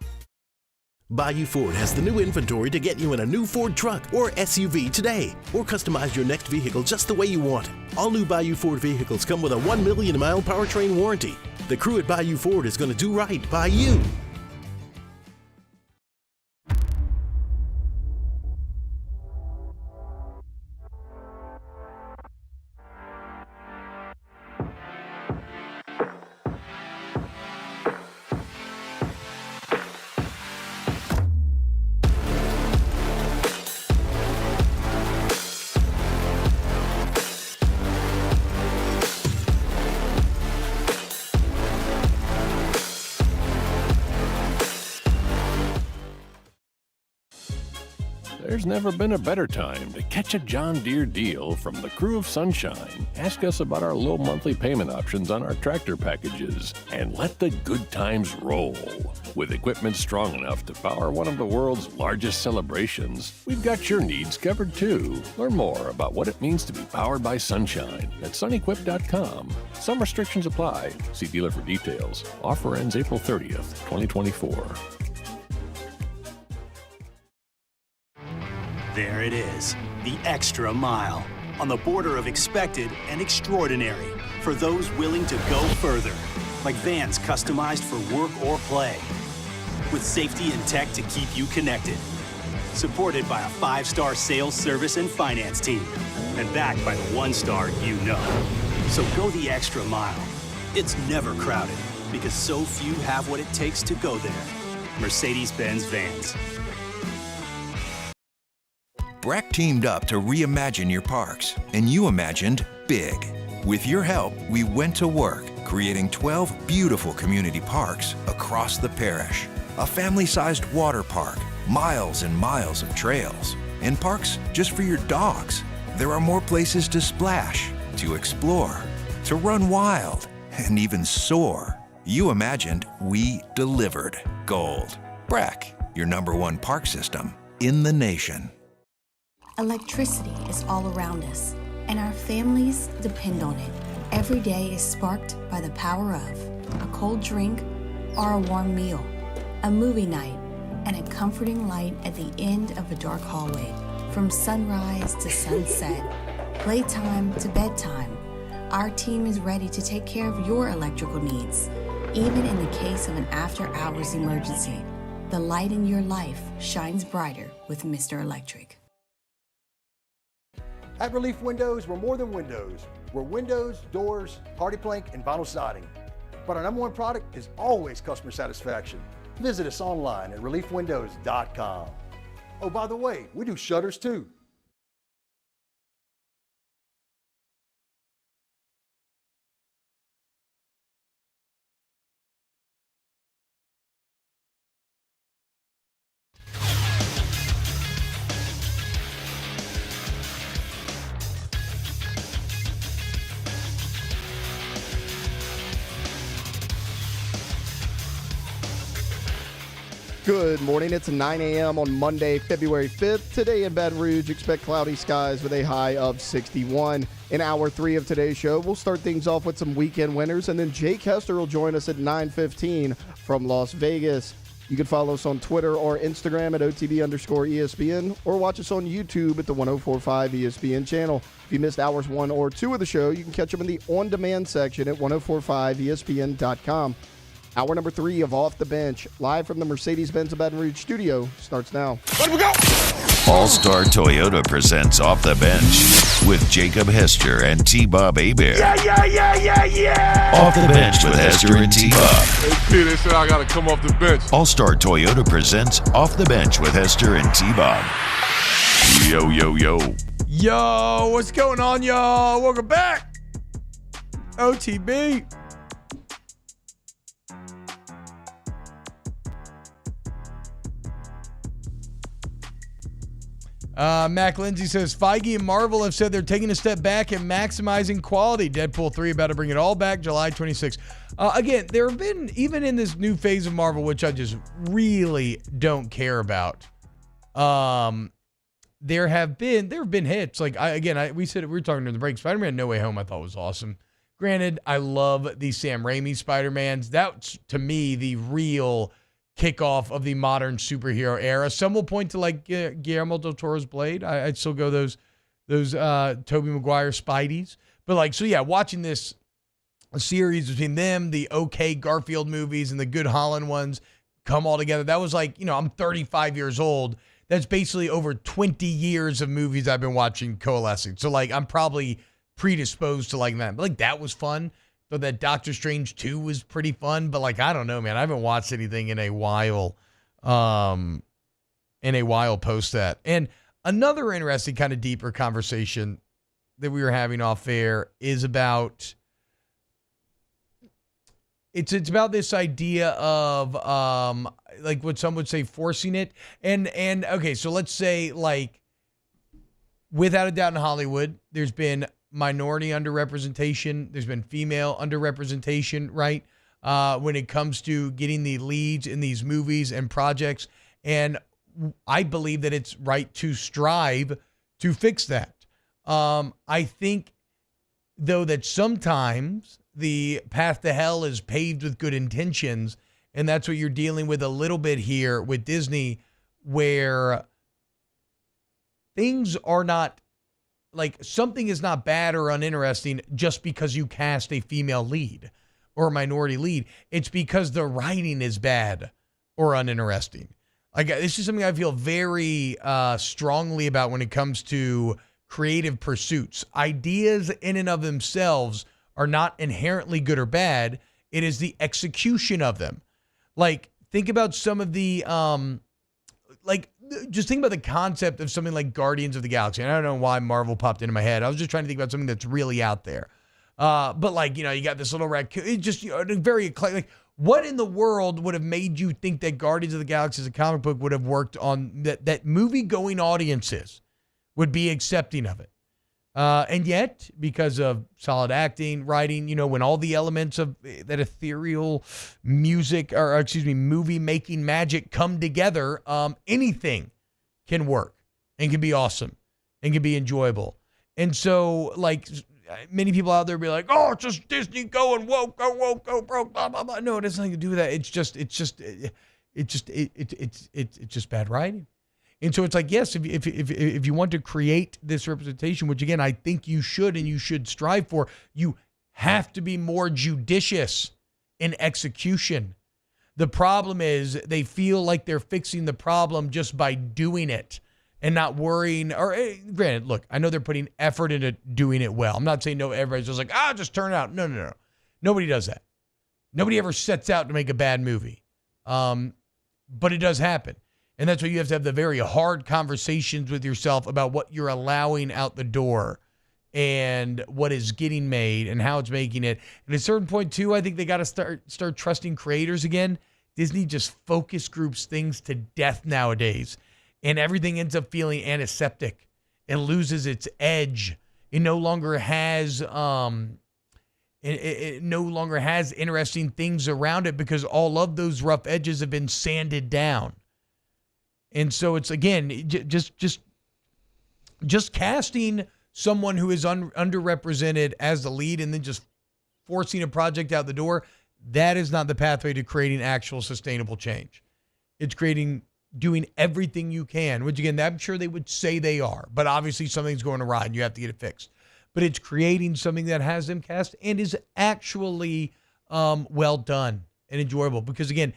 Bayou Ford has the new inventory to get you in a new Ford truck or SUV today, or customize your next vehicle just the way you want. All new Bayou Ford vehicles come with a 1 million mile powertrain warranty. The crew at Bayou Ford is going to do right by you. There's never been a better time to catch a John Deere deal from the crew of Sunshine. Ask us about our low monthly payment options on our tractor packages and let the good times roll. With equipment strong enough to power one of the world's largest celebrations, we've got your needs covered too. Learn more about what it means to be powered by Sunshine at sunequip.com. Some restrictions apply. See dealer for details. Offer ends April 30th, 2024. There it is, the extra mile, on the border of expected and extraordinary, for those willing to go further, like vans customized for work or play, with safety and tech to keep you connected, supported by a 5-star sales, service, and finance team, and backed by the 1-star you know. So go the extra mile. It's never crowded, because so few have what it takes to go there. Mercedes-Benz vans. Breck teamed up to reimagine your parks, and you imagined big. With your help, we went to work, creating 12 beautiful community parks across the parish. A family-sized water park, miles and miles of trails, and parks just for your dogs. There are more places to splash, to explore, to run wild, and even soar. You imagined, we delivered gold. Breck, your #1 park system in the nation. Electricity is all around us, and our families depend on it. Every day is sparked by the power of a cold drink or a warm meal, a movie night, and a comforting light at the end of a dark hallway. From sunrise to sunset, playtime to bedtime, our team is ready to take care of your electrical needs. Even in the case of an after-hours emergency, the light in your life shines brighter with Mr. Electric. At Relief Windows, we're more than windows. We're windows, doors, party plank, and vinyl siding. But our #1 product is always customer satisfaction. Visit us online at reliefwindows.com. Oh, by the way, we do shutters too. Good morning. It's 9 a.m. on Monday, February 5th. Today in Baton Rouge, expect cloudy skies with a high of 61. In hour 3 of today's show, we'll start things off with some weekend winners, and then Jake Hester will join us at 9:15 from Las Vegas. You can follow us on Twitter or Instagram at OTB_ESPN, or watch us on YouTube at the 1045 ESPN channel. If you missed hours 1 or 2 of the show, you can catch them in the on-demand section at 1045ESPN.com. Hour number 3 of Off the Bench, live from the Mercedes-Benz of Baton Rouge studio, starts now. Let we go! All-Star Toyota presents Off the Bench with Jacob Hester and T-Bob Hebert. Yeah! Off the Bench with Hester and T-Bob. Hey, they said I got to come off the bench. All-Star Toyota presents Off the Bench with Hester and T-Bob. Yo, yo, yo. Yo, what's going on, y'all? Welcome back. OTB. Mac Lindsay says, Feige and Marvel have said they're taking a step back and maximizing quality. Deadpool 3 about to bring it all back July 26th. Again, there have been, even in this new phase of Marvel, which I just really don't care about, there have been hits. Like, we were talking during the break, Spider-Man No Way Home I thought was awesome. Granted, I love the Sam Raimi Spider-Mans. That's, to me, the real kickoff of the modern superhero era. Some will point to like Guillermo del Toro's Blade. I'd still go those Tobey Maguire Spideys. But like, so yeah, watching this series between them, the okay Garfield movies and the good Holland ones come all together. That was like, I'm 35 years old. That's basically over 20 years of movies I've been watching coalescing. So like, I'm probably predisposed to like that. But like, that was fun. So that Doctor Strange 2 was pretty fun, but like, I don't know, man. I haven't watched anything in a while post that. And another interesting kind of deeper conversation that we were having off air is about, it's about this idea of like what some would say forcing it. And okay, so let's say like, without a doubt in Hollywood, there's been minority underrepresentation. There's been female underrepresentation, right? When it comes to getting the leads in these movies and projects. And I believe that it's right to strive to fix that. I think, though, that sometimes the path to hell is paved with good intentions. And that's what you're dealing with a little bit here with Disney, where things are not, like, something is not bad or uninteresting just because you cast a female lead or a minority lead. It's because the writing is bad or uninteresting. Like, this is something I feel very strongly about when it comes to creative pursuits. Ideas in and of themselves are not inherently good or bad. It is the execution of them. Like, think about some of the, just think about the concept of something like Guardians of the Galaxy. And I don't know why Marvel popped into my head. I was just trying to think about something that's really out there. But you got this little raccoon. It's just very eclectic. What in the world would have made you think that Guardians of the Galaxy as a comic book would have worked on that movie-going audiences would be accepting of it? And yet, because of solid acting, writing, when all the elements of that ethereal movie-making magic come together, anything can work and can be awesome and can be enjoyable. And so, many people out there be like, oh, it's just Disney going woke, go broke, blah, blah, blah. No, it has nothing to do with that. It's just bad writing. And so it's like, yes, if you want to create this representation, which again, I think you should and you should strive for, you have to be more judicious in execution. The problem is they feel like they're fixing the problem just by doing it and not worrying. Or granted, look, I know they're putting effort into doing it well. I'm not saying no, everybody's just like, just turn it out. No. Nobody does that. Nobody ever sets out to make a bad movie. But it does happen. And that's why you have to have the very hard conversations with yourself about what you're allowing out the door and what is getting made and how it's making it. And at a certain point, too, I think they got to start trusting creators again. Disney just focus groups things to death nowadays. And everything ends up feeling antiseptic. It loses its edge. It no longer has it no longer has interesting things around it because all of those rough edges have been sanded down. And so it's, again, just casting someone who is underrepresented as the lead and then just forcing a project out the door, that is not the pathway to creating actual sustainable change. It's doing everything you can, which, again, I'm sure they would say they are, but obviously something's going awry and you have to get it fixed. But it's creating something that has them cast and is actually well done and enjoyable because, again,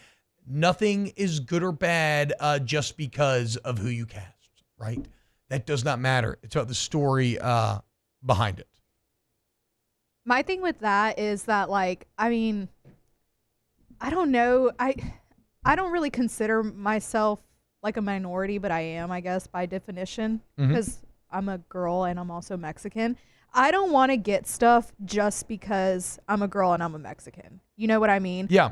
nothing is good or bad just because of who you cast, right? That does not matter. It's about the story behind it. My thing with that is that, I don't know. I don't really consider myself like a minority, but I am, I guess, by definition, because I'm a girl and I'm also Mexican. I don't want to get stuff just because I'm a girl and I'm a Mexican. You know what I mean? Yeah.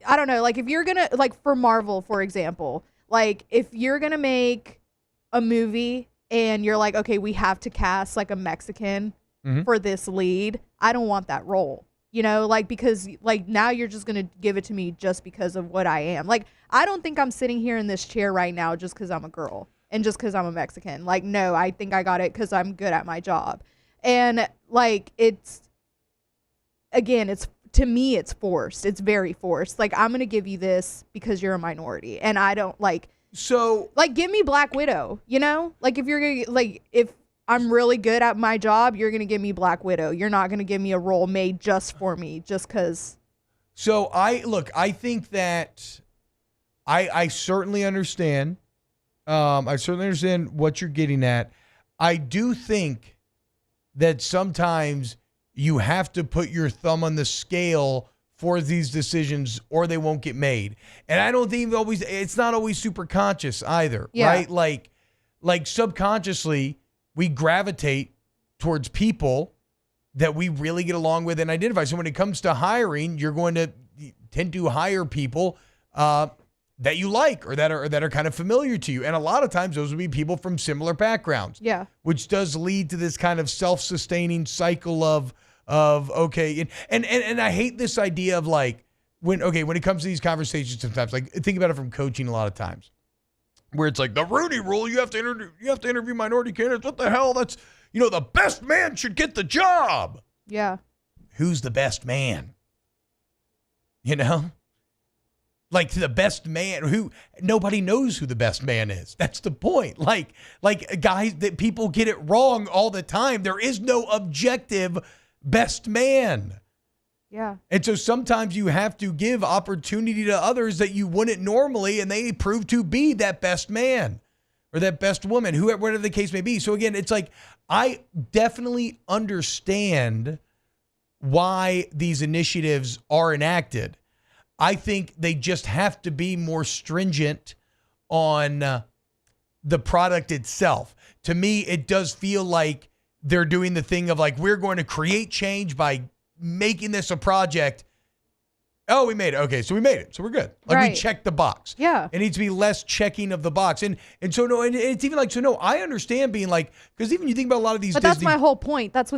I don't know, if you're gonna, for Marvel, for example, if you're gonna make a movie and you're like, okay, we have to cast a Mexican for this lead, I don't want that role, because now you're just gonna give it to me just because of what I am. I don't think I'm sitting here in this chair right now just because I'm a girl and just because I'm a Mexican. No, I think I got it because I'm good at my job. And to me, it's forced. It's very forced. I'm going to give you this because you're a minority. And I don't give me Black Widow, if you're going to, if I'm really good at my job, you're going to give me Black Widow. You're not going to give me a role made just for me, just because. So I think that I certainly understand. I certainly understand what you're getting at. I do think that sometimes you have to put your thumb on the scale for these decisions or they won't get made. And I don't think it's not always super conscious either, right? Like subconsciously, we gravitate towards people that we really get along with and identify. So when it comes to hiring, you're going to tend to hire people that you like or that are kind of familiar to you. And a lot of times those will be people from similar backgrounds. Yeah. Which does lead to this kind of self-sustaining cycle of okay. And I hate this idea of when it comes to these conversations sometimes, think about it from coaching a lot of times where it's the Rooney Rule, you have to interview minority candidates. What the hell? That's, the best man should get the job. Yeah. Who's the best man? The best man who nobody knows who the best man is. That's the point. Guys, that people get it wrong all the time. There is no objective best man. Yeah. And so sometimes you have to give opportunity to others that you wouldn't normally, and they prove to be that best man or that best woman, whatever the case may be. So again, it's I definitely understand why these initiatives are enacted. I think they just have to be more stringent on the product itself. To me, it does feel like they're doing the thing of like, we're going to create change by making this a project. Oh, we made it. Okay, so we made it. So we're good. Like we checked the box. Yeah. It needs to be less checking of the box. And so no, and it's even like, so no, I understand being like, because even you think about a lot of these But that's my whole point. That's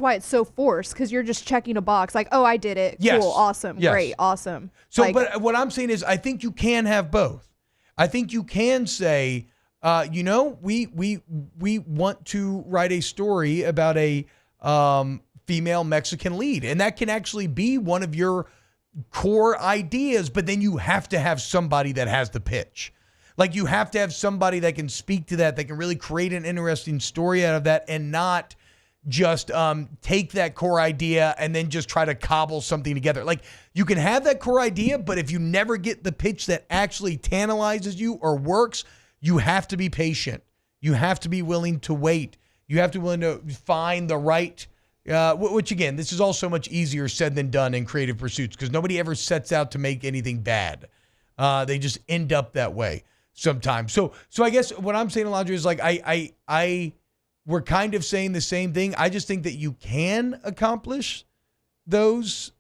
why it's so forced, because you're just checking a box. Like, oh, I did it. Yes. Cool. Awesome. Yes. Great. Awesome. So, like, but what I'm saying is, I think you can have both. I think you can say, we want to write a story about a female Mexican lead, and that can actually be one of your core ideas, but then you have to have somebody that has the pitch. Like you have to have somebody that can speak to that can really create an interesting story out of that, and not just take that core idea and then just try to cobble something together. Like you can have that core idea, but if you never get the pitch that actually tantalizes you or works, you have to be patient. You have to be willing to wait. You have to be willing to find the right, which again, this is all so much easier said than done in creative pursuits, because nobody ever sets out to make anything bad. They just end up that way sometimes. So I guess what I'm saying, Alondra, is like, we're kind of saying the same thing. I just think that you can accomplish those.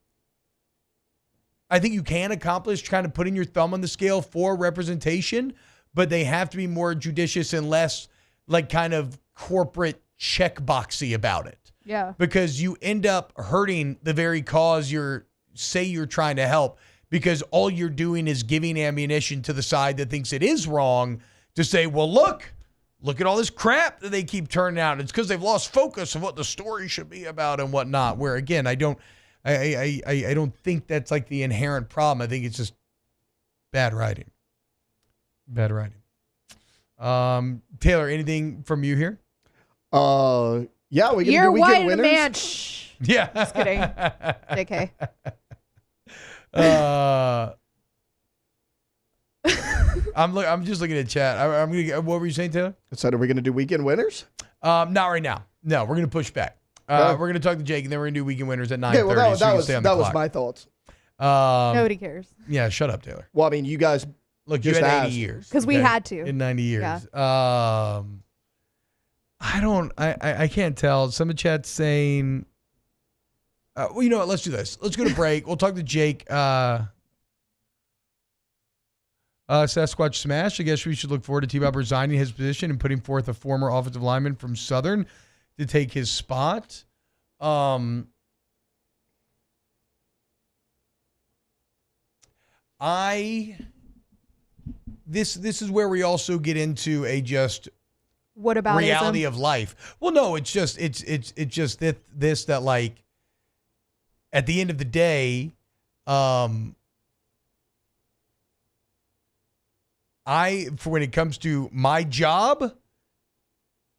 I think you can accomplish kind of putting your thumb on the scale for representation, but they have to be more judicious and less like kind of corporate checkboxy about it. Yeah. Because you end up hurting the very cause you're trying to help, because all you're doing is giving ammunition to the side that thinks it is wrong to say, well, look at all this crap that they keep turning out. It's because they've lost focus of what the story should be about and whatnot. Where again, I don't think that's like the inherent problem. I think it's just bad writing. Bad writing. Taylor, anything from you here? Yeah, we You're do weekend white winners. man. Shh. Yeah. Just kidding. JK. I'm just looking at chat. I'm gonna get, what were you saying, Taylor? I said, are we gonna do weekend winners? Not right now. No, we're gonna push back. We're gonna talk to Jake, and then we're gonna do weekend winners at 9:30. Okay, well, that was clock. my thoughts. Nobody cares. Yeah, shut up, Taylor. Well, I mean, you guys Look, you just had 80 asked. years. Because we had to. In 90 years. Yeah. I can't tell. Some of chat's saying, well, you know what? Let's do this. Let's go to break. We'll talk to Jake. Sasquatch Smash. I guess we should look forward to T-Bob resigning his position and putting forth a former offensive lineman from Southern to take his spot. This is where we also get into a just what about reality of life. Well, no, it's just this that like at the end of the day, for when it comes to my job,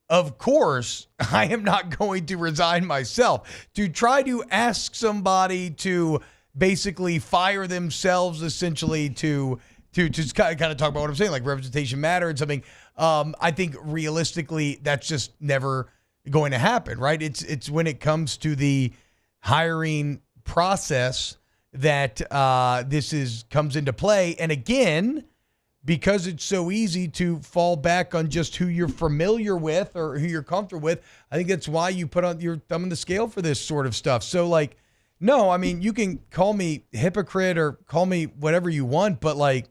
of course, I am not going to resign myself. To try to ask somebody to basically fire themselves, essentially to just kind of talk about what I'm saying, like representation matter and something. I think realistically, that's just never going to happen, right? It's when it comes to the hiring process that this comes into play. And again, because it's so easy to fall back on just who you're familiar with or who you're comfortable with, I think that's why you put on your thumb on the scale for this sort of stuff. So like, no, I mean, you can call me hypocrite or call me whatever you want, but like,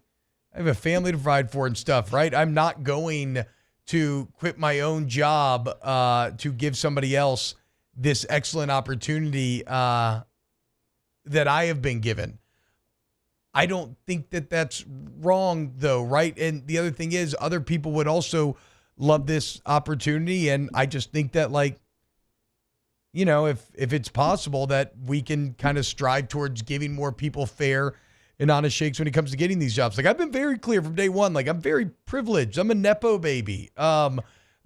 I have a family to provide for and stuff, right? I'm not going to quit my own job to give somebody else this excellent opportunity that I have been given. I don't think that that's wrong, though, right? And the other thing is, other people would also love this opportunity, and I just think that, like, you know, if it's possible that we can kind of strive towards giving more people fair and honest shakes when it comes to getting these jobs. Like, I've been very clear from day one, like, I'm very privileged. I'm a Nepo baby. I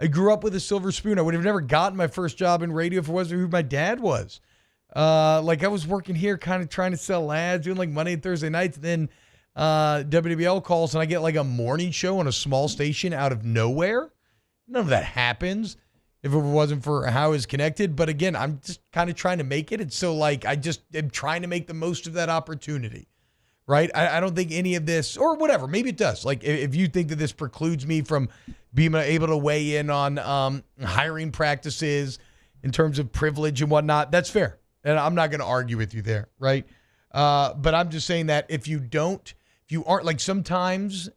grew up with a silver spoon. I would have never gotten my first job in radio if it wasn't who my dad was. Like, I was working here kind of trying to sell ads, doing like Monday and Thursday nights. Then WWL calls and I get like a morning show on a small station out of nowhere. None of that happens if it wasn't for how it's connected. But again, I'm just kind of trying to make it. And so like, I just am trying to make the most of that opportunity. right? I don't think any of this, or whatever, maybe it does. Like, if you think that this precludes me from being able to weigh in on hiring practices in terms of privilege and whatnot, that's fair. And I'm not going to argue with you there, right? But I'm just saying that if you aren't, like, sometimes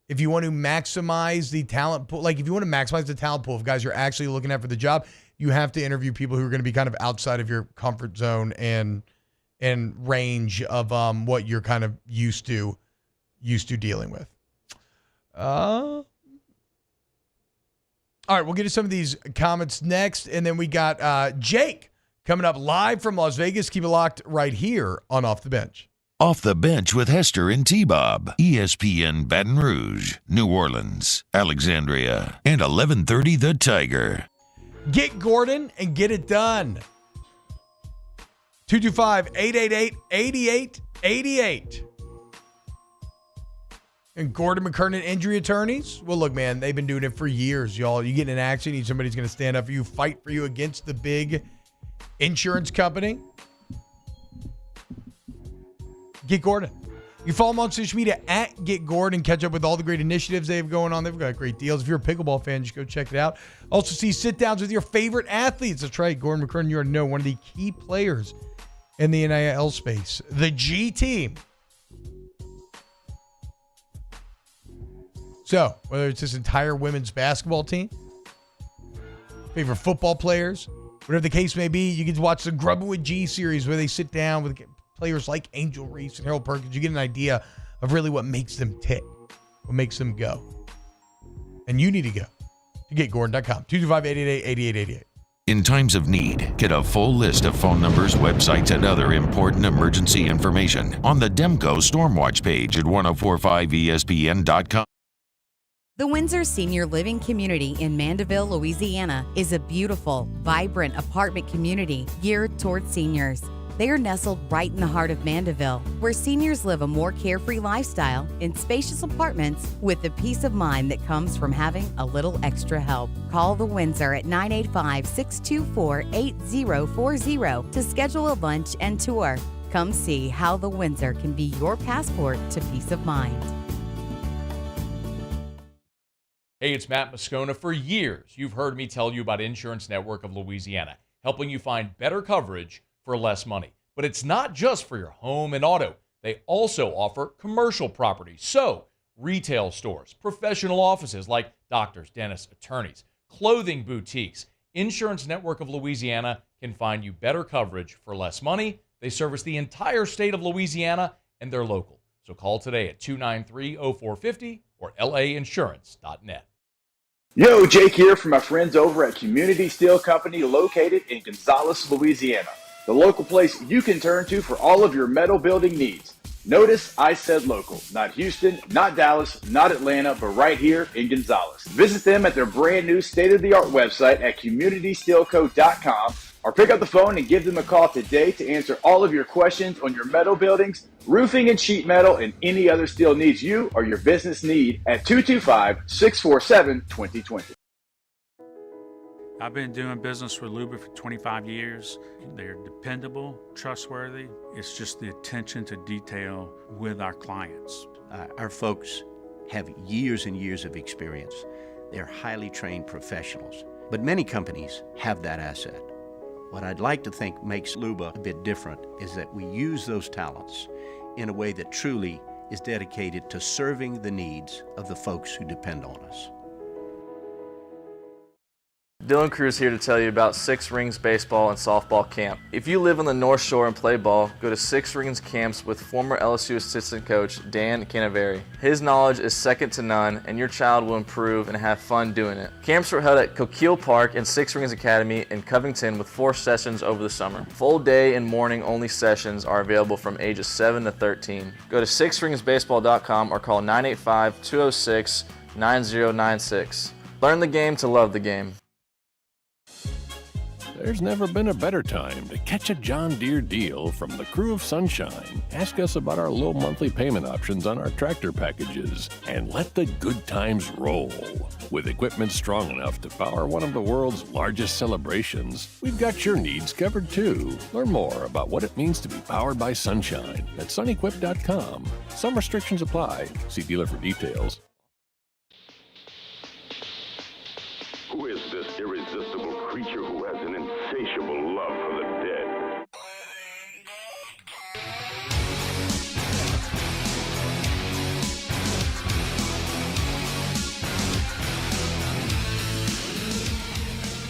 if you want to maximize the talent pool, like if you want to maximize the talent pool of guys you're actually looking at for the job, you have to interview people who are going to be kind of outside of your comfort zone and range of what you're kind of used to dealing with. All right, we'll get to some of these comments next, and then we got Jake coming up live from Las Vegas. Keep it locked right here on Off the Bench. Off the Bench with Hester and T-Bob. ESPN Baton Rouge, New Orleans, Alexandria, and 1130 The Tiger. Get Gordon and get it done. 225-888-8888. And Gordon McKernan injury attorneys? Well, look, man, they've been doing it for years, y'all. You get in an accident, you need somebody's going to stand up for you, fight for you against the big insurance company. Get Gordon. You follow them on social media at Get Gordon. Catch up with all the great initiatives they have going on. They've got great deals. If you're a pickleball fan, just go check it out. Also see sit-downs with your favorite athletes. That's right. Gordon McKernan, you already know, one of the key players in the NIL space. The G team. So, whether it's this entire women's basketball team, favorite football players, whatever the case may be, you can watch the Grubbin' with G series where they sit down with players like Angel Reese and Harold Perkins. You get an idea of really what makes them tick, what makes them go. And you need to go to getgordon.com. 225-888-8888. In times of need, get a full list of phone numbers, websites, and other important emergency information on the Demco Stormwatch page at 1045ESPN.com. The Windsor Senior Living Community in Mandeville, Louisiana is a beautiful, vibrant apartment community geared towards seniors. They are nestled right in the heart of Mandeville, where seniors live a more carefree lifestyle in spacious apartments with the peace of mind that comes from having a little extra help. Call the Windsor at 985-624-8040 to schedule a lunch and tour. Come see how the Windsor can be your passport to peace of mind. Hey, it's Matt Moscona. For years, you've heard me tell you about Insurance Network of Louisiana, helping you find better coverage for less money. But it's not just for your home and auto. They also offer commercial property. So, retail stores, professional offices like doctors, dentists, attorneys, clothing boutiques. Insurance Network of Louisiana can find you better coverage for less money. They service the entire state of Louisiana, and they're local. So call today at 293-0450 or lainsurance.net. Yo, Jake here from my friends over at Community Steel Company located in Gonzales, Louisiana. The local place you can turn to for all of your metal building needs. Notice I said local, not Houston, not Dallas, not Atlanta, but right here in Gonzales. Visit them at their brand new state-of-the-art website at communitysteelco.com or pick up the phone and give them a call today to answer all of your questions on your metal buildings, roofing and sheet metal, and any other steel needs you or your business need at 225-647-2020. I've been doing business with Luba for 25 years. They're dependable, trustworthy. It's just the attention to detail with our clients. Our folks have years and years of experience. They're highly trained professionals, but many companies have that asset. What I'd like to think makes Luba a bit different is that we use those talents in a way that truly is dedicated to serving the needs of the folks who depend on us. Dylan Cruz here to tell you about Six Rings Baseball and Softball Camp. If you live on the North Shore and play ball, go to Six Rings Camps with former LSU assistant coach Dan Canaveri. His knowledge is second to none, and your child will improve and have fun doing it. Camps were held at Coquille Park and Six Rings Academy in Covington with 4 sessions over the summer. Full day and morning only sessions are available from ages 7 to 13. Go to sixringsbaseball.com or call 985-206-9096. Learn the game to love the game. There's never been a better time to catch a John Deere deal from the crew of Sunshine. Ask us about our low monthly payment options on our tractor packages and let the good times roll. With equipment strong enough to power one of the world's largest celebrations, we've got your needs covered too. Learn more about what it means to be powered by Sunshine at sunequip.com. Some restrictions apply. See dealer for details. Who is this irresistible creature who has an insatiable love for the dead?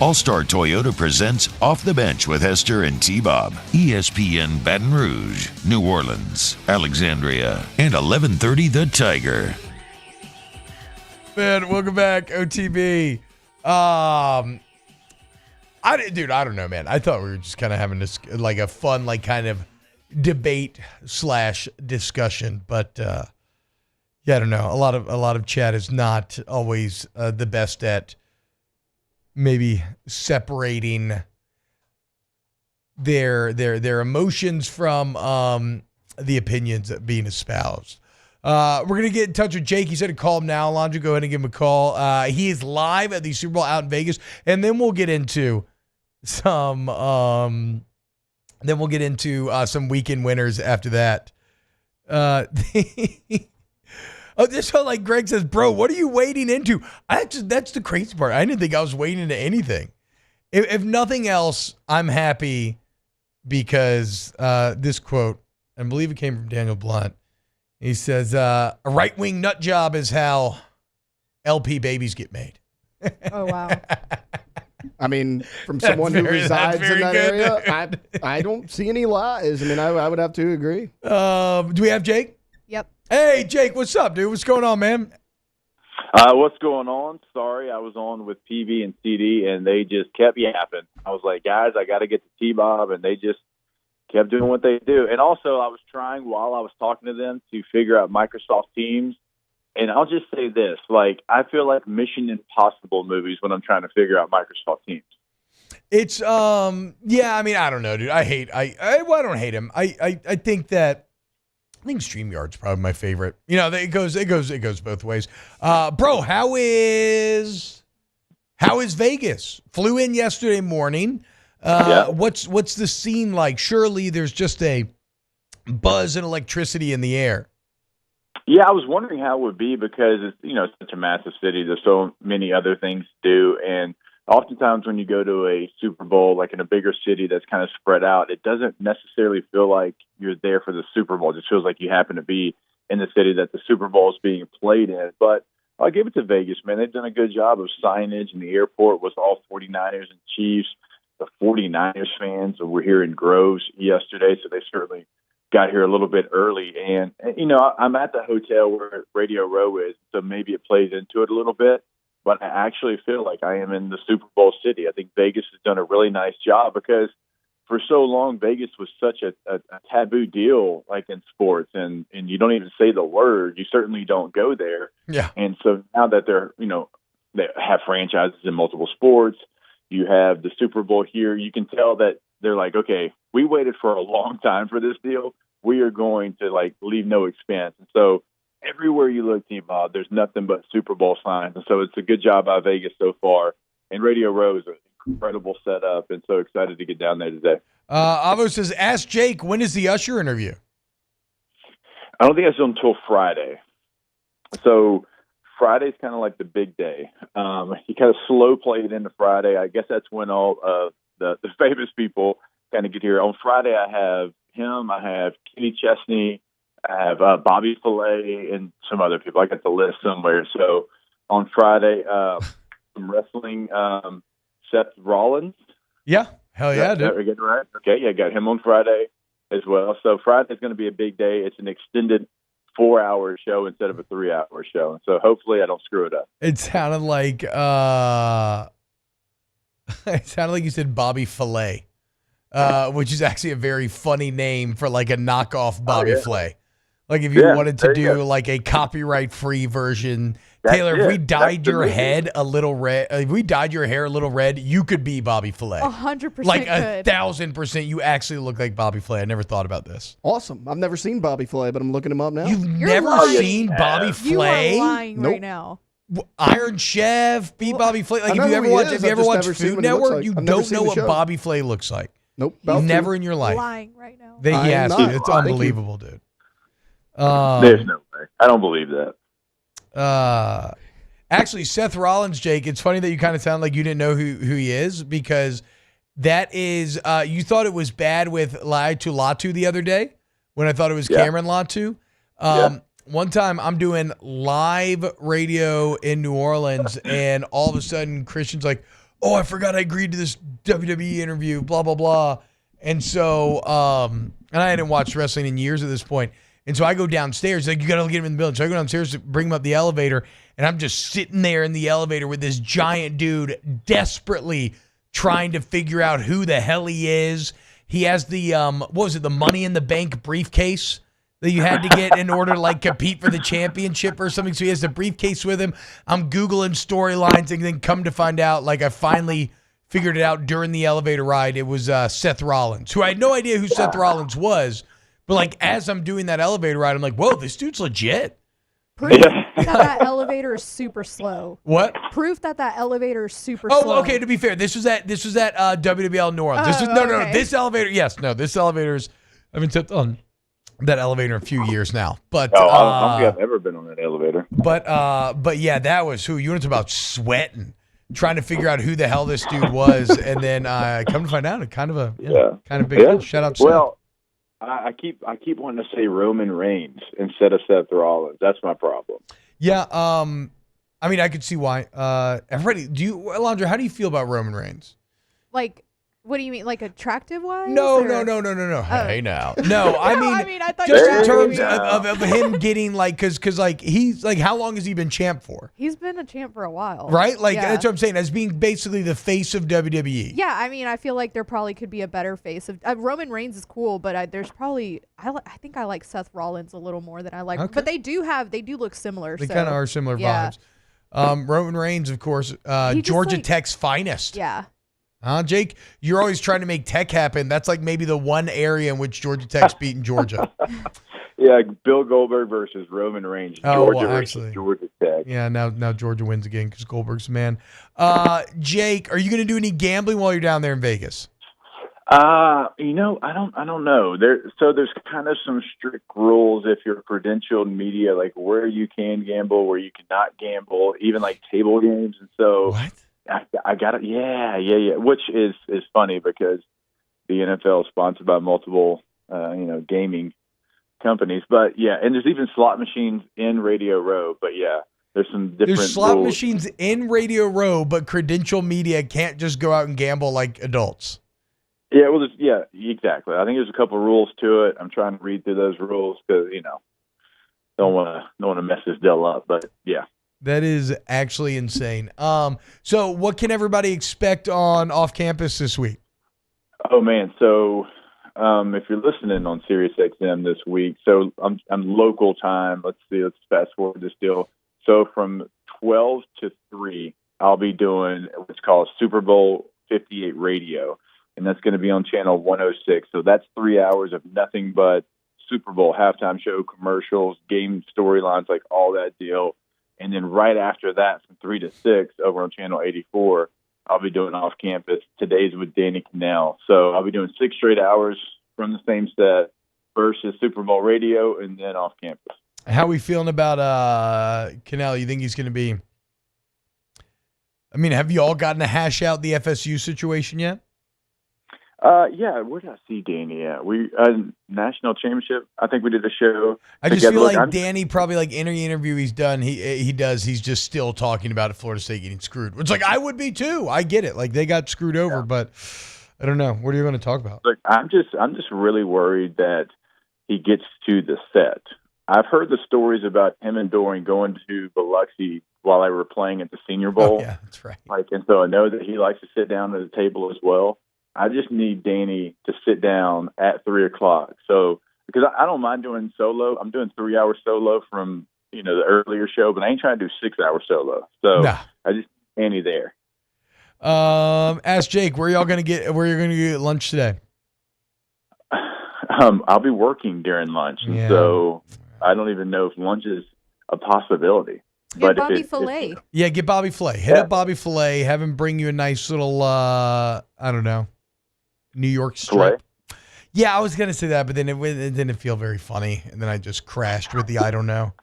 All-Star Toyota presents Off the Bench with Hester and T-Bob. ESPN Baton Rouge, New Orleans, Alexandria, and 1130 The Tiger. Man, welcome back, OTB. I don't know, man. I thought we were just kind of having this like a fun, like kind of debate / discussion, but yeah, I don't know. A lot of chat is not always the best at maybe separating their emotions from the opinions that being espoused. We're going to get in touch with Jake. He said to call him now. Alondra, go ahead and give him a call. He is live at the Super Bowl out in Vegas. And then we'll get into some weekend winners after that. This whole, like Greg says, bro, what are you wading into? That's the crazy part. I didn't think I was wading into anything. If nothing else, I'm happy because this quote, I believe it came from Daniel Blunt. He says, a right-wing nut job is how LP babies get made. Oh, wow. I mean, from someone who resides in that area, I don't see any lies. I mean, I would have to agree. Do we have Jake? Yep. Hey, Jake, what's up, dude? What's going on, man? What's going on? Sorry, I was on with PV and CD, and they just kept yapping. I was like, guys, I got to get to T-Bob, and they just kept doing what they do. And also, I was trying while I was talking to them to figure out Microsoft Teams. And I'll just say this, like, I feel like Mission Impossible movies when I'm trying to figure out Microsoft Teams. It's, yeah, I mean, I don't know, dude. I don't hate him. I think StreamYard's probably my favorite. You know, it goes both ways. Bro, how is Vegas? Flew in yesterday morning. Yeah. What's the scene like? Surely there's just a buzz and electricity in the air. Yeah, I was wondering how it would be because it's such a massive city. There's so many other things to do, and oftentimes when you go to a Super Bowl, like in a bigger city that's kind of spread out, it doesn't necessarily feel like you're there for the Super Bowl. It just feels like you happen to be in the city that the Super Bowl is being played in. But I'll give it to Vegas, man. They've done a good job of signage, and the airport was all 49ers and Chiefs. The 49ers fans were here in Groves yesterday, so they certainly got here a little bit early. And I'm at the hotel where Radio Row is, so maybe it plays into it a little bit. But I actually feel like I am in the Super Bowl city. I think Vegas has done a really nice job because for so long, Vegas was such a taboo deal, like in sports, and you don't even say the word. You certainly don't go there. Yeah. And so now that they have franchises in multiple sports, you have the Super Bowl here, you can tell that they're like, okay, we waited for a long time for this deal. We are going to leave no expense. And so everywhere you look, T-Bob, there's nothing but Super Bowl signs. And so it's a good job by Vegas so far. And Radio Row is an incredible setup, and so excited to get down there today. Avo says, ask Jake, when is the Usher interview? I don't think it's until Friday. So Friday's kind of like the big day. He kind of slow played into Friday. I guess that's when all the famous people kind of get here. On Friday, I have him. I have Kenny Chesney. I have Bobby Filet and some other people. I got the list somewhere. So on Friday, some wrestling, Seth Rollins. Yeah. Hell yeah, dude. Did I get it right? Okay, yeah, got him on Friday as well. So Friday's going to be a big day. It's an extended 4-hour show instead of a 3-hour show. So hopefully I don't screw it up. It sounded like you said Bobby Filet, which is actually a very funny name for like a knockoff Bobby Flay. Like if you wanted to do like a copyright-free version. Taylor, if we dyed your head a little red, if we dyed your hair a little red, you could be Bobby Flay. 100% Like could. 1,000%. You actually look like Bobby Flay. I never thought about this. Awesome. I've never seen Bobby Flay, but I'm looking him up now. You've You're never lying. seen Bobby Flay? You are lying Nope. right now. Iron Chef, beat Bobby Flay. Like I know if you who ever he watch, is, if you I've ever just watch never seen Food what he looks Network, like. you I've never don't seen know the what show. Bobby Flay looks like. Nope. about to. Never in your life. Lying right now. I am Yes, not. dude, it's Thank you. unbelievable, dude. There's no way. I don't believe that. Actually, Seth Rollins, Jake, it's funny that you kind of sound like you didn't know who he is because that is, you thought it was bad with Lai Tulatu the other day when I thought it was Cameron Latu. One time I'm doing live radio in New Orleans and all of a sudden Christian's like, oh, I forgot I agreed to this WWE interview, blah, blah, blah. And so, and I hadn't watched wrestling in years at this point. And so I go downstairs, like, you got to get him in the building. So I go downstairs to bring him up the elevator, and I'm just sitting there in the elevator with this giant dude desperately trying to figure out who the hell he is. He has the, what was it, the Money in the Bank briefcase that you had to get in order to, like, compete for the championship or something. So he has the briefcase with him. I'm Googling storylines, and then come to find out, like, I finally figured it out during the elevator ride. It was Seth Rollins, who I had no idea who Seth Rollins was. But, like, as I'm doing that elevator ride, I'm like, whoa, this dude's legit. Proof that elevator is super slow. What? Proof that elevator is super slow. Oh, okay, to be fair, this was at WWL New Orleans. No, this elevator, this elevator's, I've been tipped on that elevator in a few years now. But I don't think I've ever been on that elevator. But yeah, that was who. You want to talk about sweating, trying to figure out who the hell this dude was, and then come to find out, kind of a big deal. Shout out to Well, I keep wanting to say Roman Reigns instead of Seth Rollins. That's my problem. Yeah, I mean, I could see why. Everybody, Alondra, how do you feel about Roman Reigns? Like, what do you mean? Like attractive wise? No. Oh. Hey, now. No, I mean, I thought just you in terms were of him getting, like, because like, he's, like, how long has he been champ for? He's been a champ for a while. Right? Like, yeah. that's what I'm saying, as being basically the face of WWE. Yeah, I mean, I feel like there probably could be a better face of Roman Reigns is cool, but there's probably I think I like Seth Rollins a little more than I like. Okay. But they do look similar. They so, kind of are similar yeah. vibes. Roman Reigns, of course, Georgia Tech's finest. Yeah. Jake, you're always trying to make Tech happen. That's like maybe the one area in which Georgia Tech's beaten Georgia. Yeah, Bill Goldberg versus Roman Reigns. Georgia versus Georgia Tech. Yeah, now Georgia wins again because Goldberg's the man. Jake, are you going to do any gambling while you're down there in Vegas? I don't know. There's kind of some strict rules if you're credentialed media, like where you can gamble, where you cannot gamble, even like table games. And so what? I got it. Yeah. Which is funny because the NFL is sponsored by multiple, gaming companies. But yeah, and there's even slot machines in Radio Row. But yeah, there's some different. There's slot rules. machines in Radio Row, but credential media can't just go out and gamble like adults. Yeah, exactly. I think there's a couple of rules to it. I'm trying to read through those rules because don't want to mess this deal up. But yeah. That is actually insane. So what can everybody expect on Off Campus this week? Oh man, so if you're listening on Sirius XM this week, so I'm local time. Let's fast forward this deal. So from 12 to 3, I'll be doing what's called Super Bowl 58 radio, and that's going to be on channel 106. So that's 3 hours of nothing but Super Bowl halftime show, commercials, game storylines, like all that deal. And then right after that, from 3 to 6, over on Channel 84, I'll be doing Off Campus. Today's with Danny Cannell. So I'll be doing 6 straight hours from the same set versus Super Bowl radio and then Off Campus. How are we feeling about Cannell? You think he's going to be – I mean, have you all gotten to hash out the FSU situation yet? Yeah, where did I see Danny at? We national championship. I think we did a show. I just feel like Danny probably like any interview he's done, he's just still talking about Florida State getting screwed. It's like I would be too. I get it. Like they got screwed over, but I don't know. What are you going to talk about? Look, I'm just really worried that he gets to the set. I've heard the stories about him and Dorian going to Biloxi while they were playing at the Senior Bowl. Oh, yeah, that's right. And so I know that he likes to sit down at the table as well. I just need Danny to sit down at 3 o'clock. So because I don't mind doing solo. I'm doing 3-hour solo from, the earlier show, but I ain't trying to do 6-hour solo. So I just Andy there. Ask Jake, where you're gonna get lunch today? I'll be working during lunch, and so I don't even know if lunch is a possibility. Get Bobby Filet. Yeah, get Bobby Filet. Hit up Bobby Filet. Have him bring you a nice little, I don't know, New York strip. Filet? Yeah, I was going to say that, but then it didn't feel very funny. And then I just crashed with the I don't know.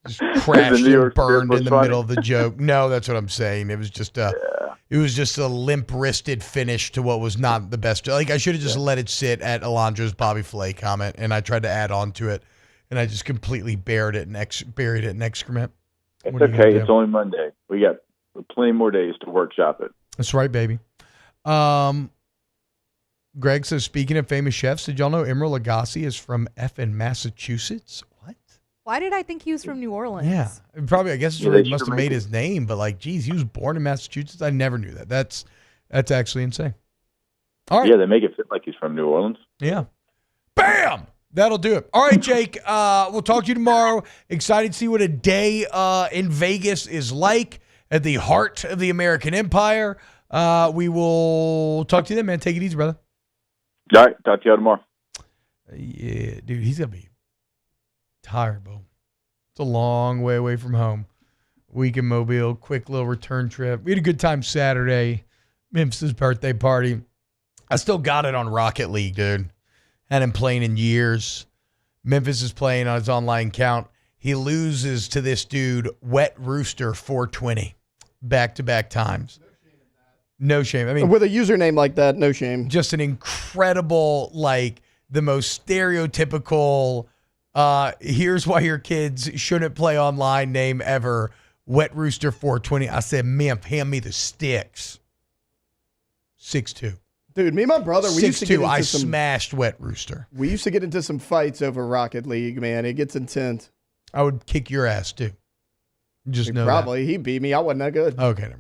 Just crashed and burned in the middle of the joke. No, that's what I'm saying. It was just a limp-wristed finish to what was not the best. Like, I should have just let it sit at Alondra's Bobby Filet comment, and I tried to add on to it, and I just completely buried it in excrement. It's okay. It's only Monday. We got plenty more days to workshop it. That's right, baby. Greg says, speaking of famous chefs, did y'all know Emeril Lagasse is from effing Massachusetts? What? Why did I think he was from New Orleans? Yeah. Probably, I guess it's where he must have made his name, but like, geez, he was born in Massachusetts? I never knew that. That's actually insane. All right. Yeah, they make it fit like he's from New Orleans. Yeah. Bam! That'll do it. All right, Jake. We'll talk to you tomorrow. Excited to see what a day in Vegas is like at the heart of the American Empire. We will talk to you then, man. Take it easy, brother. All right. Talk to you tomorrow. Yeah, dude. He's going to be tired, Bo. It's a long way away from home. Week in Mobile. Quick little return trip. We had a good time Saturday. Memphis' birthday party. I still got it on Rocket League, dude. Hadn't played in years. Memphis is playing on his online account. He loses to this dude, Wet Rooster 420, back-to-back times. No shame. I mean, with a username like that, no shame. Just an incredible, like, the most stereotypical, here's why your kids shouldn't play online name ever, Wet Rooster 420. I said, Memph, hand me the sticks. 6'2". Dude, me and my brother, we used to get into smashed Wet Rooster. We used to get into some fights over Rocket League, man. It gets intense. I would kick your ass, too. Just know probably. He beat me. I wasn't that good. Okay, never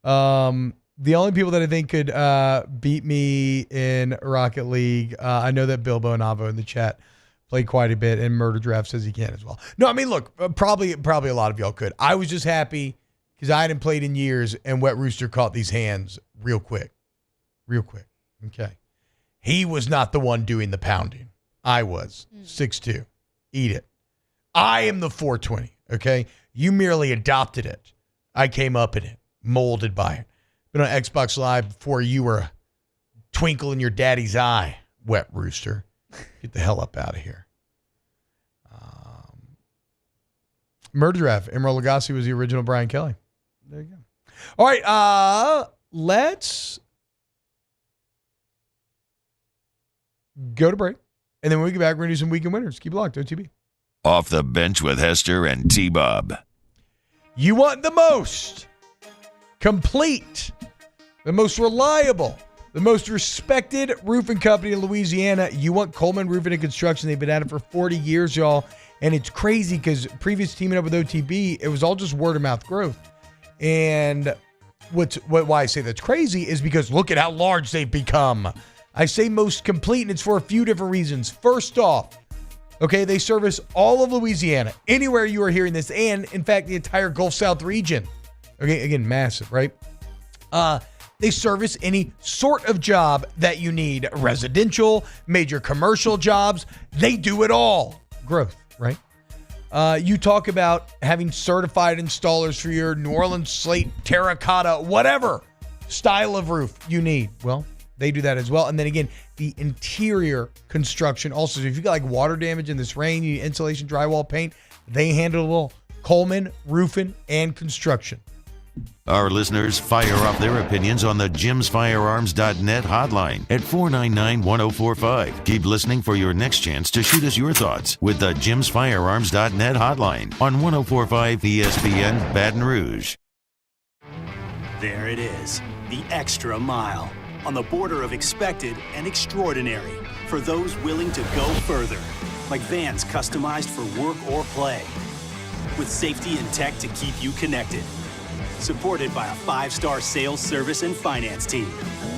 mind. The only people that I think could beat me in Rocket League, I know that Bilbo and Avo in the chat play quite a bit, and Murder Draft says he can as well. No, I mean, look, probably a lot of y'all could. I was just happy because I hadn't played in years, and Wet Rooster caught these hands real quick. Okay. He was not the one doing the pounding. I was. 6'2". Eat it. I am the 420, okay? You merely adopted it. I came up in it, molded by it. Been on Xbox Live before you were a twinkle in your daddy's eye, Wet Rooster. Get the hell up out of here. Murder Draft. Emeril Lagasse was the original Brian Kelly. There you go. All right, let's go to break. And then when we get back, we're going to do some weekend winners. Keep it locked, OTB. Off the Bench with Hester and T-Bob. You want the most complete, the most reliable, the most respected roofing company in Louisiana. You want Coleman Roofing and Construction. They've been at it for 40 years, y'all. And it's crazy because previous teaming up with OTB, it was all just word of mouth growth. And why I say that's crazy is because look at how large they've become. I say most complete, and it's for a few different reasons. First off, okay, they service all of Louisiana, anywhere you are hearing this, and in fact, the entire Gulf South region. Okay, again, massive, right? They service any sort of job that you need, residential, major commercial jobs. They do it all. Growth, right? You talk about having certified installers for your New Orleans slate, terracotta, whatever style of roof you need. Well, they do that as well. And then again, the interior construction also. So if you got like water damage in this rain, you need insulation, drywall, paint, they handle it all. Coleman Roofing and Construction. Our listeners fire off their opinions on the jimsfirearms.net hotline at 499-1045. Keep listening for your next chance to shoot us your thoughts with the jimsfirearms.net hotline on 1045 ESPN Baton Rouge. There it is, the extra mile. On the border of expected and extraordinary for those willing to go further. Like vans customized for work or play. With safety and tech to keep you connected. Supported by a 5-star sales, service, and finance team.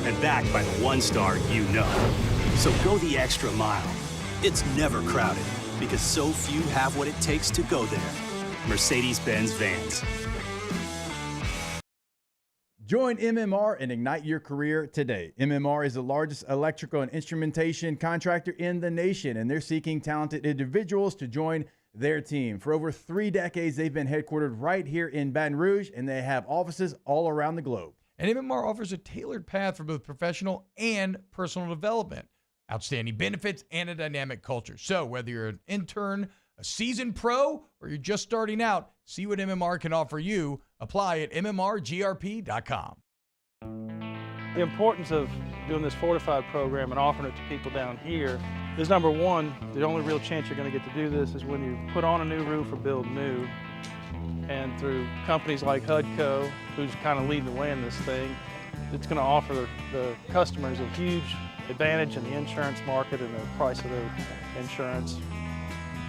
And backed by the 1-star you know. So go the extra mile. It's never crowded because so few have what it takes to go there. Mercedes-Benz Vans. Join MMR and ignite your career today. MMR is the largest electrical and instrumentation contractor in the nation, and they're seeking talented individuals to join their team. For over 3 decades, they've been headquartered right here in Baton Rouge, and they have offices all around the globe. And MMR offers a tailored path for both professional and personal development, outstanding benefits, and a dynamic culture. So whether you're an intern, a seasoned pro, or you're just starting out, see what MMR can offer you. Apply at mmrgrp.com. The importance of doing this Fortified program and offering it to people down here is, number one, the only real chance you're going to get to do this is when you put on a new roof or build new. And through companies like HUDCO, who's kind of leading the way in this thing, it's going to offer the customers a huge advantage in the insurance market and the price of their insurance.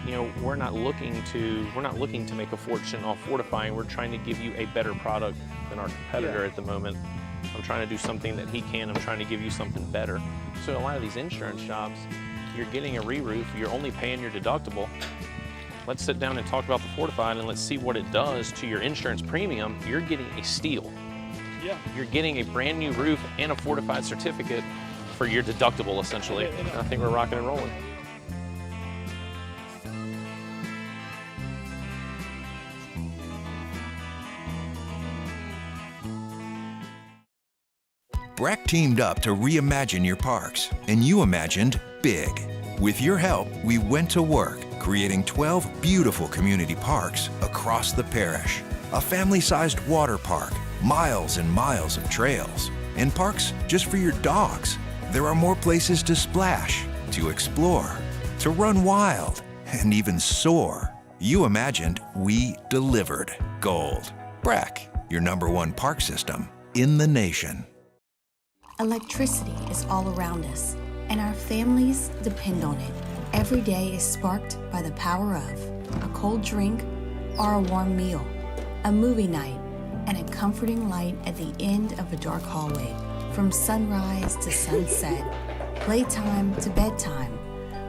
You know, we're not looking to make a fortune off fortifying. We're trying to give you a better product than our competitor at the moment. I'm trying to do something that he can. I'm trying to give you something better. So a lot of these insurance shops, you're getting a re-roof, you're only paying your deductible. Let's sit down and talk about the Fortified and let's see what it does to your insurance premium. You're getting a steal. Yeah. You're getting a brand new roof and a Fortified certificate for your deductible, essentially. And I think we're rocking and rolling. Breck teamed up to reimagine your parks, and you imagined big. With your help, we went to work, creating 12 beautiful community parks across the parish. A family-sized water park, miles and miles of trails, and parks just for your dogs. There are more places to splash, to explore, to run wild, and even soar. You imagined, we delivered. Gold. Breck, your #1 park system in the nation. Electricity is all around us, and our families depend on it. Every day is sparked by the power of a cold drink or a warm meal, a movie night, and a comforting light at the end of a dark hallway. From sunrise to sunset, playtime to bedtime,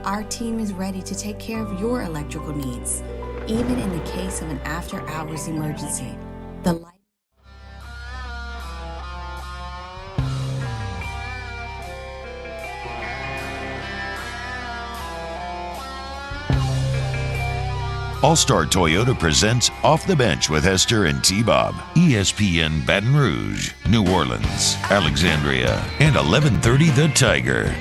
our team is ready to take care of your electrical needs, even in the case of an after-hours emergency. The light All-Star Toyota presents Off the Bench with Hester and T-Bob. ESPN Baton Rouge, New Orleans, Alexandria, and 1130 The Tiger.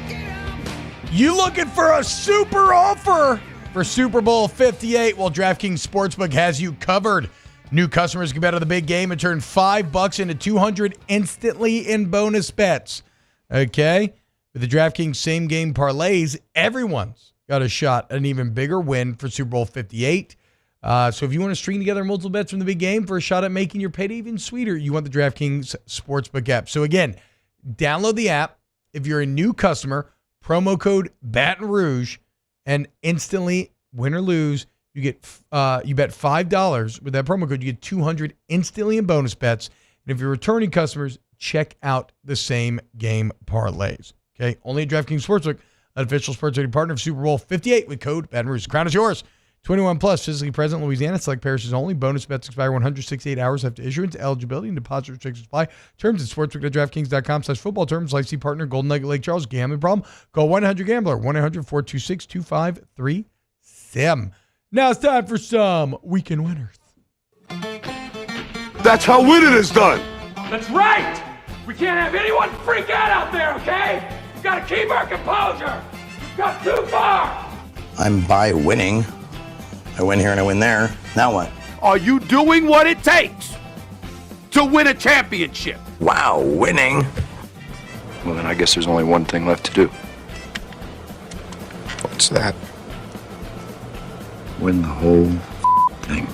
You looking for a super offer for Super Bowl 58? Well, DraftKings Sportsbook has you covered. New customers can bet on the big game and turn $5 into $200 instantly in bonus bets. Okay? With the DraftKings same-game parlays, everyone's got a shot at an even bigger win for Super Bowl 58. So if you want to string together multiple bets from the big game for a shot at making your payday even sweeter, you want the DraftKings Sportsbook app. So again, download the app. If you're a new customer, promo code Baton Rouge, and instantly, win or lose, you bet $5 with that promo code. You get $200 instantly in bonus bets. And if you're returning customers, check out the same game parlays. Okay, only at DraftKings Sportsbook, an official sports betting partner of Super Bowl 58 with code Baton Rouge. Crown is yours. 21 plus, physically present in Louisiana. Select parishes only. Bonus bets expire 168 hours after issuance. Eligibility and deposit restrictions apply. Terms at sportsbook.draftkings.com/football terms. Licensee partner, Golden Nugget Lake Charles. Gambling problem? Call 1-800-GAMBLER. 1-800-426-2537. Now it's time for some weekend winners. That's how winning is done. That's right. We can't have anyone freak out there, okay? We've got to keep our composure. We've got too far. I'm by winning. I win here and I win there. Now what? Are you doing what it takes to win a championship? Wow, winning. Well, then I guess there's only one thing left to do. What's that? Win the whole thing.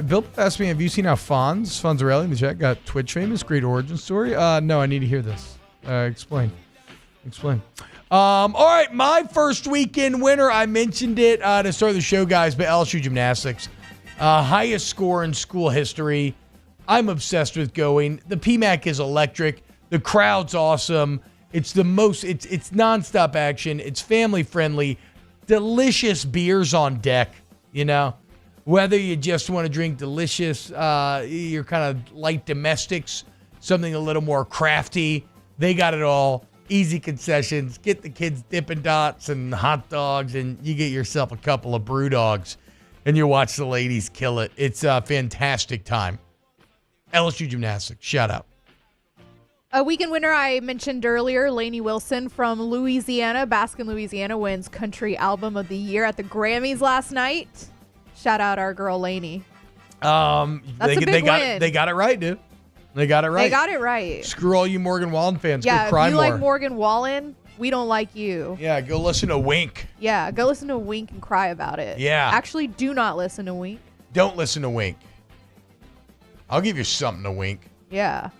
Bill asked me, have you seen how Fonzarelli in the chat got Twitch famous? Great origin story. No, I need to hear this. Explain. All right, my first weekend winner. I mentioned it to start the show, guys, but LSU Gymnastics. Highest score in school history. I'm obsessed with going. The PMAC is electric. The crowd's awesome. It's it's nonstop action. It's family friendly, delicious beers on deck, whether you just want to drink delicious, your kind of light domestics, something a little more crafty. They got it all. Easy concessions. Get the kids Dippin' Dots and hot dogs, and you get yourself a couple of brew dogs, and you watch the ladies kill it. It's a fantastic time. LSU Gymnastics, shout out. A weekend winner I mentioned earlier, Lainey Wilson from Louisiana, Baskin, Louisiana, wins Country Album of the Year at the Grammys last night. Shout out our girl Lainey. That's a big win. They got it right, dude. They got it right. They got it right. Screw all you Morgan Wallen fans. Yeah, go cry if you more. like Morgan Wallen, we don't like you. Yeah, go listen to Wink. Yeah, go listen to Wink and cry about it. Yeah. Actually, do not listen to Wink. Don't listen to Wink. I'll give you something to Wink. Yeah.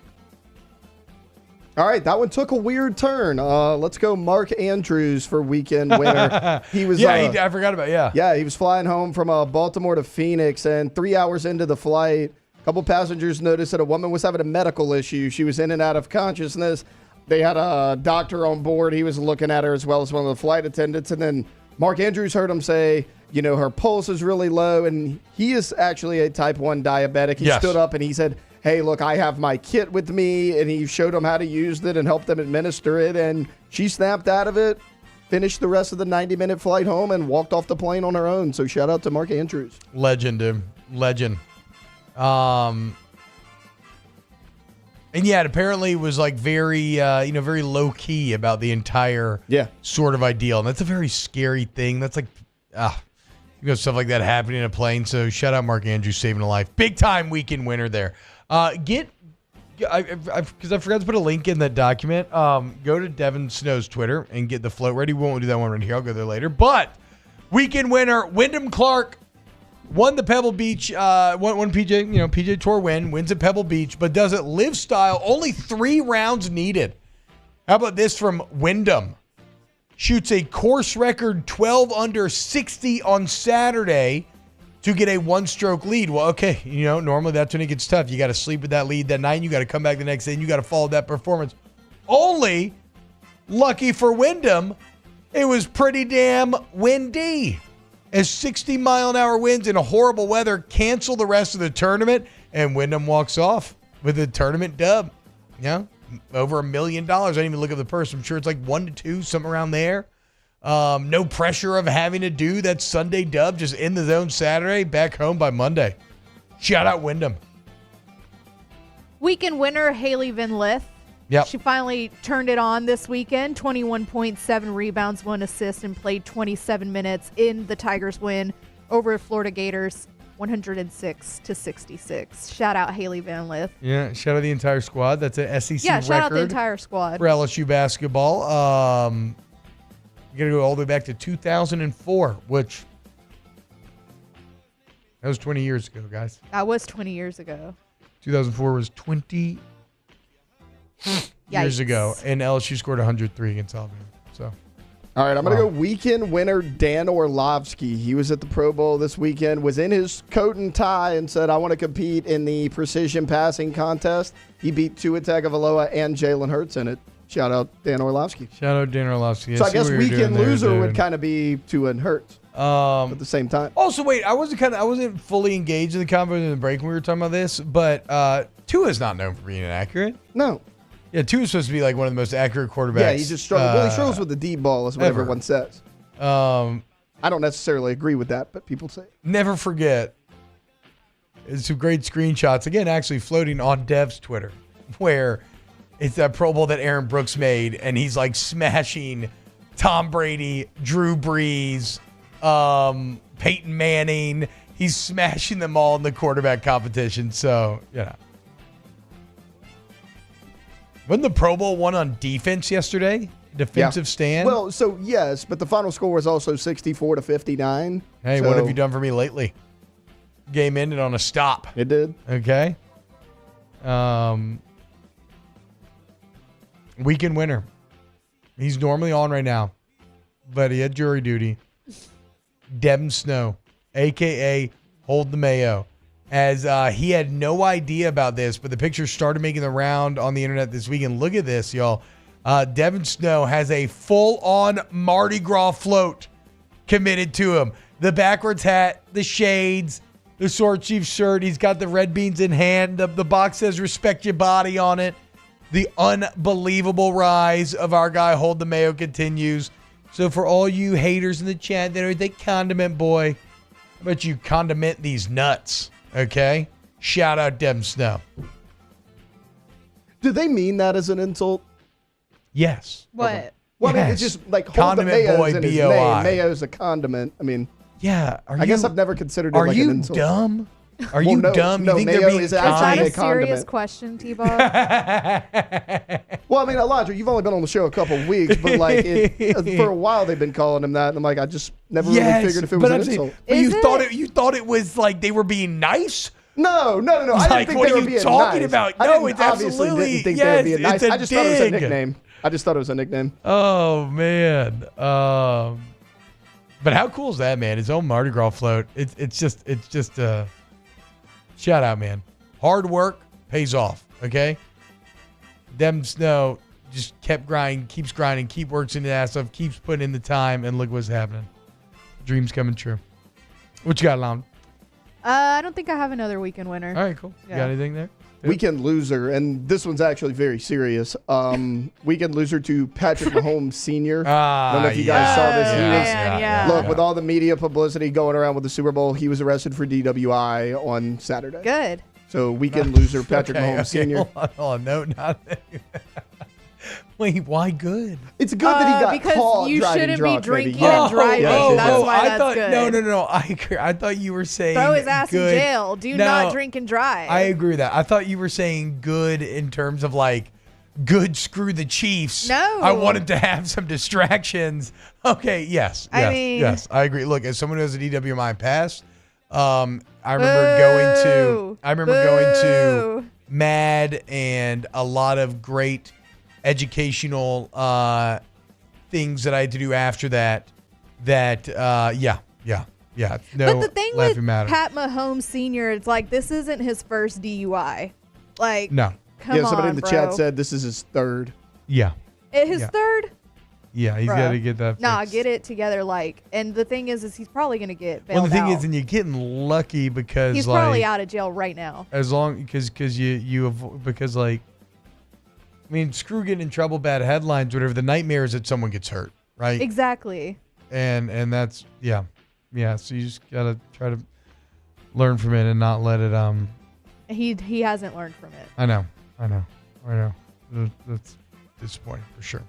All right, that one took a weird turn. Let's go Mark Andrews for weekend winner. He was I forgot about Yeah, he was flying home from Baltimore to Phoenix, and 3 hours into the flight, a couple passengers noticed that a woman was having a medical issue. She was in and out of consciousness. They had a doctor on board. He was looking at her as well as one of the flight attendants, and then Mark Andrews heard him say, her pulse is really low, and he is actually a type 1 diabetic. He stood up and he said, hey, look, I have my kit with me, and he showed them how to use it and helped them administer it, and she snapped out of it, finished the rest of the 90-minute flight home, and walked off the plane on her own. So shout out to Mark Andrews. Legend, dude. Legend. And yeah, it apparently was like very, very low key about the entire sort of ideal. And that's a very scary thing. That's like, stuff like that happening in a plane. So shout out Mark Andrews saving a life. Big time weekend winner there. Because I forgot to put a link in that document. Go to Devin Snow's Twitter and get the float ready. We won't do that one right here. I'll go there later. But weekend winner, Wyndham Clark. Won the Pebble Beach, won PJ Tour wins at Pebble Beach, but does it live style. Only 3 rounds needed. How about this from Wyndham? Shoots a course record 12 under 60 on Saturday to get a 1-stroke lead. Well, okay, normally that's when it gets tough. You got to sleep with that lead that night. You got to come back the next day and you got to follow that performance. Only, lucky for Wyndham, it was pretty damn windy. As 60-mile-an-hour winds in horrible weather cancel the rest of the tournament, and Wyndham walks off with a tournament dub. Over $1 million. I didn't even look at the purse. I'm sure it's like 1 to 2, something around there. No pressure of having to do that Sunday dub, just in the zone Saturday, back home by Monday. Shout out Wyndham. Weekend winner, Haley Van Lith. Yep. She finally turned it on this weekend. 21.7 rebounds, 1 assist, and played 27 minutes in the Tigers' win over Florida Gators, 106-66. Shout out Haley Van Lith. Yeah, shout out the entire squad. That's an SEC record. Yeah, shout out the entire squad. For LSU basketball. You got to go all the way back to 2004, which that was 20 years ago, guys. That was 20 years ago. 2004 was 20 years ago, and LSU scored 103 against Alabama. So, all right, I'm going to go weekend winner Dan Orlovsky. He was at the Pro Bowl this weekend, was in his coat and tie, and said, I want to compete in the precision passing contest. He beat Tua Tagovailoa and Jalen Hurts in it. Shout out Dan Orlovsky. Shout out Dan Orlovsky. So I guess weekend loser would kind of be Tua and Hurts at the same time. Also, wait, I wasn't fully engaged in the convo in the break when we were talking about this, but Tua's not known for being inaccurate. No. Yeah, Tua's supposed to be like one of the most accurate quarterbacks. Yeah, he just struggles. Well, he struggles with the deep ball, is what ever. everyone says. I don't necessarily agree with that, but people say it. Never forget. It's some great screenshots, again, actually floating on Dev's Twitter, where it's that Pro Bowl that Aaron Brooks made, and he's like smashing Tom Brady, Drew Brees, Peyton Manning. He's smashing them all in the quarterback competition. So, Wasn't the Pro Bowl one on defense yesterday? Defensive stand? Well, so yes, but the final score was also 64-59. Hey, what have you done for me lately? Game ended on a stop. It did. Okay. Weekend winner. He's normally on right now, but he had jury duty. Devin Snow, a.k.a. Hold the Mayo. As he had no idea about this, but the picture started making the round on the internet this weekend. Look at this, y'all. Devin Snow has a full-on Mardi Gras float committed to him. The backwards hat, the shades, the Sword Chief shirt. He's got the red beans in hand. The box says "Respect Your Body" on it. The unbelievable rise of our guy Hold the Mayo continues. So for all you haters in the chat that are the condiment boy, how about you condiment these nuts, okay? Shout out Devin Snow. Do they mean that as an insult? Yes. What? Okay. Well, yes. I mean, it's just like Hold the Condiment Mayo's boy, in his B-O-I. name. Mayo's a condiment. I mean, yeah. I guess I've never considered it Are like you an insult. dumb? Are Well, you no, dumb? no, You think mayo they're being is Is that actually a a condiment. serious question, T-Bob? Well, I mean, Elijah, you've only been on the show a couple of weeks, but like for a while they've been calling him that, and I'm like, I just never really figured if it was an insult. But you thought it was like they were being nice? No. I didn't Like, think what they are were you being talking nice. about? I No, didn't- it's obviously absolutely didn't think they were being yes, nice. it's a I just thought it was a dig. nickname. I just thought it was a nickname. Oh man. But how cool is that, man? His own Mardi Gras float. It's just shout out, man. Hard work pays off. Okay. Devin Snow just keeps grinding, keep working his ass off, keeps putting in the time, and look what's happening. Dreams coming true. What you got, Lon? I don't think I have another weekend winner. All right, cool. You got anything there? Weekend loser, and this one's actually very serious. Weekend loser to Patrick Mahomes Sr. I don't know if you guys saw this. Look, with all the media publicity going around with the Super Bowl, he was arrested for DWI on Saturday. Good. So weekend loser Patrick Mahomes Sr. Hold on. No, not Wait, why good? It's good that he got because caught you driving shouldn't drunk, be drinking maybe. and driving. That's why I that's thought, good. No. I agree. I thought you were saying Throw his ass good. in jail. Do not drink and drive. I agree with that. I thought you were saying good in terms of like good screw the Chiefs. No. I wanted to have some distractions. Okay, yes. I agree. Look, as someone who has a DWI past, I remember going to MAD and a lot of great educational things that I had to do after that. No, but the thing with matter. Pat Mahomes Sr., it's like this isn't his first DUI. Like, no. Come somebody on, in the bro. chat said this is his third. Yeah. His third? Yeah, he's got to get that. Nah, get it together. Like, and the thing is he's probably gonna get bailed Well, the thing out. is, and you're getting lucky because He's like, probably out of jail right now. as long because like, I mean, screw getting in trouble, bad headlines, whatever. The nightmare is that someone gets hurt, right? Exactly. And that's yeah. So you just gotta try to learn from it and not let it. He hasn't learned from it. I know. That's disappointing for sure.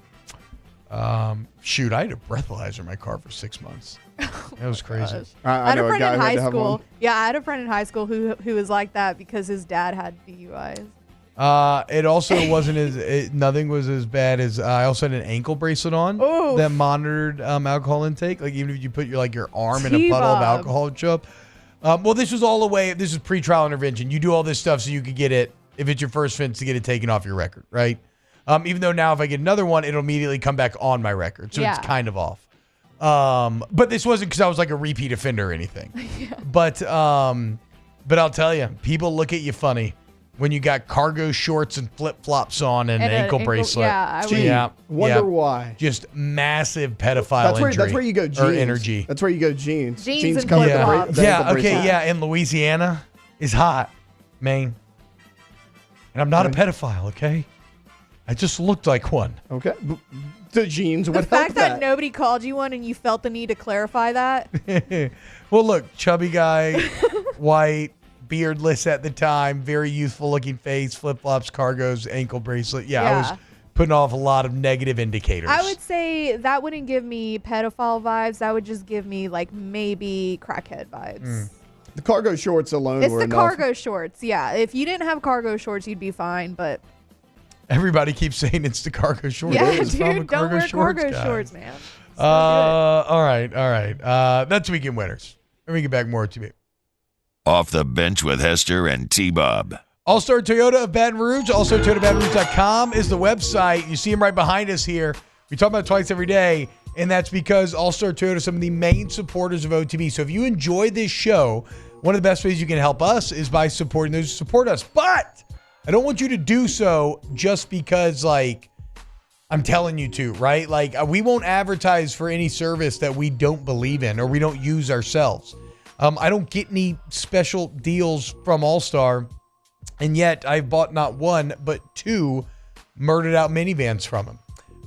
Shoot, I had a breathalyzer in my car for 6 months. That was crazy. I had a know friend guy in who had high to have school. one. Yeah, I had a friend in high school who was like that because his dad had DUIs. It also wasn't nothing was as bad as I also had an ankle bracelet on that monitored alcohol intake. Like even if you put your arm in a puddle of alcohol, it would show up. Well, this was all a way. This is pre-trial intervention. You do all this stuff so you could get it if it's your first offense to get it taken off your record, right? Even though now if I get another one, it'll immediately come back on my record, so it's kind of off. But this wasn't because I was like a repeat offender or anything. But I'll tell you, people look at you funny when you got cargo shorts and flip-flops on and an ankle bracelet. Wonder why. Just massive pedophile injury. That's where you go jeans. Or energy. That's where you go jeans. Jeans and come with the flip-flops. the ankle bracelet. In Louisiana is hot, Maine. And I'm not a pedophile, okay? I just looked like one. Okay. The jeans would The help fact that nobody called you one and you felt the need to clarify that. Well, look, chubby guy, white, beardless at the time, very youthful looking face, flip-flops, cargos, ankle bracelet. I was putting off a lot of negative indicators. I would say that wouldn't give me pedophile vibes. That would just give me like maybe crackhead vibes. The cargo shorts alone It's were the enough. cargo shorts. Yeah. If you didn't have cargo shorts, you'd be fine. But Everybody keeps saying it's the cargo shorts. yeah, What's wrong dude, with don't wear cargo guys? shorts, man. All right. That's weekend winners. Let me get back more to you. Off the bench with Hester and T-Bob. All-Star Toyota of Baton Rouge, allstartoyotabatonrouge.com is the website. You see them right behind us here. We talk about it twice every day, and that's because All-Star Toyota is some of the main supporters of OTB. So if you enjoy this show, one of the best ways you can help us is by supporting those who support us. But I don't want you to do so just because, I'm telling you to, right? Like, we won't advertise for any service that we don't believe in or we don't use ourselves. I don't get any special deals from All-Star, and yet I've bought not one, but two murdered out minivans from them.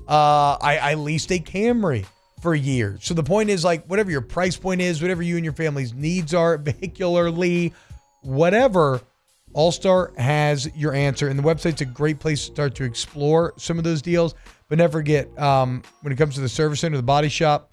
I leased a Camry for a year. So the point is, like, whatever your price point is, whatever you and your family's needs are, vehicularly, whatever, All-Star has your answer. And the website's a great place to start to explore some of those deals. But never forget, when it comes to the service center, the body shop,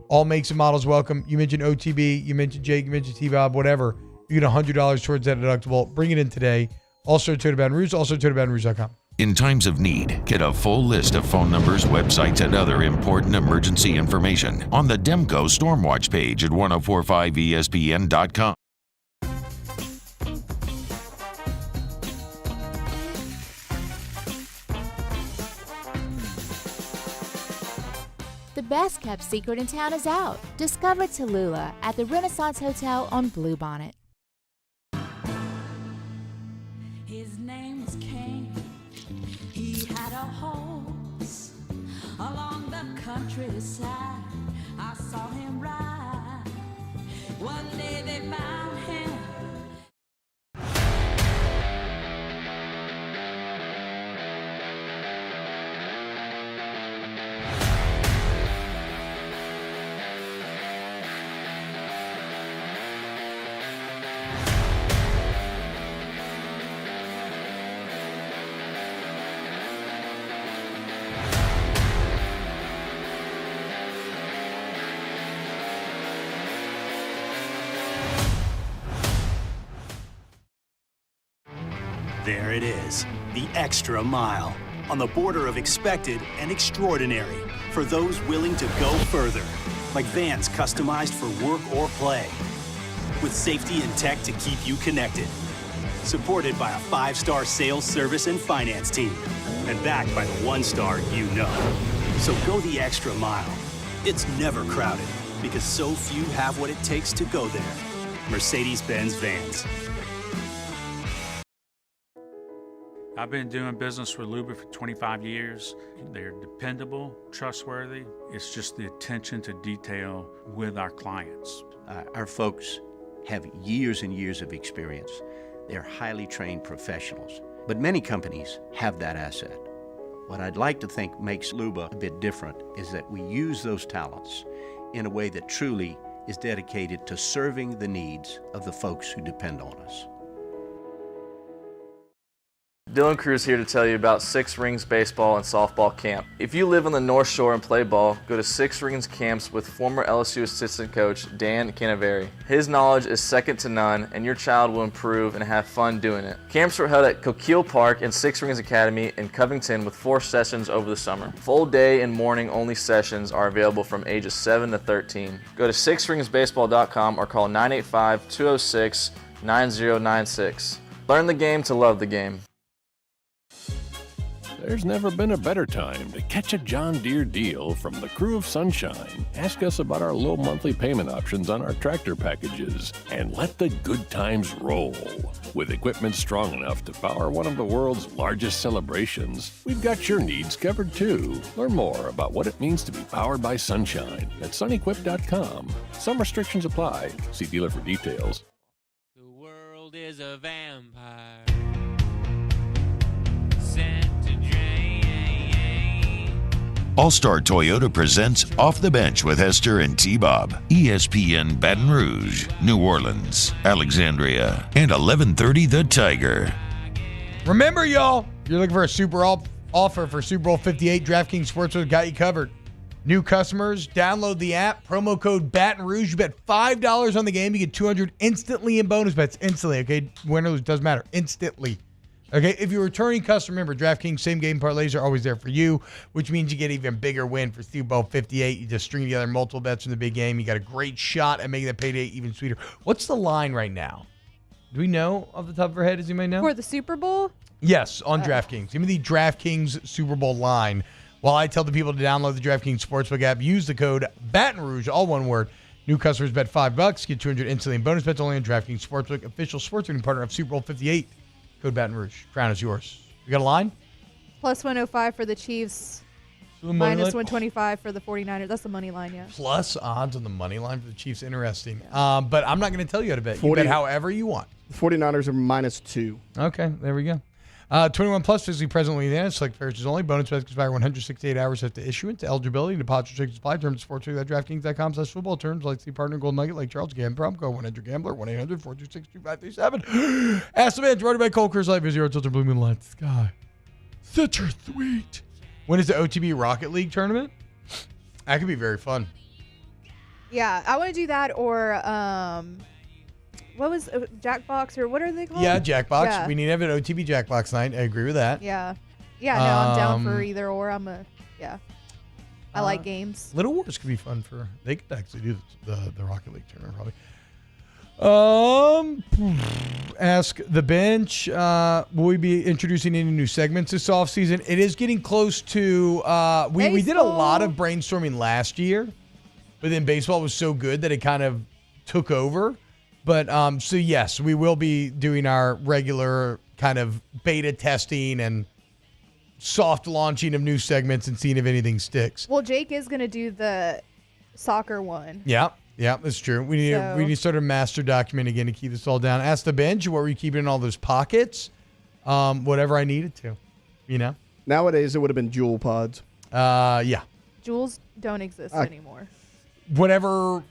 all makes and models welcome. You mentioned OTB, you mentioned Jake, you mentioned T-Bob, whatever. You get $100 towards that deductible. Bring it in today. All-Star Toyota Baton Rouge, allstartoyotabatonrouge.com. In times of need, get a full list of phone numbers, websites, and other important emergency information on the Demco Stormwatch page at 1045ESPN.com. The best kept secret in town is out. Discover Tallulah at the Renaissance Hotel on Bluebonnet. His name was Cain. He had a horse along the countryside. I saw him ride. One day they found him. There it is, the extra mile, on the border of expected and extraordinary, for those willing to go further, like vans customized for work or play, with safety and tech to keep you connected, supported by a 5-star sales, service, and finance team, and backed by the 1-star you know. So go the extra mile. It's never crowded, because so few have what it takes to go there. Mercedes-Benz Vans. I've been doing business with Luba for 25 years. They're dependable, trustworthy. It's just the attention to detail with our clients. Our folks have years and years of experience. They're highly trained professionals. But many companies have that asset. What I'd like to think makes Luba a bit different is that we use those talents in a way that truly is dedicated to serving the needs of the folks who depend on us. Dylan Cruz here to tell you about Six Rings Baseball and Softball Camp. If you live on the North Shore and play ball, go to Six Rings Camps with former LSU assistant coach Dan Canaveri. His knowledge is second to none, and your child will improve and have fun doing it. Camps were held at Coquille Park and Six Rings Academy in Covington with 4 sessions over the summer. Full day and morning only sessions are available from ages 7 to 13. Go to sixringsbaseball.com or call 985-206-9096. Learn the game to love the game. There's never been a better time to catch a John Deere deal from the crew of Sunshine. Ask us about our low monthly payment options on our tractor packages and let the good times roll. With equipment strong enough to power one of the world's largest celebrations, we've got your needs covered too. Learn more about what it means to be powered by Sunshine at sunequip.com. Some restrictions apply. See dealer for details. The world is a vampire. All-Star Toyota presents Off the Bench with Hester and T-Bob. ESPN Baton Rouge, New Orleans, Alexandria, and 1130 The Tiger. Remember, y'all, you're looking for a super offer for Super Bowl 58. DraftKings Sportsbook got you covered. New customers, download the app, promo code Baton Rouge. You bet $5 on the game. You get $200 instantly in bonus bets. Instantly, okay? Win or lose, doesn't matter. Instantly. Okay, if you're a returning customer, remember, DraftKings same-game parlays are always there for you, which means you get even bigger win for Super Bowl 58. You just string together multiple bets from the big game. You got a great shot at making the payday even sweeter. What's the line right now? Do we know off the top of our head, as you may know? For the Super Bowl? Yes, on DraftKings. Give me the DraftKings Super Bowl line. While I tell the people to download the DraftKings Sportsbook app, use the code Baton Rouge, all one word. New customers bet $5, get $200 instantly in bonus bets only on DraftKings Sportsbook, official sports betting partner of Super Bowl 58. Code Baton Rouge. Crown is yours. You got a line? Plus 105 for the Chiefs. Minus 125 for the 49ers. That's the money line, yeah. Plus odds on the money line for the Chiefs. Interesting. Yeah. But I'm not going to tell you how to bet. You bet however you want. 49ers are -2. Okay, there we go. 21 plus physically present Louisiana. Select pairs only. Bonus bets expire 168 hours after issuance. Eligibility, deposit restrictions apply. Terms sports at DraftKings.com/football. Terms like the partner Golden Nugget, Lake Charles, Gambler, Go 100 Gambler 1-800-426-2537. Ask the man. Brought by Cold Curse Life. 0 tilted blue moonlight sky. Such a sweet. When is the OTB Rocket League tournament? That could be very fun. Yeah, I want to do that or what was Jackbox or what are they called? Yeah, Jackbox. Yeah. We need to have an OTB Jackbox night. I agree with that. Yeah. Yeah, no, I'm down for either or. I like games. Little Wars could be fun for. They could actually do the Rocket League tournament probably. Ask the bench. Will we be introducing any new segments this offseason? It is getting close to. We did a lot of brainstorming last year, but then baseball was so good that it kind of took over. But so yes, we will be doing our regular kind of beta testing and soft launching of new segments and seeing if anything sticks. Well, Jake is going to do the soccer one. Yeah, that's true. We need to sort of master document again to keep this all down. Ask the bench, what were you keeping in all those pockets? Whatever I needed to, Nowadays, it would have been Jewel Pods. Yeah. Jewels don't exist anymore. Whatever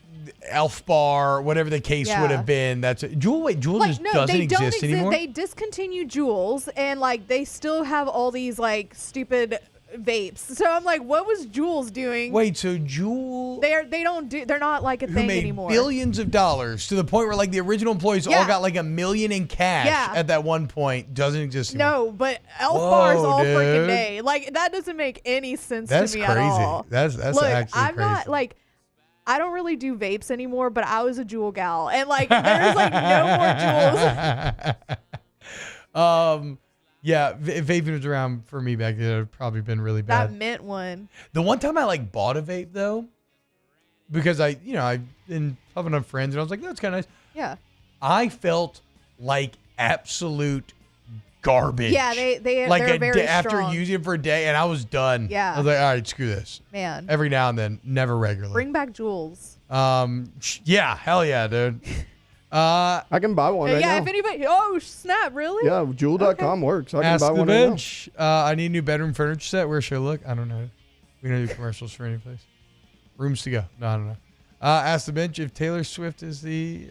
Elf Bar, whatever the case would have been, that's it. Jewel just doesn't exist anymore. They discontinued Jewels, and they still have all these stupid vapes. So I'm like, what was Jewels doing? Wait, so Jewel? They're not a thing anymore. Billions of dollars to the point where the original employees all got $1 million in cash at that one point. Doesn't exist anymore. No, but Elf Bars all freaking day. That doesn't make any sense to me at all. That's Look, actually I'm crazy. not I don't really do vapes anymore, but I was a Jewel gal, and there's no more Jewels. Yeah, if vaping was around for me back then, it would have probably been really bad. That mint one. The one time I bought a vape though, because I've been having enough friends and I was like, that's kind of nice. Yeah. I felt like absolute garbage. Yeah, they're very strong. After using it for a day, and I was done. Yeah. I was like, all right, screw this. Man. Every now and then, never regularly. Bring back Jewels. Yeah, hell yeah, dude. I can buy one right now. If anybody, snap, really? Yeah, Jewel.com works. I can Ask buy the one bench. Right now. I need a new bedroom furniture set. Where should I look? I don't know. We don't do commercials for any place. Rooms to go. No, I don't know. Ask the bench if Taylor Swift is the.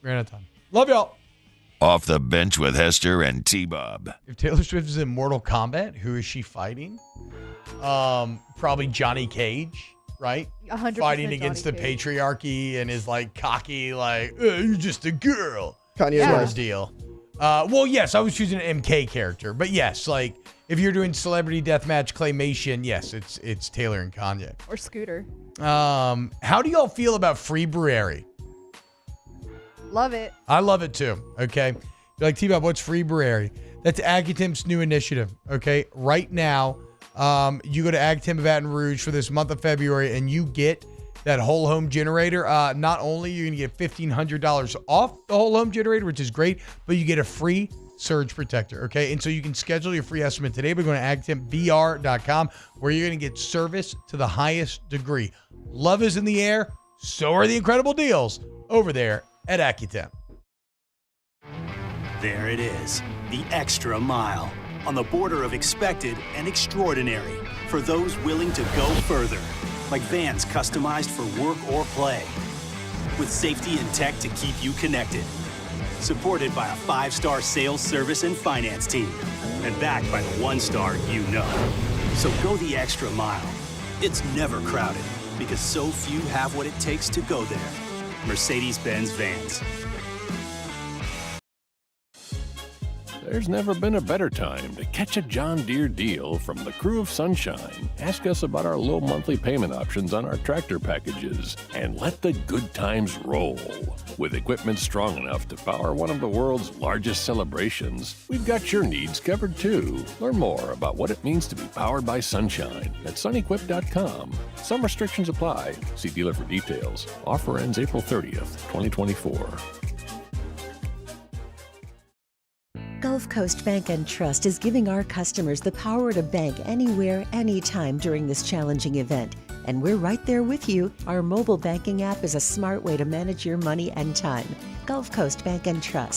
Ran out of time. Love y'all. Off the bench with Hester and T-Bob. If Taylor Swift is in Mortal Kombat, who is she fighting? Probably Johnny Cage, right? 100% fighting against the Johnny Cage. patriarchy and is cocky, you're just a girl. Kanye West deal. Well, yes, I was choosing an MK character, but yes, if you're doing celebrity deathmatch claymation, yes, it's Taylor and Kanye. Or Scooter. How do y'all feel about Free Brewery? Love it. I love it too. Okay. You're like, T-Bob, what's Free Brewery? That's Agatimp's new initiative. Okay. Right now, you go to Agatimp of Baton Rouge for this month of February and you get that whole home generator. Not only are you going to get $1,500 off the whole home generator, which is great, but you get a free surge protector. Okay. And so you can schedule your free estimate today by going to agatimpbr.com where you're going to get service to the highest degree. Love is in the air. So are the incredible deals over there at Accutemp. There it is, the extra mile, on the border of expected and extraordinary, for those willing to go further, like vans customized for work or play, with safety and tech to keep you connected, supported by a 5-star sales, service, and finance team, and backed by the 1-star you know. So go the extra mile. It's never crowded, because so few have what it takes to go there. Mercedes-Benz Vans. There's never been a better time to catch a John Deere deal from the crew of Sunshine. Ask us about our low monthly payment options on our tractor packages and let the good times roll. With equipment strong enough to power one of the world's largest celebrations, we've got your needs covered too. Learn more about what it means to be powered by Sunshine at sunequip.com. Some restrictions apply. See dealer for details. Offer ends April 30th, 2024. Gulf Coast Bank and Trust is giving our customers the power to bank anywhere, anytime during this challenging event. And we're right there with you. Our mobile banking app is a smart way to manage your money and time. Gulf Coast Bank and Trust.